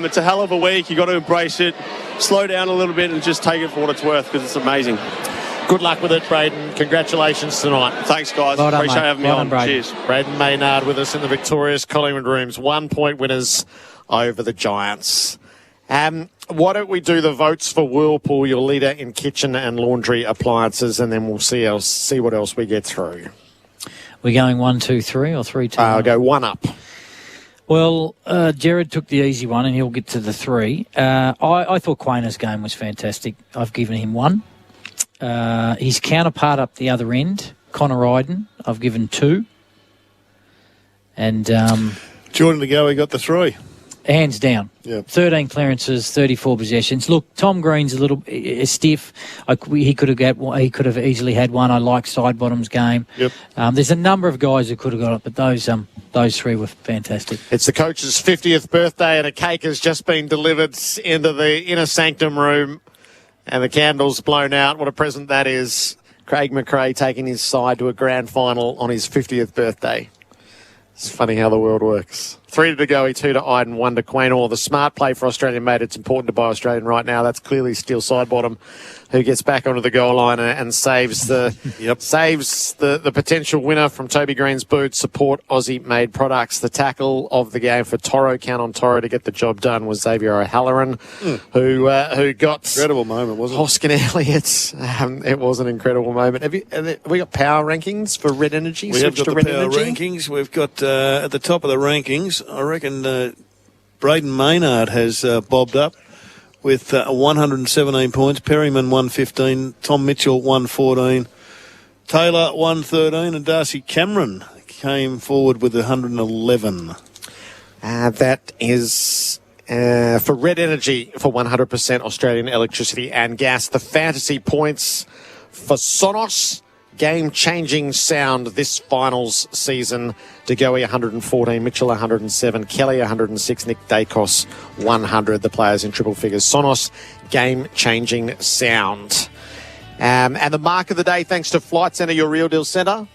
Speaker 25: It's a hell of a week. You got to embrace it, slow down a little bit, and just take it for what it's worth, because it's amazing.
Speaker 1: Good luck with it, Braden. Congratulations tonight.
Speaker 25: Than's, guys.
Speaker 3: Well done,
Speaker 25: Appreciate having me on.
Speaker 1: Cheers. Braden Maynard with us in the victorious Collingwood Rooms. 1 point winners over the Giants. Why don't we do the votes for Whirlpool, your leader in kitchen and laundry appliances, and then we'll see what else we get through.
Speaker 3: We're going 1, 2, 3 or 3, 2?
Speaker 1: I'll go one up.
Speaker 3: Well, Jared took the easy one, and he'll get to the 3. I thought Quayner's game was fantastic. I've given him 1. His counterpart up the other end, Connor Iden, I've given 2. And
Speaker 2: Jordan he got the 3.
Speaker 3: Hands down.
Speaker 2: Yep.
Speaker 3: 13 clearances, 34 possessions. Look, Tom Green's a little stiff. He could have easily had 1. I like Sidebottom's game.
Speaker 2: Yep.
Speaker 3: There's a number of guys who could have got it, but those 3 were fantastic.
Speaker 1: It's the coach's 50th birthday, and a cake has just been delivered into the inner sanctum room, and the candles blown out. What a present that is. Craig McRae taking his side to a grand final on his 50th birthday. It's funny how the world works. 3 to Goey, 2 to Iden, 1 to Quaynor. The smart play for Australian mate. It's important to buy Australian right now. That's clearly Steele Sidebottom, who gets back onto the goal line and saves the potential winner from Toby Green's boots. Support Aussie-made products. The tackle of the game for Toro, count on Toro to get the job done, was Xavier O'Halloran, who got
Speaker 2: incredible moment, wasn't it?
Speaker 1: Hoskin Elliott's. It was an incredible moment. Have we got power rankings for Red Energy?
Speaker 2: We have got the power rankings. We've got at the top of the rankings, I reckon Braden Maynard has bobbed up with 117 points. Perryman 115, Tom Mitchell 114, Taylor 113, and Darcy Cameron came forward with 111.
Speaker 1: That is for Red Energy for 100% Australian electricity and gas. The fantasy points for Sonos. Game-changing sound this finals season. DeGoey 114, Mitchell 107, Kelly 106, Nick Dacos 100. The players in triple figures. Sonos, game-changing sound. And the mark of the day, thanks to Flight Centre, your real deal centre.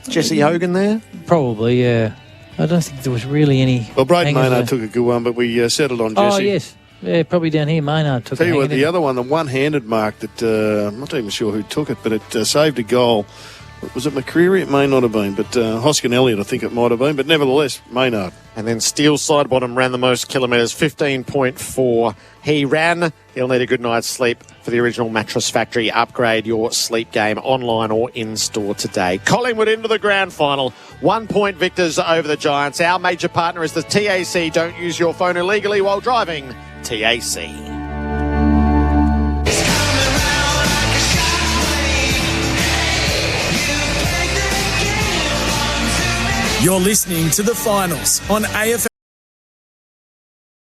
Speaker 1: Jesse Hogan there?
Speaker 3: Probably, yeah. I don't think there was really any...
Speaker 2: Well, Braden Maynard took a good one, but we settled on Jesse.
Speaker 3: Oh, yes. Yeah, probably down here, Maynard took it.
Speaker 2: Tell you what, the other one, the one-handed mark that I'm not even sure who took it, but it saved a goal. Was it McCreary? It may not have been, but Hoskin Elliott, I think it might have been, but nevertheless, Maynard.
Speaker 1: And then Steele Sidebottom ran the most kilometres, 15.4. He ran. He'll need a good night's sleep for the original Mattress Factory. Upgrade your sleep game online or in-store today. Collingwood into the grand final. 1 point victors over the Giants. Our major partner is the TAC. Don't use your phone illegally while driving. TAC.
Speaker 7: You're listening to The Finals on AFL.